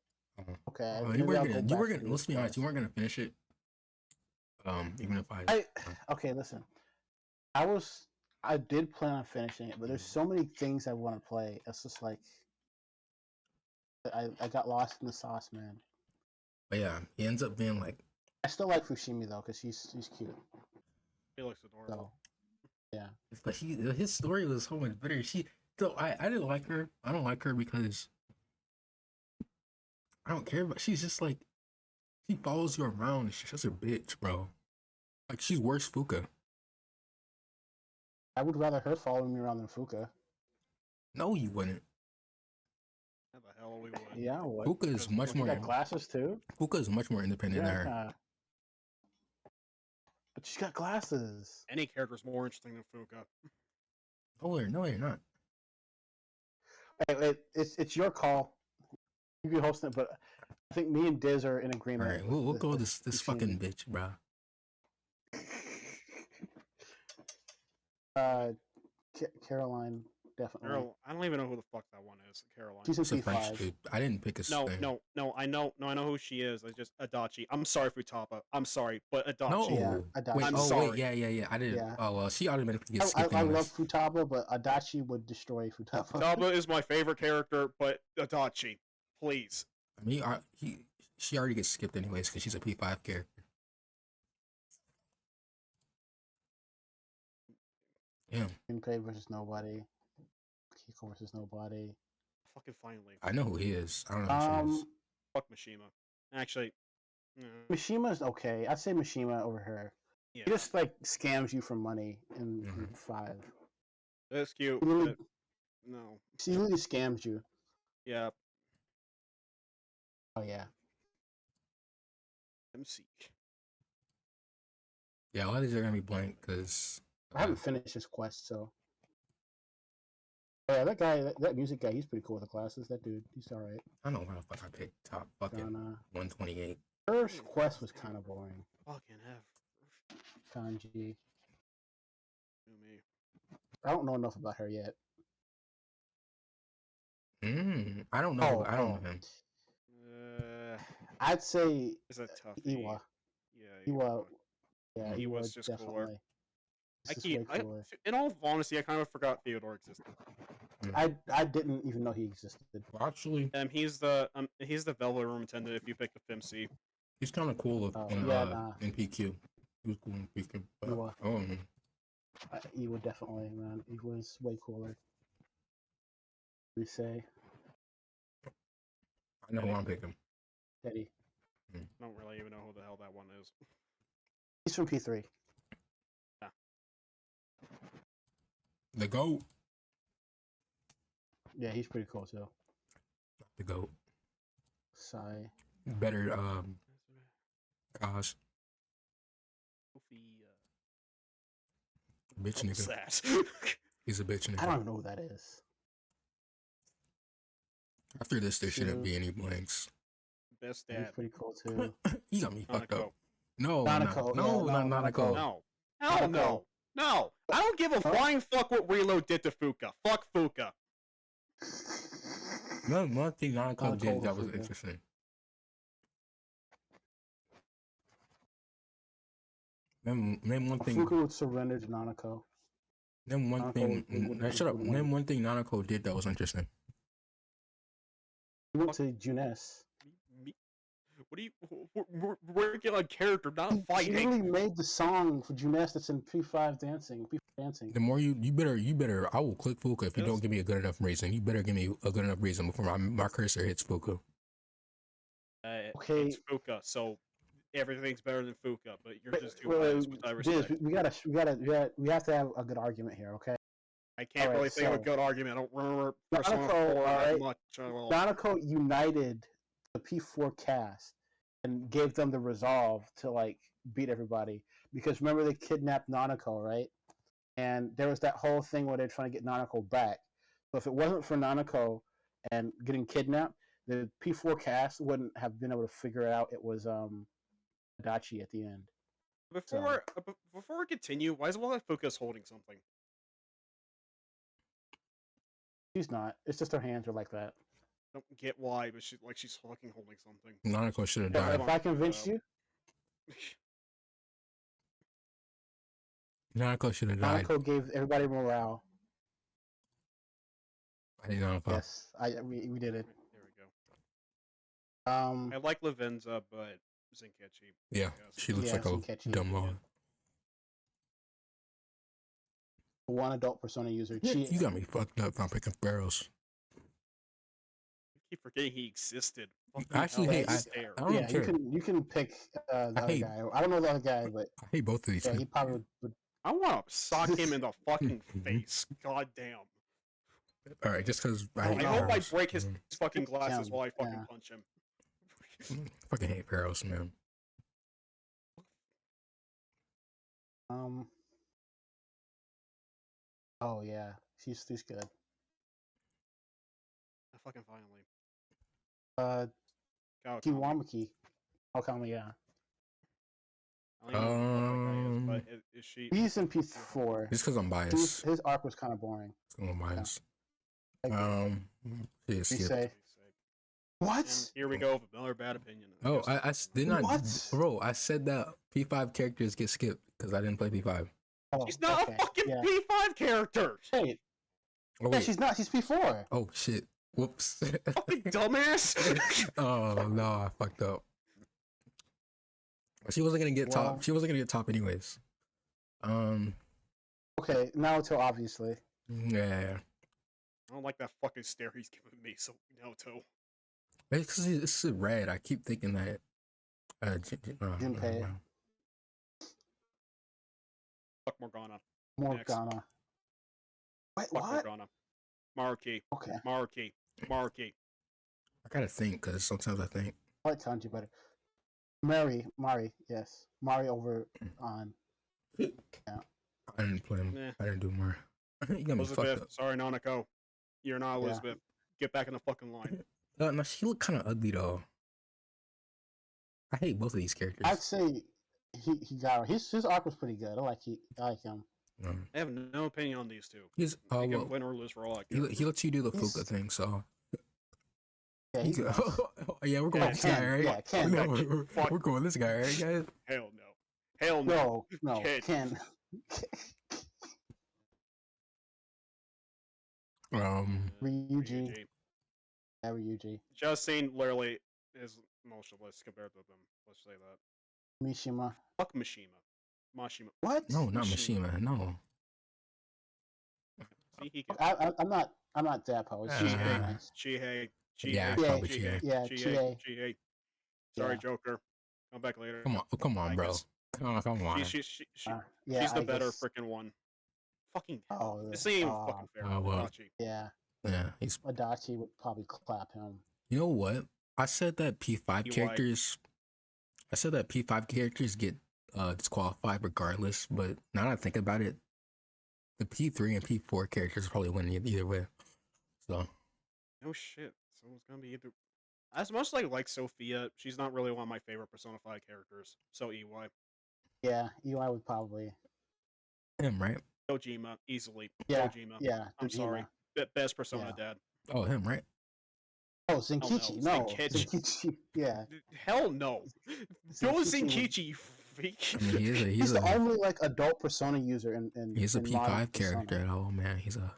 okay. You weren't gonna. Let's be honest. You weren't gonna finish it. Even if okay, listen. I did plan on finishing it, but there's so many things I want to play. It's just like I got lost in the sauce, man. But yeah, he ends up being like. I still like Fushimi though, because he's cute. He looks adorable. So, yeah. But his story was so much better. I didn't like her. I don't like her because I don't care. But she's just like she follows you around. She's just a bitch, bro. Like she's worse Fuka. I would rather her follow me around than Fuka. No, you wouldn't. How the hell we would? Yeah, I would. Fuka is much more. Got glasses too. Fuka is much more independent than her. But she's got glasses. Any character's more interesting than Fuka. Oh, no, you're not. Hey, it's your call. You can host it, but I think me and Diz are in agreement. All right, we'll go this fucking bitch, bro. Caroline, definitely. I don't even know who the fuck that one is. Caroline. She's in P5. Dude. I didn't pick a. No. I know who she is. I just Adachi. I'm sorry, Futaba. I'm sorry, but Adachi. No, yeah, Adachi. Wait, I'm sorry. Wait, yeah. I didn't. Yeah. Oh well, she automatically gets I skipped. love Futaba, but Adachi would destroy Futaba. Futaba is my favorite character, but Adachi, please. I mean, she already gets skipped anyways because she's a P5 character. Yeah. Junpei versus nobody. Kiko versus nobody. Fucking finally. I know who he is. I don't know who she is. Fuck Mishima. Actually, Mishima's okay. I'd say Mishima over her. yeah. He just like scams you for money in 5. That's cute. Really, no. She really scams you. Yeah. Oh yeah. MC. Yeah, a lot of these are gonna be blank because I haven't finished his quest, so. Oh, yeah, that guy, that music guy, he's pretty cool with the glasses. That dude, he's all right. I don't know why the fuck I picked top fucking 128. First quest was kind of boring. Fucking F. Kanji. Me. I don't know enough about her yet. I don't know. I don't know him. I'd say It's a tough Iwa. Yeah, Iwa. Yeah, Iwa's just cooler. Definitely. In all honesty, I kind of forgot Theodore existed. I didn't even know he existed. Well, actually, he's the Velvet Room attendant if you pick the FMC. He's kind of cool in PQ. He was cool in PQ. But, You are. oh, You would definitely, man. He was way cooler. We say, I know who I'm picking. Teddy. I don't really even know who the hell that one is. He's from P3. Yeah. The GOAT. Yeah, he's pretty cool too. The GOAT. Sigh. Better, gosh. Bitch nigga. That? He's a bitch nigga. I don't know who that is. After this, there shouldn't be any blanks. Best He's dad. pretty cool too. You got me fucked up. Nanako. No, Nanako, no, yeah, not Nanako. No. Hell no. No. I don't give a flying fuck what Reload did to Fuka. Fuck Fuka. One thing Nanako did that was Fuka. interesting. Name one thing. Fuka would surrender to Nanako. Name one thing. Shut up. Name one thing Nanako did that was interesting. He went to Junes. What do you? We're getting on character, not He fighting. really made the song for Junes that's in P5 dancing. The more you better. I will click Fuka if you don't give me a good enough reason. You better give me a good enough reason before my cursor hits Fuka. Okay. It's Fuka, so everything's better than Fuka, but you're just too biased, which I respect. We have to have a good argument here, okay? I can't really think of a good argument. I don't remember Persona 4 that much. Nanako united the P4 cast and gave them the resolve to like beat everybody. Because remember they kidnapped Nanako, right? And there was that whole thing where they're trying to get Nanako back. So if it wasn't for Nanako and getting kidnapped, the P4 cast wouldn't have been able to figure out it was Adachi at the end. Before we continue, why is it like Fuka's holding something? She's not. It's just her hands are like that. I don't get why, but she's fucking holding something. Nanako should have died. If I convinced you, Nanako should have died. Nanako gave everybody morale. I hate Nanako. Yes, we did it. There we go. I I like Lavenza, but Zenkechi. Yeah, she looks like Zenkechi, a dumb lord. One adult Persona user. You got me fucked up. I'm picking Sparrows. I keep forgetting he existed. Actually, hey, I don't care. You can pick the other guy. I don't know the other guy, but I hate both of these. Yeah, he probably would. I want to sock him in the fucking face. God damn. All right, just because I hope I break his fucking glasses while I fucking punch him. Fucking hate Sparrows, man. Oh yeah, she's good. I fucking finally. Kiwamaki. Okami, yeah. I don't even know what that guy is, but is she? He's in P4. Just because I'm biased. His arc was kind of boring. I'm biased. Yeah. You say. What? And here we go with another bad opinion. Oh, I did not. What? Bro, I said that P5 characters get skipped because I didn't play P5. Oh, she's not a fucking P5 character. Wait. Oh, yeah, she's not. She's P4. Oh shit. Whoops. Fucking dumbass. Oh no, I fucked up. She wasn't gonna get top. She wasn't gonna get top anyways. Okay, Naruto obviously. Yeah. I don't like that fucking stare he's giving me. So Naruto. It's because it's red. I keep thinking that. Junpei. Fuck Morgana. Morgana. Wait, Fuck what? Morgana. Maruki. Okay. Maruki. I gotta think because sometimes I think. I like Kanji better. Mari, yes. Mari over on. Yeah. I didn't play him. I didn't do more. You got me fucked Elizabeth, up. sorry, Nanako. You're not Elizabeth. Get back in the fucking line. No, she looked kind of ugly though. I hate both of these characters. I'd say he got his arc was pretty good. I like him. I have no opinion on these two. He's he can win or lose for all I care. He lets you do the Fuka thing, so. Yeah, he's nice. Yeah, we're going this guy, right? Yeah, Ken. No, we're going this guy, right, guys? Hell no. Hell no. No, Ken. Ryuji. Yeah, Ryuji. Just saying, literally, his motionless compared to them. Let's say that. Mishima. Fuck Mishima. Mashima. What? No, not Mishima. Mishima. No. See, he can. I'm not that post. She's Chihei. really Uh, nice. Chihei. yeah, Chihei. probably Chie. Chie. Yeah, Chihei. Chie. Chihei. Sorry, Yeah. Joker. Come back later. Come on, I bro. guess. Come on. Yeah, She's the I better guess. freaking one. Fucking hell. Oh, This ain't even fucking fair. well. Adachi. yeah. Yeah, he's. Adachi would probably clap him. You know what? I said that P5 EY. characters. I said that P5 characters get disqualified regardless, but now that I think about it, the P3 and P4 characters probably win either way. So No shit. So it's gonna be either. As much as I like Sophia, she's not really one of my favorite Persona 5 characters. So EY. Yeah, UI would probably. him, right? Dojima, easily. Yeah, Dojima. yeah. I'm Dojima. sorry. Best Persona Yeah. dad. Oh, him, right? Oh, Zenkichi. no. No, Zenkichi. Zenkichi. Yeah. Hell no. Go Zenkichi Zenkichi, you freak. I mean, He's the only like adult Persona user in he's a in modern P5 character. Persona. Oh man, he's a.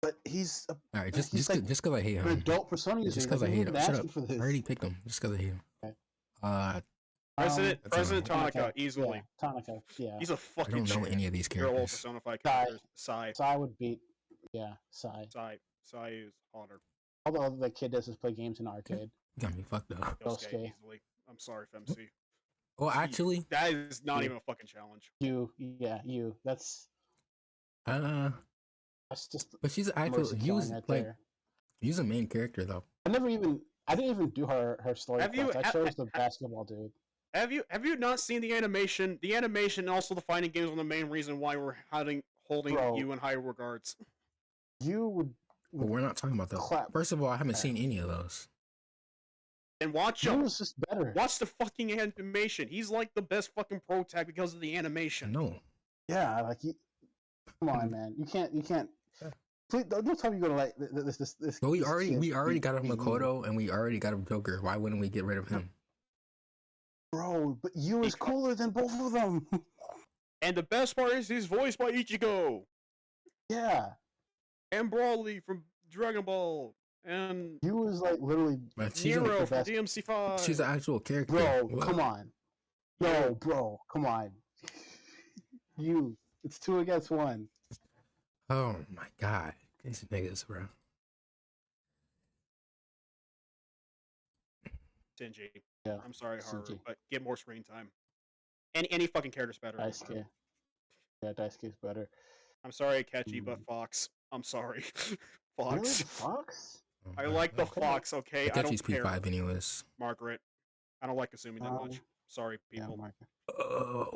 But he's All right, he's just like because I hate an him. adult Persona user. Just because I Like, hate I'm him. Shut asking up. for this. I already picked him. Just because I hate him. Okay. President That's President Tanaka, Tanaka, easily. Yeah, Tanaka. Yeah. He's a I fucking don't know champ. any of these They're all characters. Persona 5 Sai. characters. Sai. Sai would beat. Yeah, Sai. Sai is hotter. Although the kid does is play games in the arcade. You got me fucked up. Yosuke Yosuke. easily. I'm sorry, FMC. Well, actually, That is not You. even a fucking challenge. You. That's just but she's mercy actually he was killing right like there. he's a main character though. I didn't even do her story. Have you- quest. I chose the basketball dude. Have you not seen the animation? The animation and also the fighting games are the main reason why we're holding Bro. you in high regards. You would. But we're not talking about those. Clap. First of all, I haven't Yeah. seen any of those. And watch You him. was just better. Watch the fucking animation. He's like the best fucking pro tag because of the animation. No. Yeah, like come on, man. You can't. Yeah. Please don't tell me you're gonna like this. But we this already kid got a beat you. Makoto and we already got a Joker. Why wouldn't we get rid of him? Bro, but you is cooler than both of them. And the best part is he's voiced by Ichigo Yeah, and Broly from Dragon Ball and you was like literally. But Nero the from best. DMC5. she's an actual character. Bro, What? come on. No, bro, come on. It's 2 against 1. Oh my god, these niggas, bro. Shinji. Yeah, I'm sorry, Haru, Shinji. but get more screen time. Any fucking character's better. Daisuke. Yeah, Daisuke's better. I'm sorry, Akechi, but Fox. I'm sorry. Really? Fox. Fox? Oh I my like the God. Fox, okay? I Akechi's don't care. P5 anyways. Margaret. I don't like Kasumi that much. Sorry, Yeah, people. Mark.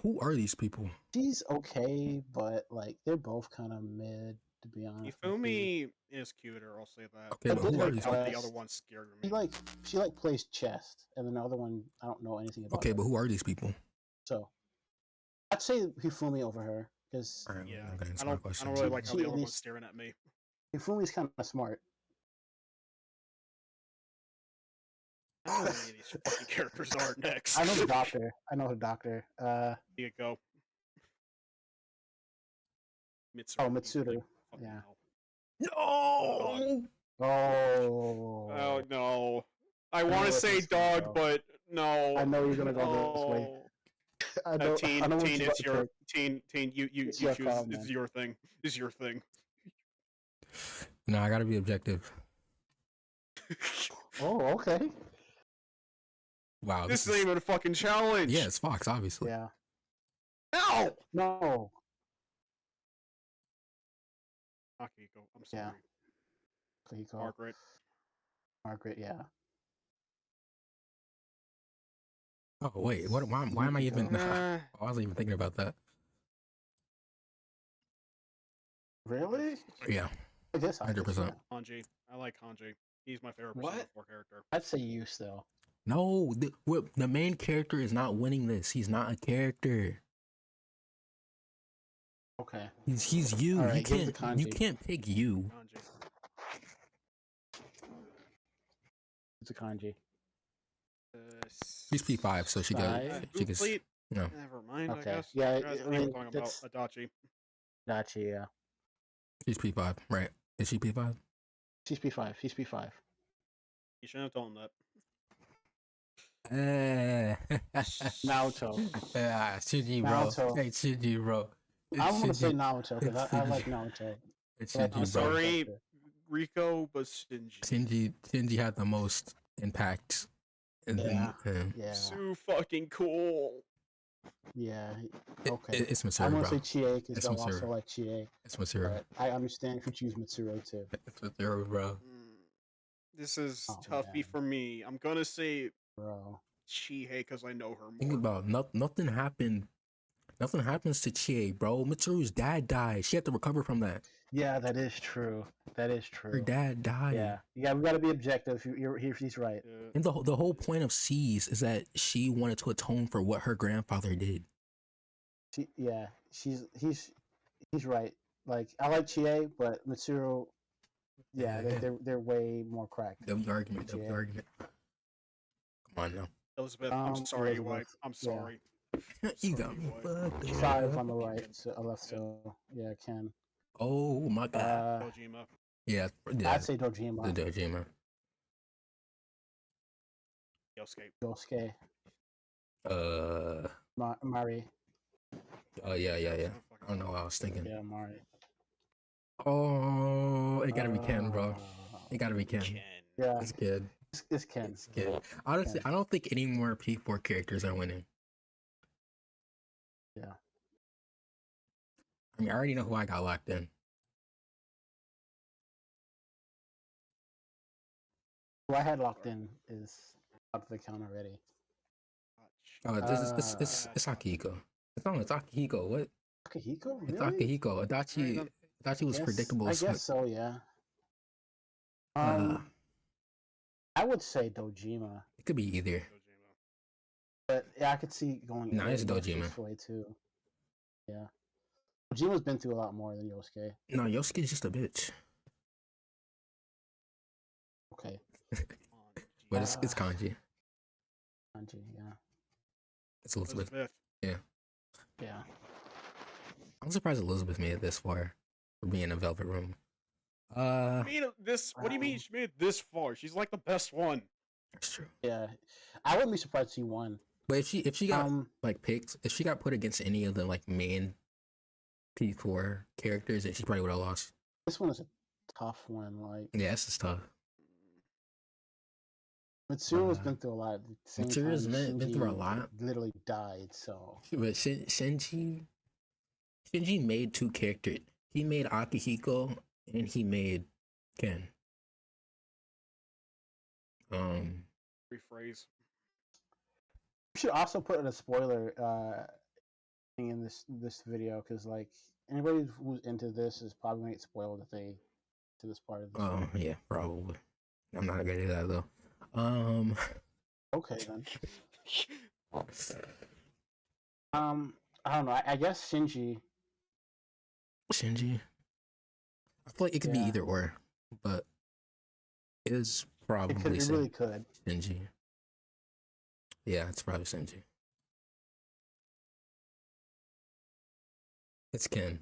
Who are these people? She's okay, but like they're both kind of mid, to be honest. with you. Ifumi is cuter, I'll say that. Okay, I but did who her are these But people? the quest. other one scared She me. like plays chess, and then the other one I don't know anything about. Okay, her. but who are these people? So I'd say Hifumi over her because All right, Yeah, I'm gonna answer I my don't question. really like how She the at other one's least- staring at me. Hifumi's kind of smart. I don't know who any of these fucking characters are next. I know the doctor. Here you go. Mitsuru. Oh, Mitsuru. Fucking Yeah. hell. No. Oh. Oh no. I know want to what say this is gonna dog, go. but no. I know you're gonna go this way. Oh. I know. Teen, I know what teen, you're it's about to your pick. teen. You It's your choose. call, This man. is your thing. This is your thing. No, I gotta be objective. Oh, okay. Wow, This isn't even a fucking challenge. yeah, it's Fox, obviously. Yeah. No. No. Akiko, I'm Yeah. sorry. Akiko. Margaret. Margaret. Yeah. Oh wait, what? Why am I even? Nah. I wasn't even thinking about that. Really? Yeah, I guess 100%. Hanji. I like Hanji. He's my favorite What? Persona 4 character. I'd say you still. No, the main character is not winning this. He's not a character. Okay. He's you. All You right, give the can't you kanji. can't pick you. Hanji. It's a kanji. She's P5, so she Sai? got she gets Complete. no. Never mind. Okay. I guess. Yeah, You guys I aren't even mean, talking that's- about Adachi. Dachi, yeah. She's P5, right? Is she P5? She's P5. He's P5. You shouldn't have told him that. Naruto. Shinji, bro. Naruto. Hey, Shinji, bro. It's I'm gonna say Shinji. Naruto because It's I Shinji. like Naruto. It's I like I'm Shinji, Naruto's bro. sorry, character. Rico, but Shinji. Shinji had the most impact. Yeah. And Yeah. So fucking cool. Yeah. Okay. it's I'm Matsuri, gonna bro. say Chie because It's I also Matsuri. like Chie. It's Matsuri. But I understand if you choose Mitsuru too. It's Matsuri, bro. This is Oh, toughy man. for me. I'm gonna say Bro. Chihei because I know her more. Think about nothing happened. Nothing happens to Chie, bro. Mitsuru's dad died. She had to recover from that. Yeah, that is true. That is true. Her dad died. Yeah. Yeah, we got to be objective. He's right. Yeah. And the whole point of C's is that she wanted to atone for what her grandfather did. He's right. Like I like Chie, but Mitsuru, yeah, they're way more cracked. W argument. Chie. W argument. Come on now. Elizabeth, I'm sorry, you white. I'm yeah. sorry. You Sorry, got me white. fucked up. 5 on the right, so left. So yeah, Ken. Oh my god. Kojima. Yeah, I'd say Dojima. The Dojima. Yosuke. Mari. Oh yeah. I don't know what I was thinking. Yeah, Mari. Oh, it gotta be Ken, bro. It gotta be Ken. Yeah, It's Ken. it's Ken. It's Ken. Honestly, Ken. I don't think any more P4 characters are winning. Yeah. I mean, I already know who I got locked in. Who I had locked in is out of the count already. Oh, it's Akihiko. It's Akihiko. What? Akihiko? Really? It's Akihiko. Adachi was predictable I as fuck. guess so, yeah. Uh, I would say Dojima, It could be either. but yeah, I could see going. No, it's Dojima. This way too. Yeah, Dojima's been through a lot more than Yosuke. No, Yosuke's just a bitch. Okay. But it's Kanji. Kanji, yeah. It's Elizabeth. Yeah. I'm surprised Elizabeth made it this far for being in a Velvet Room. What do you mean she made it this far? She's like the best one. That's true. Yeah, I wouldn't be surprised she won. But if she got like picked, if she got put against any of the like main P4 characters, then she probably would have lost. This one is a tough one. Like, yeah, this is tough. Mitsuru's been through a lot. Mitsuru's been through a lot. Literally died. So, but Shinji made 2 characters. He made Akihiko and he made Ken. Rephrase. we should also put in a spoiler thing in this video because like anybody who's into this is probably gonna get spoiled if they to this part of the Oh yeah, probably. I'm not gonna do that though. Okay then. I don't know. I guess Shinji. I feel like it could be either or, but it is probably It really could. Shinji. Yeah, it's probably Shinji. It's Ken.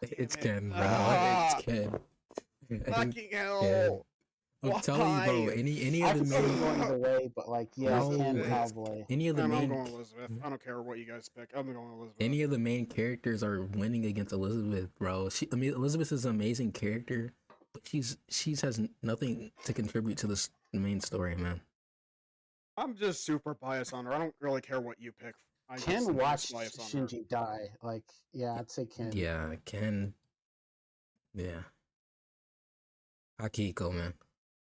It's Ken, bro. It's Ken. Fucking hell. Ken. I'm telling you, bro. Any I of the could see it main going either way, but like yeah, No, Ken it's- probably. any of the I'm main going Elizabeth. I don't care what you guys pick. I'm going Elizabeth. any of the main characters are winning against Elizabeth, bro. Elizabeth is an amazing character, but she's has nothing to contribute to this main story, man. I'm just super biased on her. I don't really care what you pick. Ken watched Shinji die. Like, yeah, I'd say Ken. Yeah, Ken. Yeah. Akihiko, man.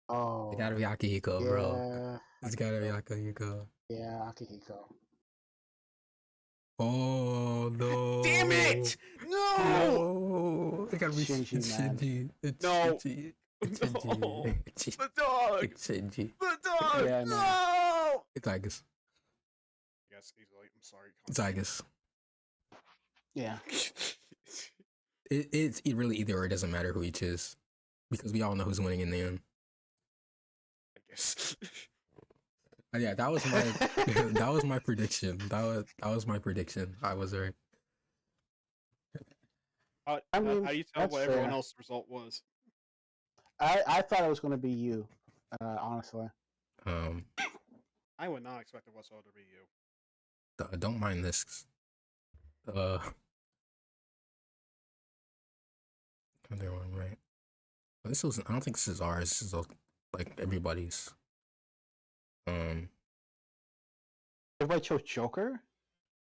Oh. It gotta be Akihiko, yeah, bro. It's gotta be Akihiko. Yeah, Akihiko. Oh no! Damn it! No! No! It gotta be Shinji, man. Shinji. It's No. Shinji. It's Shinji. No. It's The dog! It's Shinji. The dog! Yeah, man. No! It's Igus. Yes, easily. I'm sorry. It's Igus. Yeah. It's really either or. It doesn't matter who he chooses because we all know who's winning in the end. I guess. Yeah, that was my that was my prediction. That was my prediction. I was right. I mean, how do you tell that's what everyone fair. else's result was? I thought it was going to be you, honestly. I would not expect it whatsoever to be you. Don't mind this. Other one, right? This was. I don't think this is ours. This is like everybody's. Everybody chose Joker.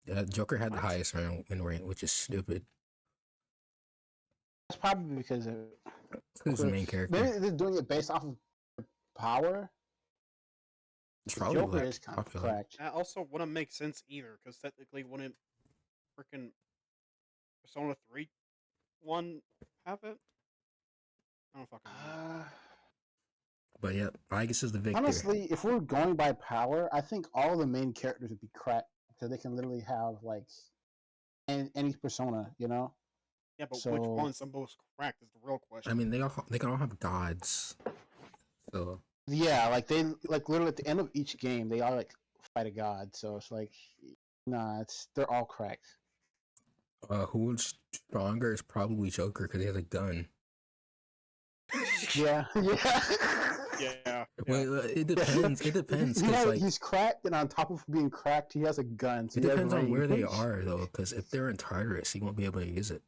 Yeah, Joker had the What? highest win rate, which is stupid. That's probably because of Who's the main character? maybe they're doing it based off of power. It's The probably Joker like is kind of popular. cracked. That also wouldn't make sense either, because technically, wouldn't freaking Persona 3 one have it? I don't fucking know. But yeah, I guess is the victor. Honestly, if we're going by power, I think all the main characters would be cracked because they can literally have like any persona, you know. Yeah, but So- which one's the most cracked is the real question. I mean, they can all have gods. So Yeah, like they like literally at the end of each game, they all like fight a god. So it's like, nah, they're all cracked. who's stronger is probably Joker because he has a gun. Yeah, yeah. yeah. Well, it depends. It depends because like he's cracked, and on top of being cracked, he has a gun. So it he has depends on where they range. are though. Because if they're in Tartarus, he won't be able to use it.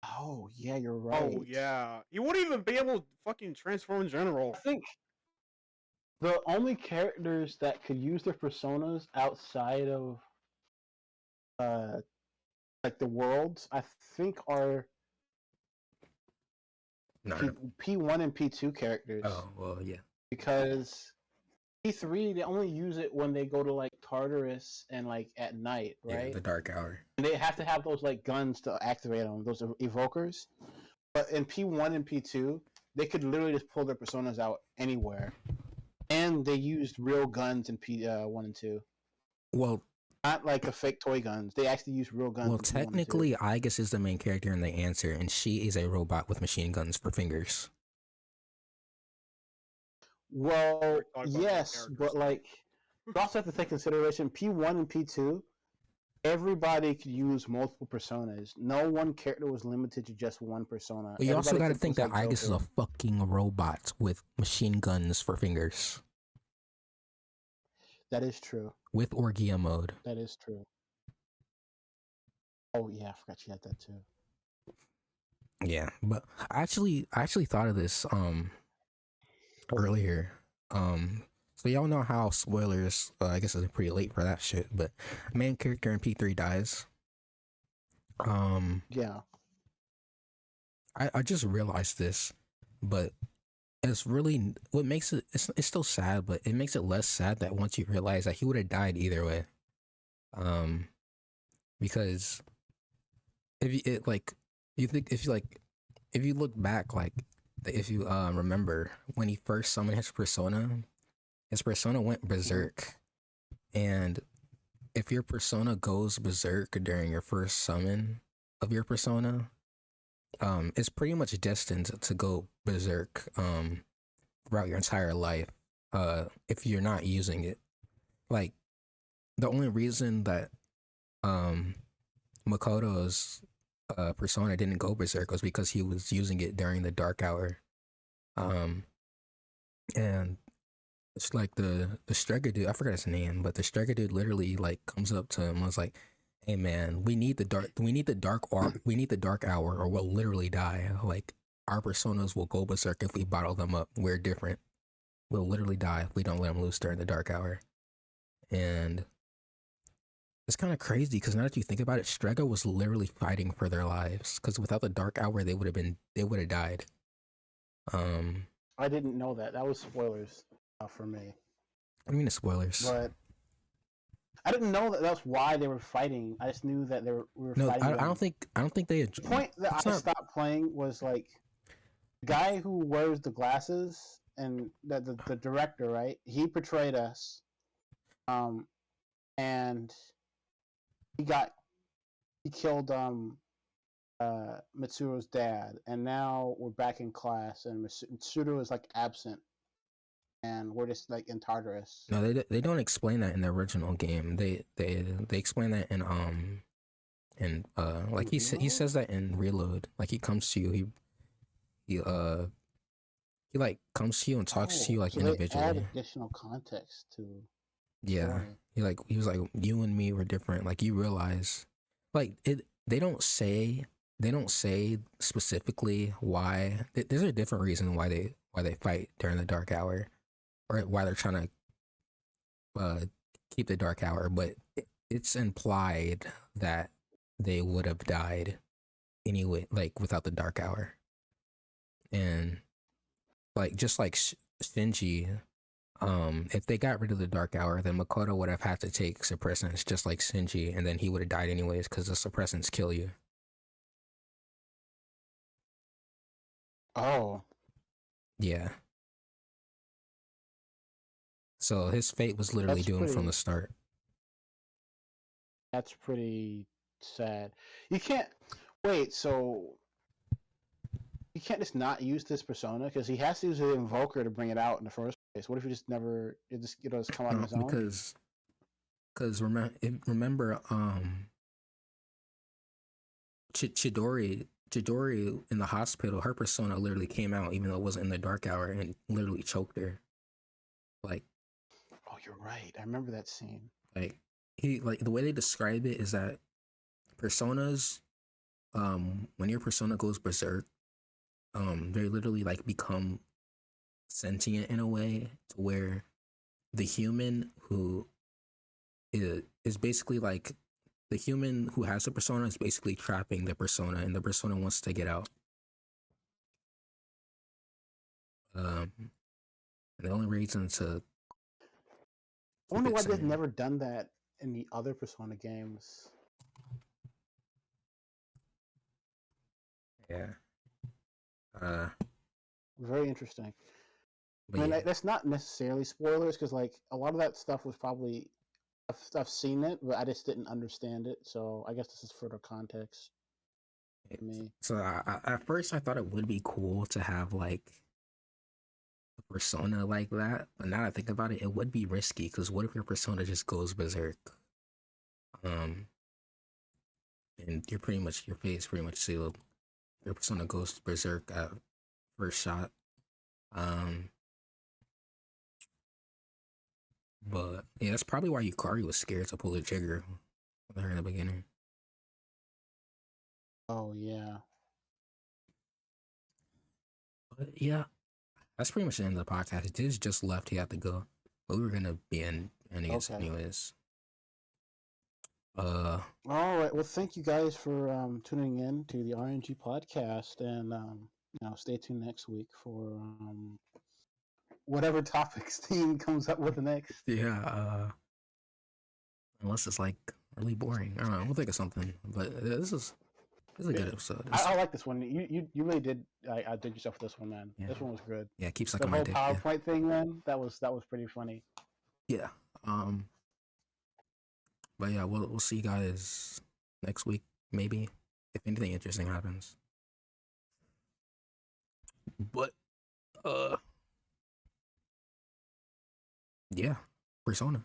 Oh yeah, you're right. Oh yeah, you wouldn't even be able to fucking transform in general. I think the only characters that could use their personas outside of like the worlds, I think are No. P1 and P2 characters. Oh well, yeah. Because P3 they only use it when they go to like Tartarus and like at night, right? Yeah, the dark hour. And they have to have those like guns to activate them, those evokers. But in P1 and P2, they could literally just pull their personas out anywhere. And they used real guns in P1 and 2. Well, not like a fake toy guns. They actually use real guns. well, technically, Aigis is the main character in the answer, and she is a robot with machine guns for fingers. Well, yes, but like you also have to take consideration P1 and P2. Everybody could use multiple personas. No one character was limited to just one persona. But you also got to think that like Aigis is a fucking robot with machine guns for fingers. That is true. With Orgia mode. That is true. Oh yeah, I forgot you had that too. Yeah, but I actually thought of this earlier. So y'all know how spoilers, I guess it's pretty late for that shit, but main character in P3 dies. Yeah. I just realized this, but it's really what makes it's still sad, but it makes it less sad that once you realize that he would have died either way. Because if you look back, like if you remember when he first summoned his persona went berserk, and if your persona goes berserk during your first summon of your persona, it's pretty much destined to go berserk throughout your entire life if you're not using it. Like the only reason that Makoto's persona didn't go berserk was because he was using it during the dark hour. And it's like the Striker dude, I forgot his name, but the Striker dude literally like comes up to him and was like, "Hey man, we need the dark hour or we'll literally die. Like our personas will go berserk if we bottle them up. We're different. We'll literally die if we don't let them loose during the dark hour." And it's kind of crazy because now that you think about it, Strega was literally fighting for their lives because without the dark hour, they would have died. I didn't know that. That was spoilers for me. I mean, the spoilers. But I didn't know that that's why they were fighting. I just knew that we were fighting. I don't think they. The point that I stopped playing was like the guy who wears the glasses and the director, right? He portrayed us, and he killed Mitsuru's dad, and now we're back in class, and Mitsuru is like absent, and we're just like in Tartarus. No, they don't explain that in the original game. They explain that in like he says that in Reload. Like he comes to you, he he like comes to you and talks to you Oh, like so they add individually. additional context to the Yeah, story. he was like you and me were different. Like you realize, like it. They don't say specifically why. There's a different reason why they fight during the dark hour, or why they're trying to keep the dark hour. But it's implied that they would have died anyway, like without the dark hour, and like just like Shinji. If they got rid of the dark hour, then Makoto would have had to take suppressants just like Shinji, and then he would have died anyways because the suppressants kill you. Oh, Yeah. So his fate was literally that's doomed from the pretty. start. That's pretty sad. You can't wait. So you can't just not use this persona because he has to use the invoker to bring it out in the first place. What if he just never? It just just come out on No, his own? because remember Chidori in the hospital, her persona literally came out even though it wasn't in the dark hour and literally choked her. Like Oh, you're right. I remember that scene. like he like the way they describe it is that personas when your persona goes berserk, they literally like become sentient in a way to where the human who is basically like the human who has a persona is basically trapping the persona and the persona wants to get out. And the only reason to I keep wonder it why they've sane. never done that in the other Persona games. Yeah. Uh Very interesting. but I mean, yeah. that's not necessarily spoilers because like a lot of that stuff was probably I've seen it, but I just didn't understand it. So I guess this is further context for me. So at first I thought it would be cool to have like a persona like that, but now I think about it, it would be risky because what if your persona just goes berserk? Um, and your face pretty much sealed. Your persona goes berserk at first shot. Um, but yeah, that's probably why Yukari was scared to pull the trigger with her in the beginning. Oh yeah. But yeah, that's pretty much the end of the podcast. Diz just left; he had to go, but we were gonna be ending it Okay. anyways. All right. Well, thank you guys for tuning in to the RNG podcast, and stay tuned next week for whatever topics team comes up with next. Yeah. Unless it's like really boring, I don't know. We'll think of something. But this is a good episode. I like this one. You really did. I did yourself with this one, man. Yeah, This one was good. yeah. Keep The sucking my whole dick. Yeah, PowerPoint thing, man. That was pretty funny. yeah. Um, but yeah, we'll see you guys next week, maybe if anything interesting happens. But uh, yeah, Persona.